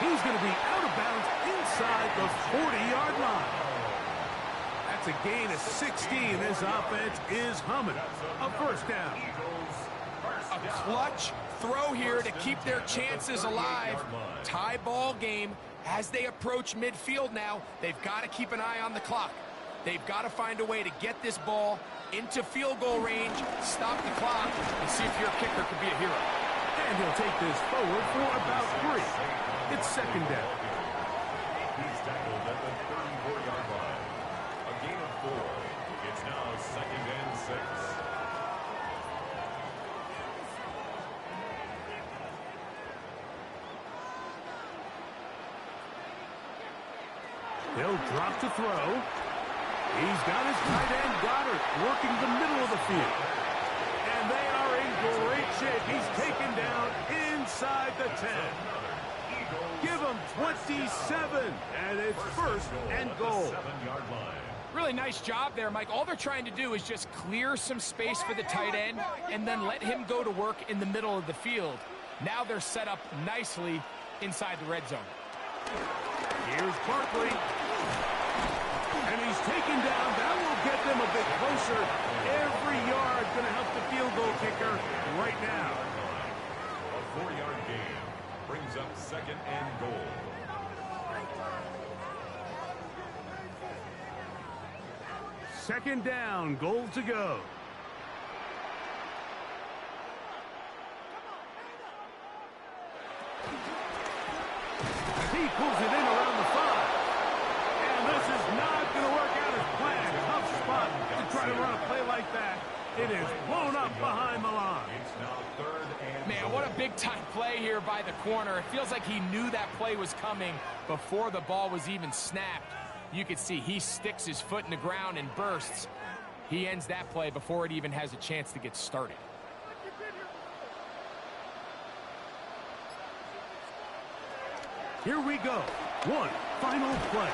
He's going to be out of bounds inside the 40-yard line. That's a gain of 16. This offense is humming. A 1st down. A clutch throw here to keep their chances alive. Tie ball game. As they approach midfield now, they've got to keep an eye on the clock. They've got to find a way to get this ball into field goal range, stop the clock, and see if your kicker could be a hero. And he'll take this forward for about 3. It's 2nd down. He's tackled at the 34-yard line. A gain of 4. It's now 2nd and 6. They'll drop to throw. He's got his tight end, Goddard, working the middle of the field. And they are in great shape. He's taken down inside the 10. Give him 27, and it's 1st and goal. 7-yard line. Really nice job there, Mike. All they're trying to do is just clear some space for the tight end and then let him go to work in the middle of the field. Now they're set up nicely inside the red zone. Here's Barkley. And he's taken down. That will get them a bit closer. Every yard going to help the field goal kicker right now. A 4-yard gain brings up 2nd and goal. Second down, goal to go. He pulls it in around the 5. And this is not going to work out as planned. Tough spot to try to run a play like that. It is blown up behind the line. It's now 3rd and Man, goal. what a big-time play here by the corner. It feels like he knew that play was coming before the ball was even snapped. You can see he sticks his foot in the ground and bursts. He ends that play before it even has a chance to get started. Here we go. One final play.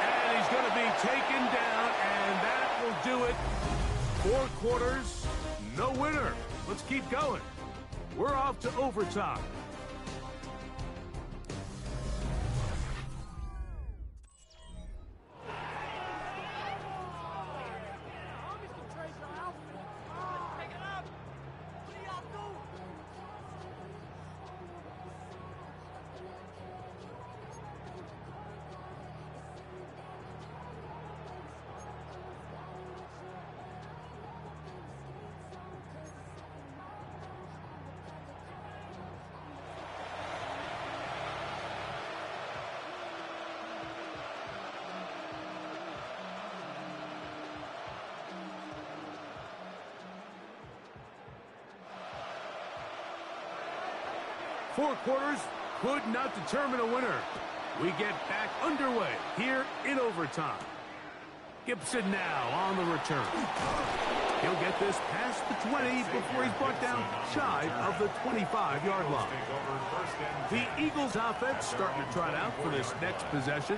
And he's going to be taken down, and that will do it. 4 quarters, no winner. Let's keep going. We're off to overtime. Four quarters could not determine a winner. We get back underway here in overtime. Gibson now on the return. He'll get this past the 20 before he's brought down shy of the 25-yard line. The Eagles offense starting to trot out for this next possession.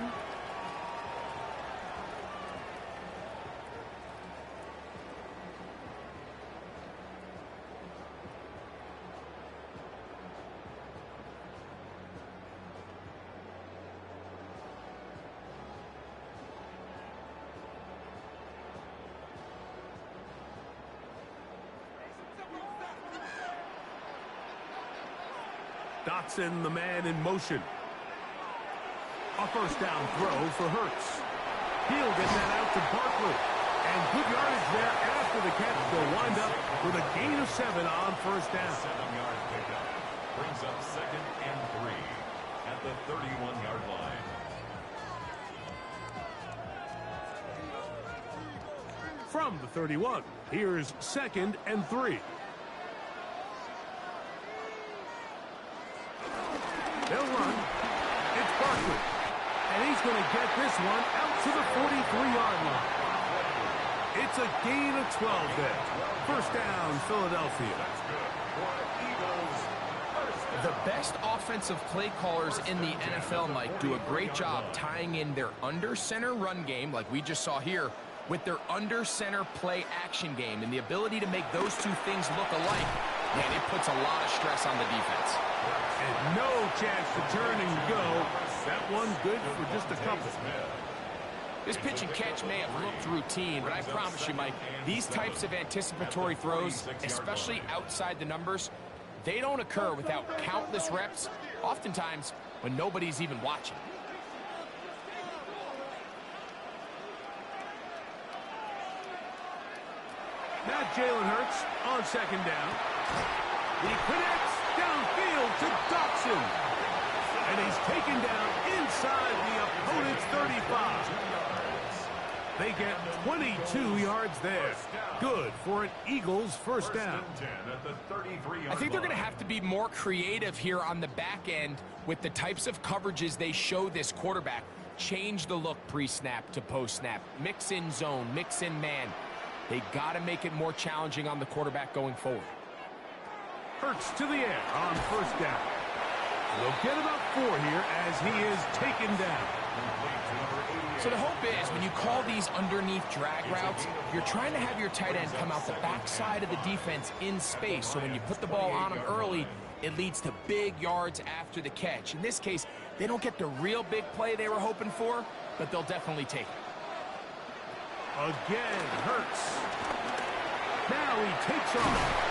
Dotson, the man in motion. A first down throw for Hurts. He'll get that out to Barkley. And good yardage there after the catch. They'll wind up with a gain of 7 on first down. 7-yard pickup. Brings up 2nd and 3 at the 31-yard line. From the 31, here's 2nd and 3. They'll run. It's Barkley. And he's going to get this one out to the 43-yard line. It's a gain of 12 there. First down, Philadelphia. The best offensive play callers in the NFL, Mike, do a great job tying in their under-center run game, like we just saw here, with their under-center play action game. And the ability to make those two things look alike, man, it puts a lot of stress on the defense. And no chance to turn and go. That one good for just a couple. This pitch and catch may have looked routine, but I promise you, Mike, these types of anticipatory throws, especially outside the numbers, they don't occur without countless reps, oftentimes when nobody's even watching. Now Jalen Hurts on 2nd down. He connects downfield to Dotson. And he's taken down inside the opponent's 35. They get 22 yards there. Good for an Eagles first down. I think they're going to have to be more creative here on the back end with the types of coverages they show this quarterback. Change the look pre-snap to post-snap. Mix in zone, mix in man. They got to make it more challenging on the quarterback going forward. Hurts to the air on first down. They'll get about 4 here as he is taken down. So the hope is when you call these underneath drag routes, you're trying to have your tight end come out the backside of the defense in space. So when you put the ball on him early, it leads to big yards after the catch. In this case, they don't get the real big play they were hoping for, but they'll definitely take it. Again, Hurts. Now he takes off.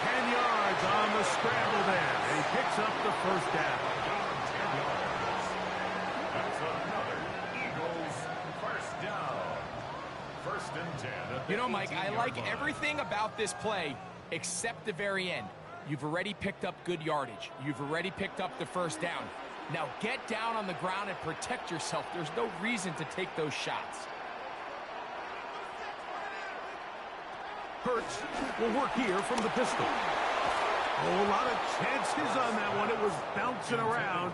10 yards on the scramble there. And he picks up the first down. 10 yards. That's another Eagles first down. 1st and 10. You know, Mike, I like everything about this play except the very end. You've already picked up good yardage. You've already picked up the first down. Now get down on the ground and protect yourself. There's no reason to take those shots. Hurts will work here from the pistol. Oh, a lot of chances on that one. It was bouncing around,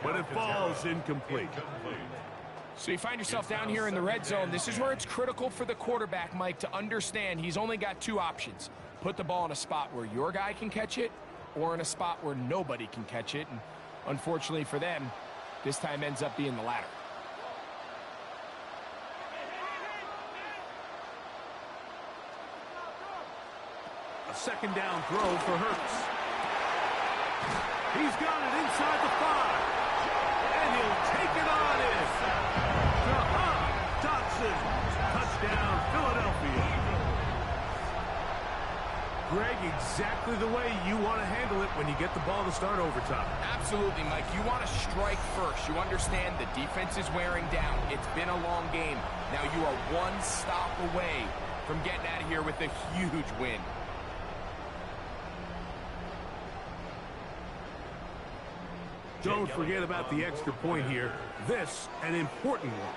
but it falls incomplete. So you find yourself down here in the red zone. This is where it's critical for the quarterback, Mike, to understand he's only got 2 options. Put the ball in a spot where your guy can catch it or in a spot where nobody can catch it. And unfortunately for them, this time ends up being the latter. A 2nd down throw for Hurts. He's got it inside the 5. And he'll take it on in. Dotson. Touchdown, Philadelphia. Greg, exactly the way you want to handle it when you get the ball to start overtime. Absolutely, Mike. You want to strike first. You understand the defense is wearing down. It's been a long game. Now you are 1 stop away from getting out of here with a huge win. Don't forget about the extra point here. This, an important one.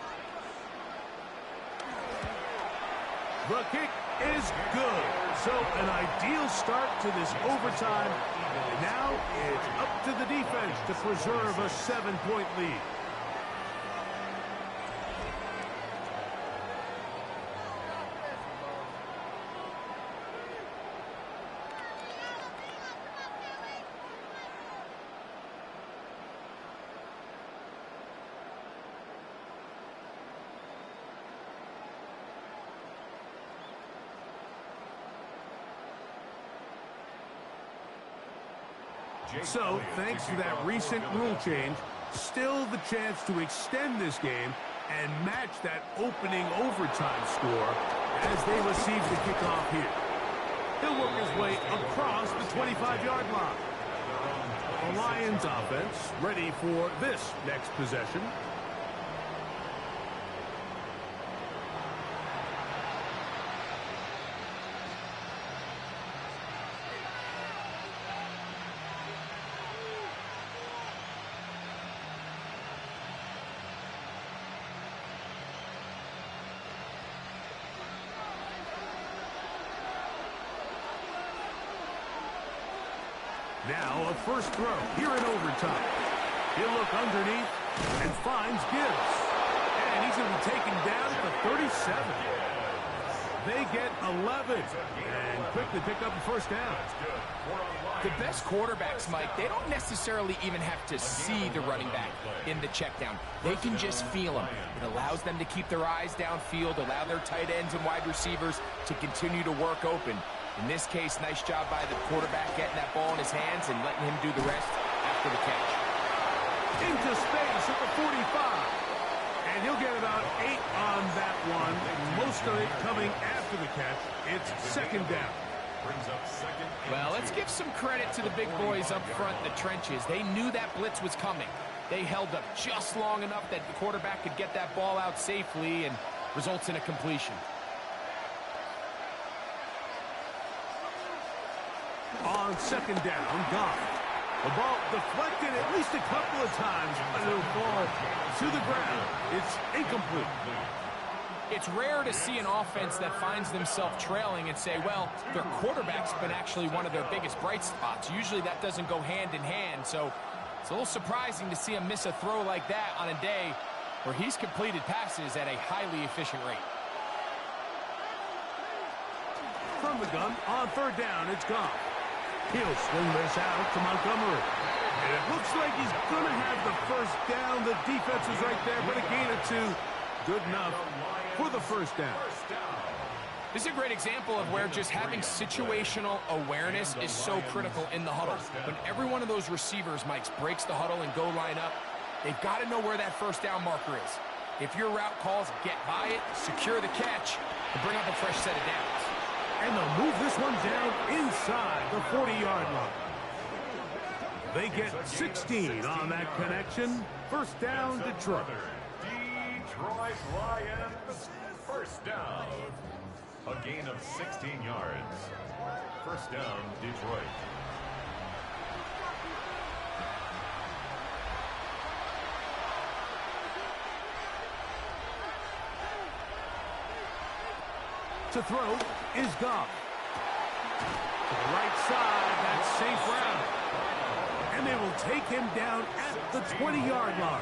The kick is good. So an ideal start to this overtime. Now it's up to the defense to preserve a 7-point lead. So, thanks to that recent rule change, still the chance to extend this game and match that opening overtime score as they receive the kickoff here. He'll work his way across the 25-yard line. The Lions offense ready for this next possession. Now a first throw here in overtime. He'll look underneath and finds Gibbs. And he's going to be taken down at the 37. They get 11 and quickly pick up a first down. The best quarterbacks, Mike, they don't necessarily even have to see the running back in the check down. They can just feel him. It allows them to keep their eyes downfield, allow their tight ends and wide receivers to continue to work open. In this case, nice job by the quarterback getting that ball in his hands and letting him do the rest after the catch. Into space at the 45. And he'll get about 8 on that one. Most of it coming after the catch. It's second down. Well, let's give some credit to the big boys up front in the trenches. They knew that blitz was coming. They held up just long enough that the quarterback could get that ball out safely and results in a completion. On second down, Goff. The ball deflected at least a couple of times, but it'll fall to the ground. It's incomplete. It's rare to see an offense that finds themselves trailing and say, well, their quarterback's been actually one of their biggest bright spots. Usually that doesn't go hand in hand, so it's a little surprising to see him miss a throw like that on a day where he's completed passes at a highly efficient rate. From the gun, on third down, it's Goff. He'll swing this out to Montgomery. And it looks like he's going to have the first down. The defense is right there, but a gain of 2. Good enough for the first down. This is a great example of where just having situational awareness is so critical in the huddle. When every one of those receivers, Mike, breaks the huddle and go line up, they've got to know where that first down marker is. If your route calls, get by it, secure the catch, and bring up a fresh set of downs. And they'll move this one down inside the 40-yard line. They get 16 on that connection. First down, Detroit. Detroit Lions, first down. A gain of 16 yards. First down, Detroit. To throw is Goff. To the right side, that's safe route. And they will take him down at the 20-yard line.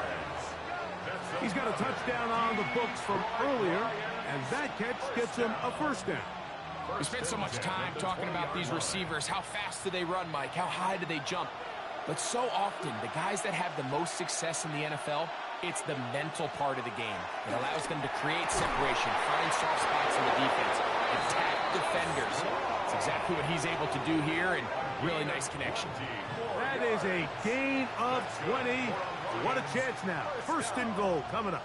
He's got a touchdown on the books from earlier, and that catch gets him a first down. We spent so much time talking about these receivers. How fast do they run, Mike? How high do they jump? But so often, the guys that have the most success in the NFL, it's the mental part of the game. It allows them to create separation, find soft spots in the defense, attack defenders. It's exactly what he's able to do here, and really nice connection. That is a gain of 20. What a chance now. First and goal coming up.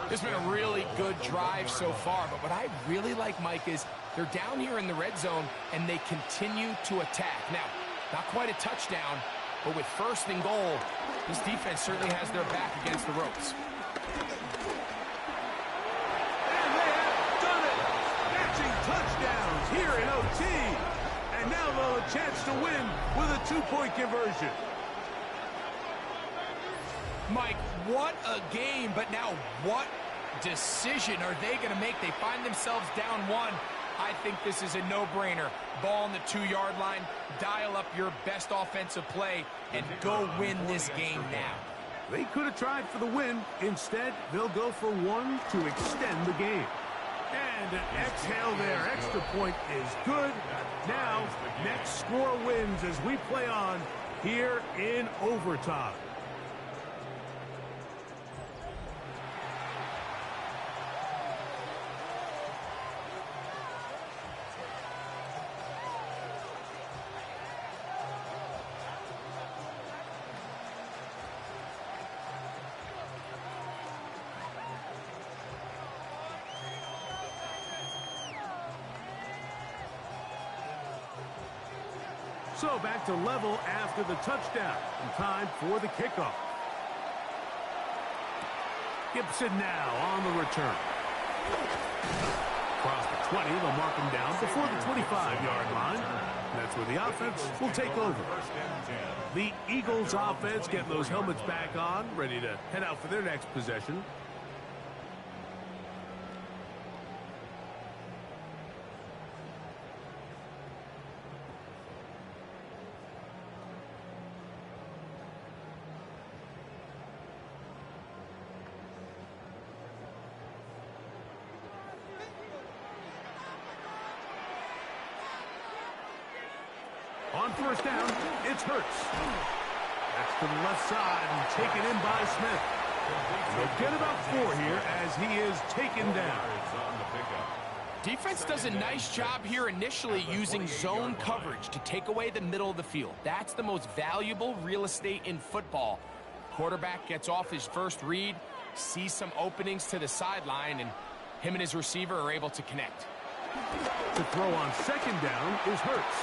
It's been a really good drive so far, but what I really like, Mike, is they're down here in the red zone, and they continue to attack. Now, not quite a touchdown, but with first and goal, this defense certainly has their back against the ropes. And they have done it! Matching touchdowns here in OT. And now they'll have a chance to win with a 2-point conversion. Mike, what a game, but now what decision are they going to make? They find themselves down 1. I think this is a no-brainer. Ball on the 2-yard line, dial up your best offensive play, and go win this game now. They could have tried for the win. Instead, they'll go for 1 to extend the game. And an exhale there. Extra point is good. Now, next score wins as we play on here in overtime. So back to level after the touchdown. And time for the kickoff. Gibson now on the return. Across the 20, they'll mark him down before the 25-yard line. That's where the offense will take over. The Eagles offense getting those helmets back on, ready to head out for their next possession. On first down, it's Hurts. That's to the left side and taken in by Smith. They'll get about 4 here as he is taken down. Defense does a nice job here initially using zone coverage to take away the middle of the field. That's the most valuable real estate in football. Quarterback gets off his first read, sees some openings to the sideline, and him and his receiver are able to connect. To throw on second down is Hurts.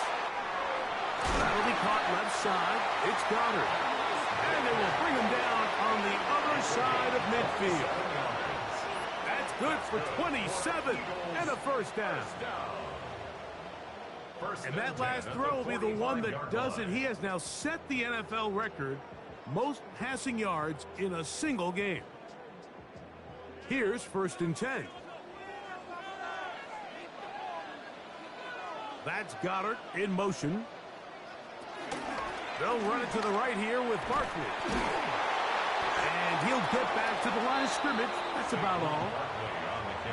That'll be caught left side. It's Goddard. And they will bring him down on the other side of midfield. That's good for 27 and a first down. And that last throw will be the one that does it. He has now set the NFL record, most passing yards in a single game. Here's first and 10. That's Goddard in motion. They'll run it to the right here with Barkley. And he'll get back to the line of scrimmage. That's about all.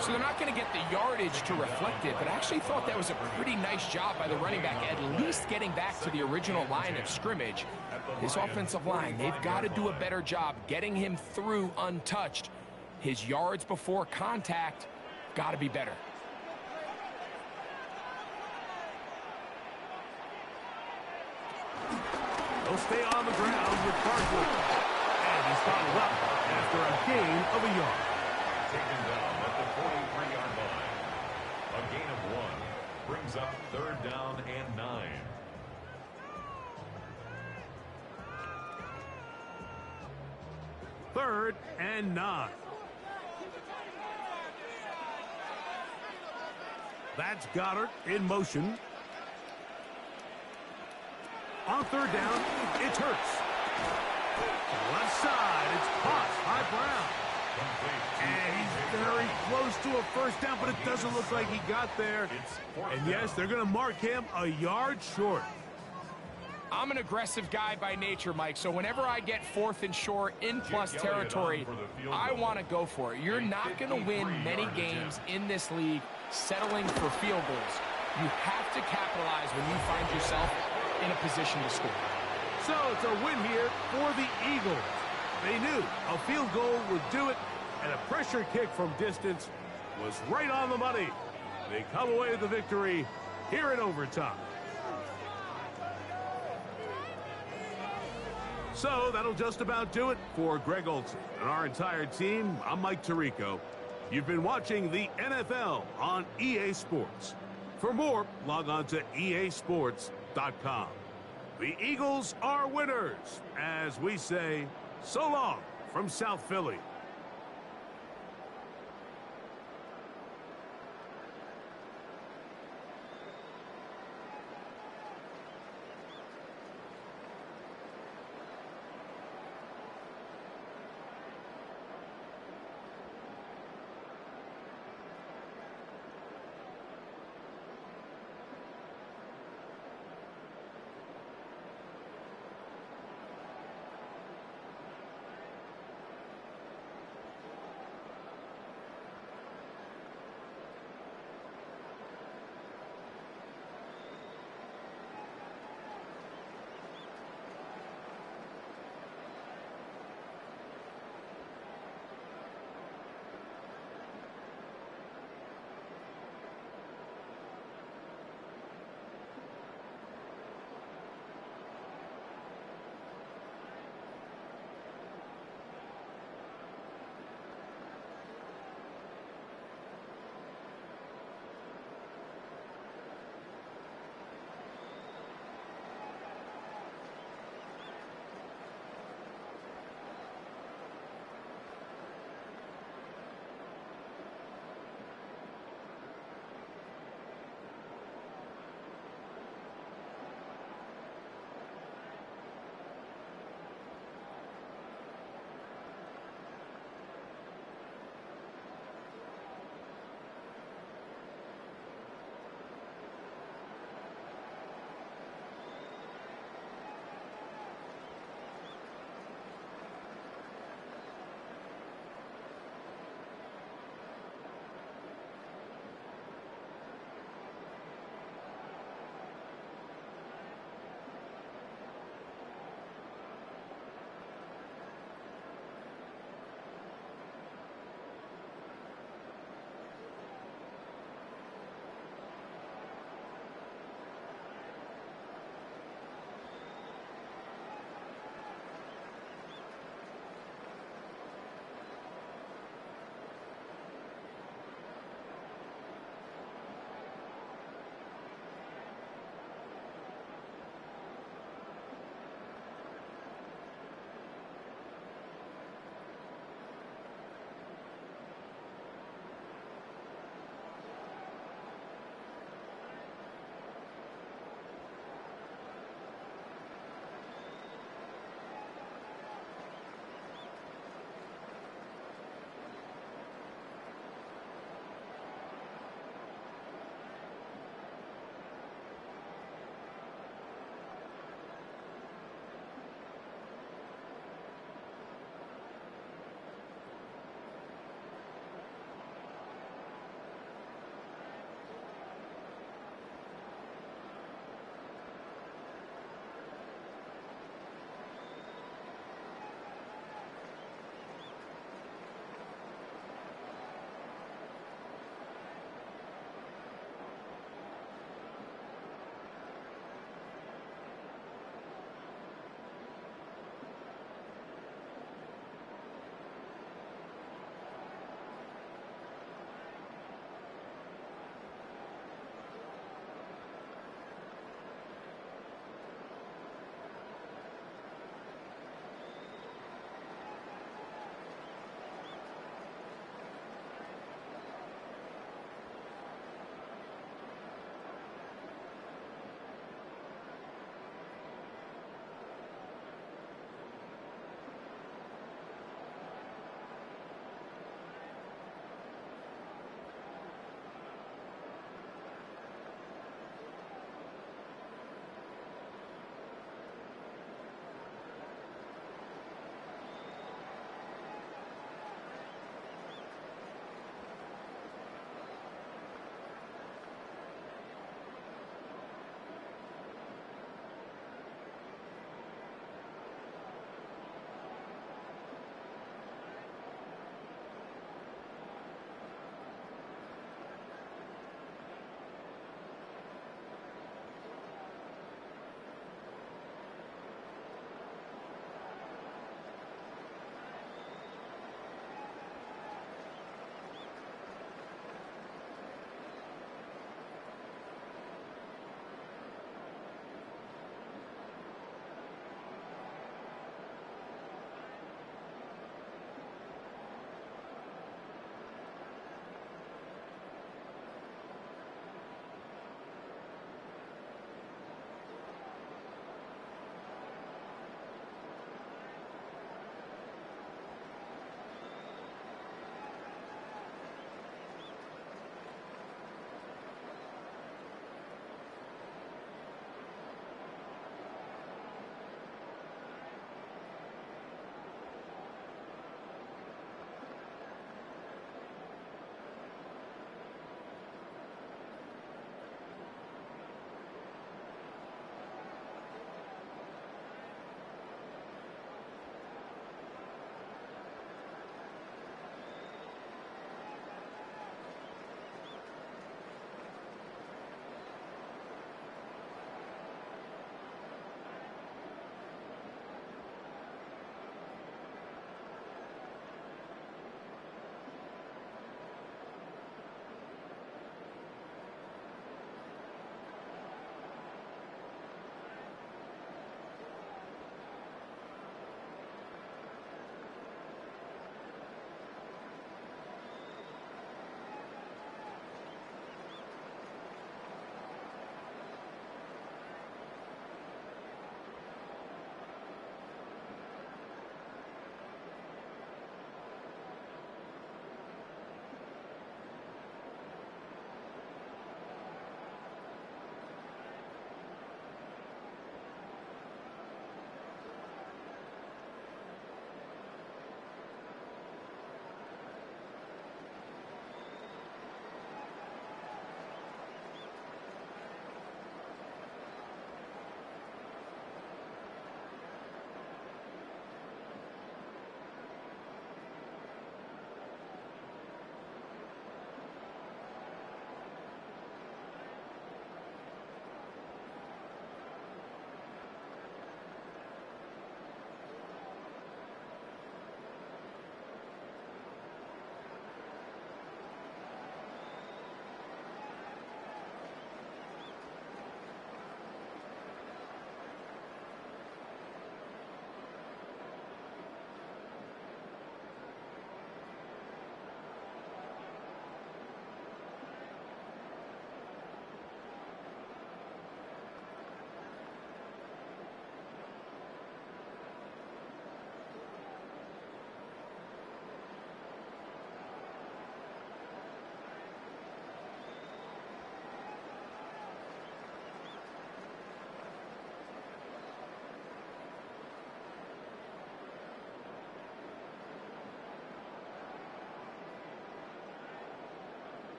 So they're not going to get the yardage to reflect it, but I actually thought that was a pretty nice job by the running back, at least getting back to the original line of scrimmage. This offensive line, they've got to do a better job getting him through untouched. His yards before contact got to be better. He'll stay on the ground with Barkley. And he's followed up after a gain of a yard. Taken down at the 43-yard line. A gain of 1 brings up 3rd down and 9. Third and 9. That's Goddard in motion. On third down, it's Hurts. Left side, it's caught by Brown. And he's very close to a first down, but it doesn't look like he got there. And yes, they're going to mark him a yard short. I'm an aggressive guy by nature, Mike, so whenever I get 4th and short in plus territory, I want to go for it. You're not going to win many games in this league settling for field goals. You have to capitalize when you find yourself in a position to score. So it's a win here for the Eagles. They knew a field goal would do it, and a pressure kick from distance was right on the money. They come away with the victory here in overtime. So that'll just about do it for Greg Olsen and our entire team. I'm Mike Tirico. You've been watching the NFL on EA Sports. For more, log on to easports.com. The Eagles are winners, as we say, so long from South Philly.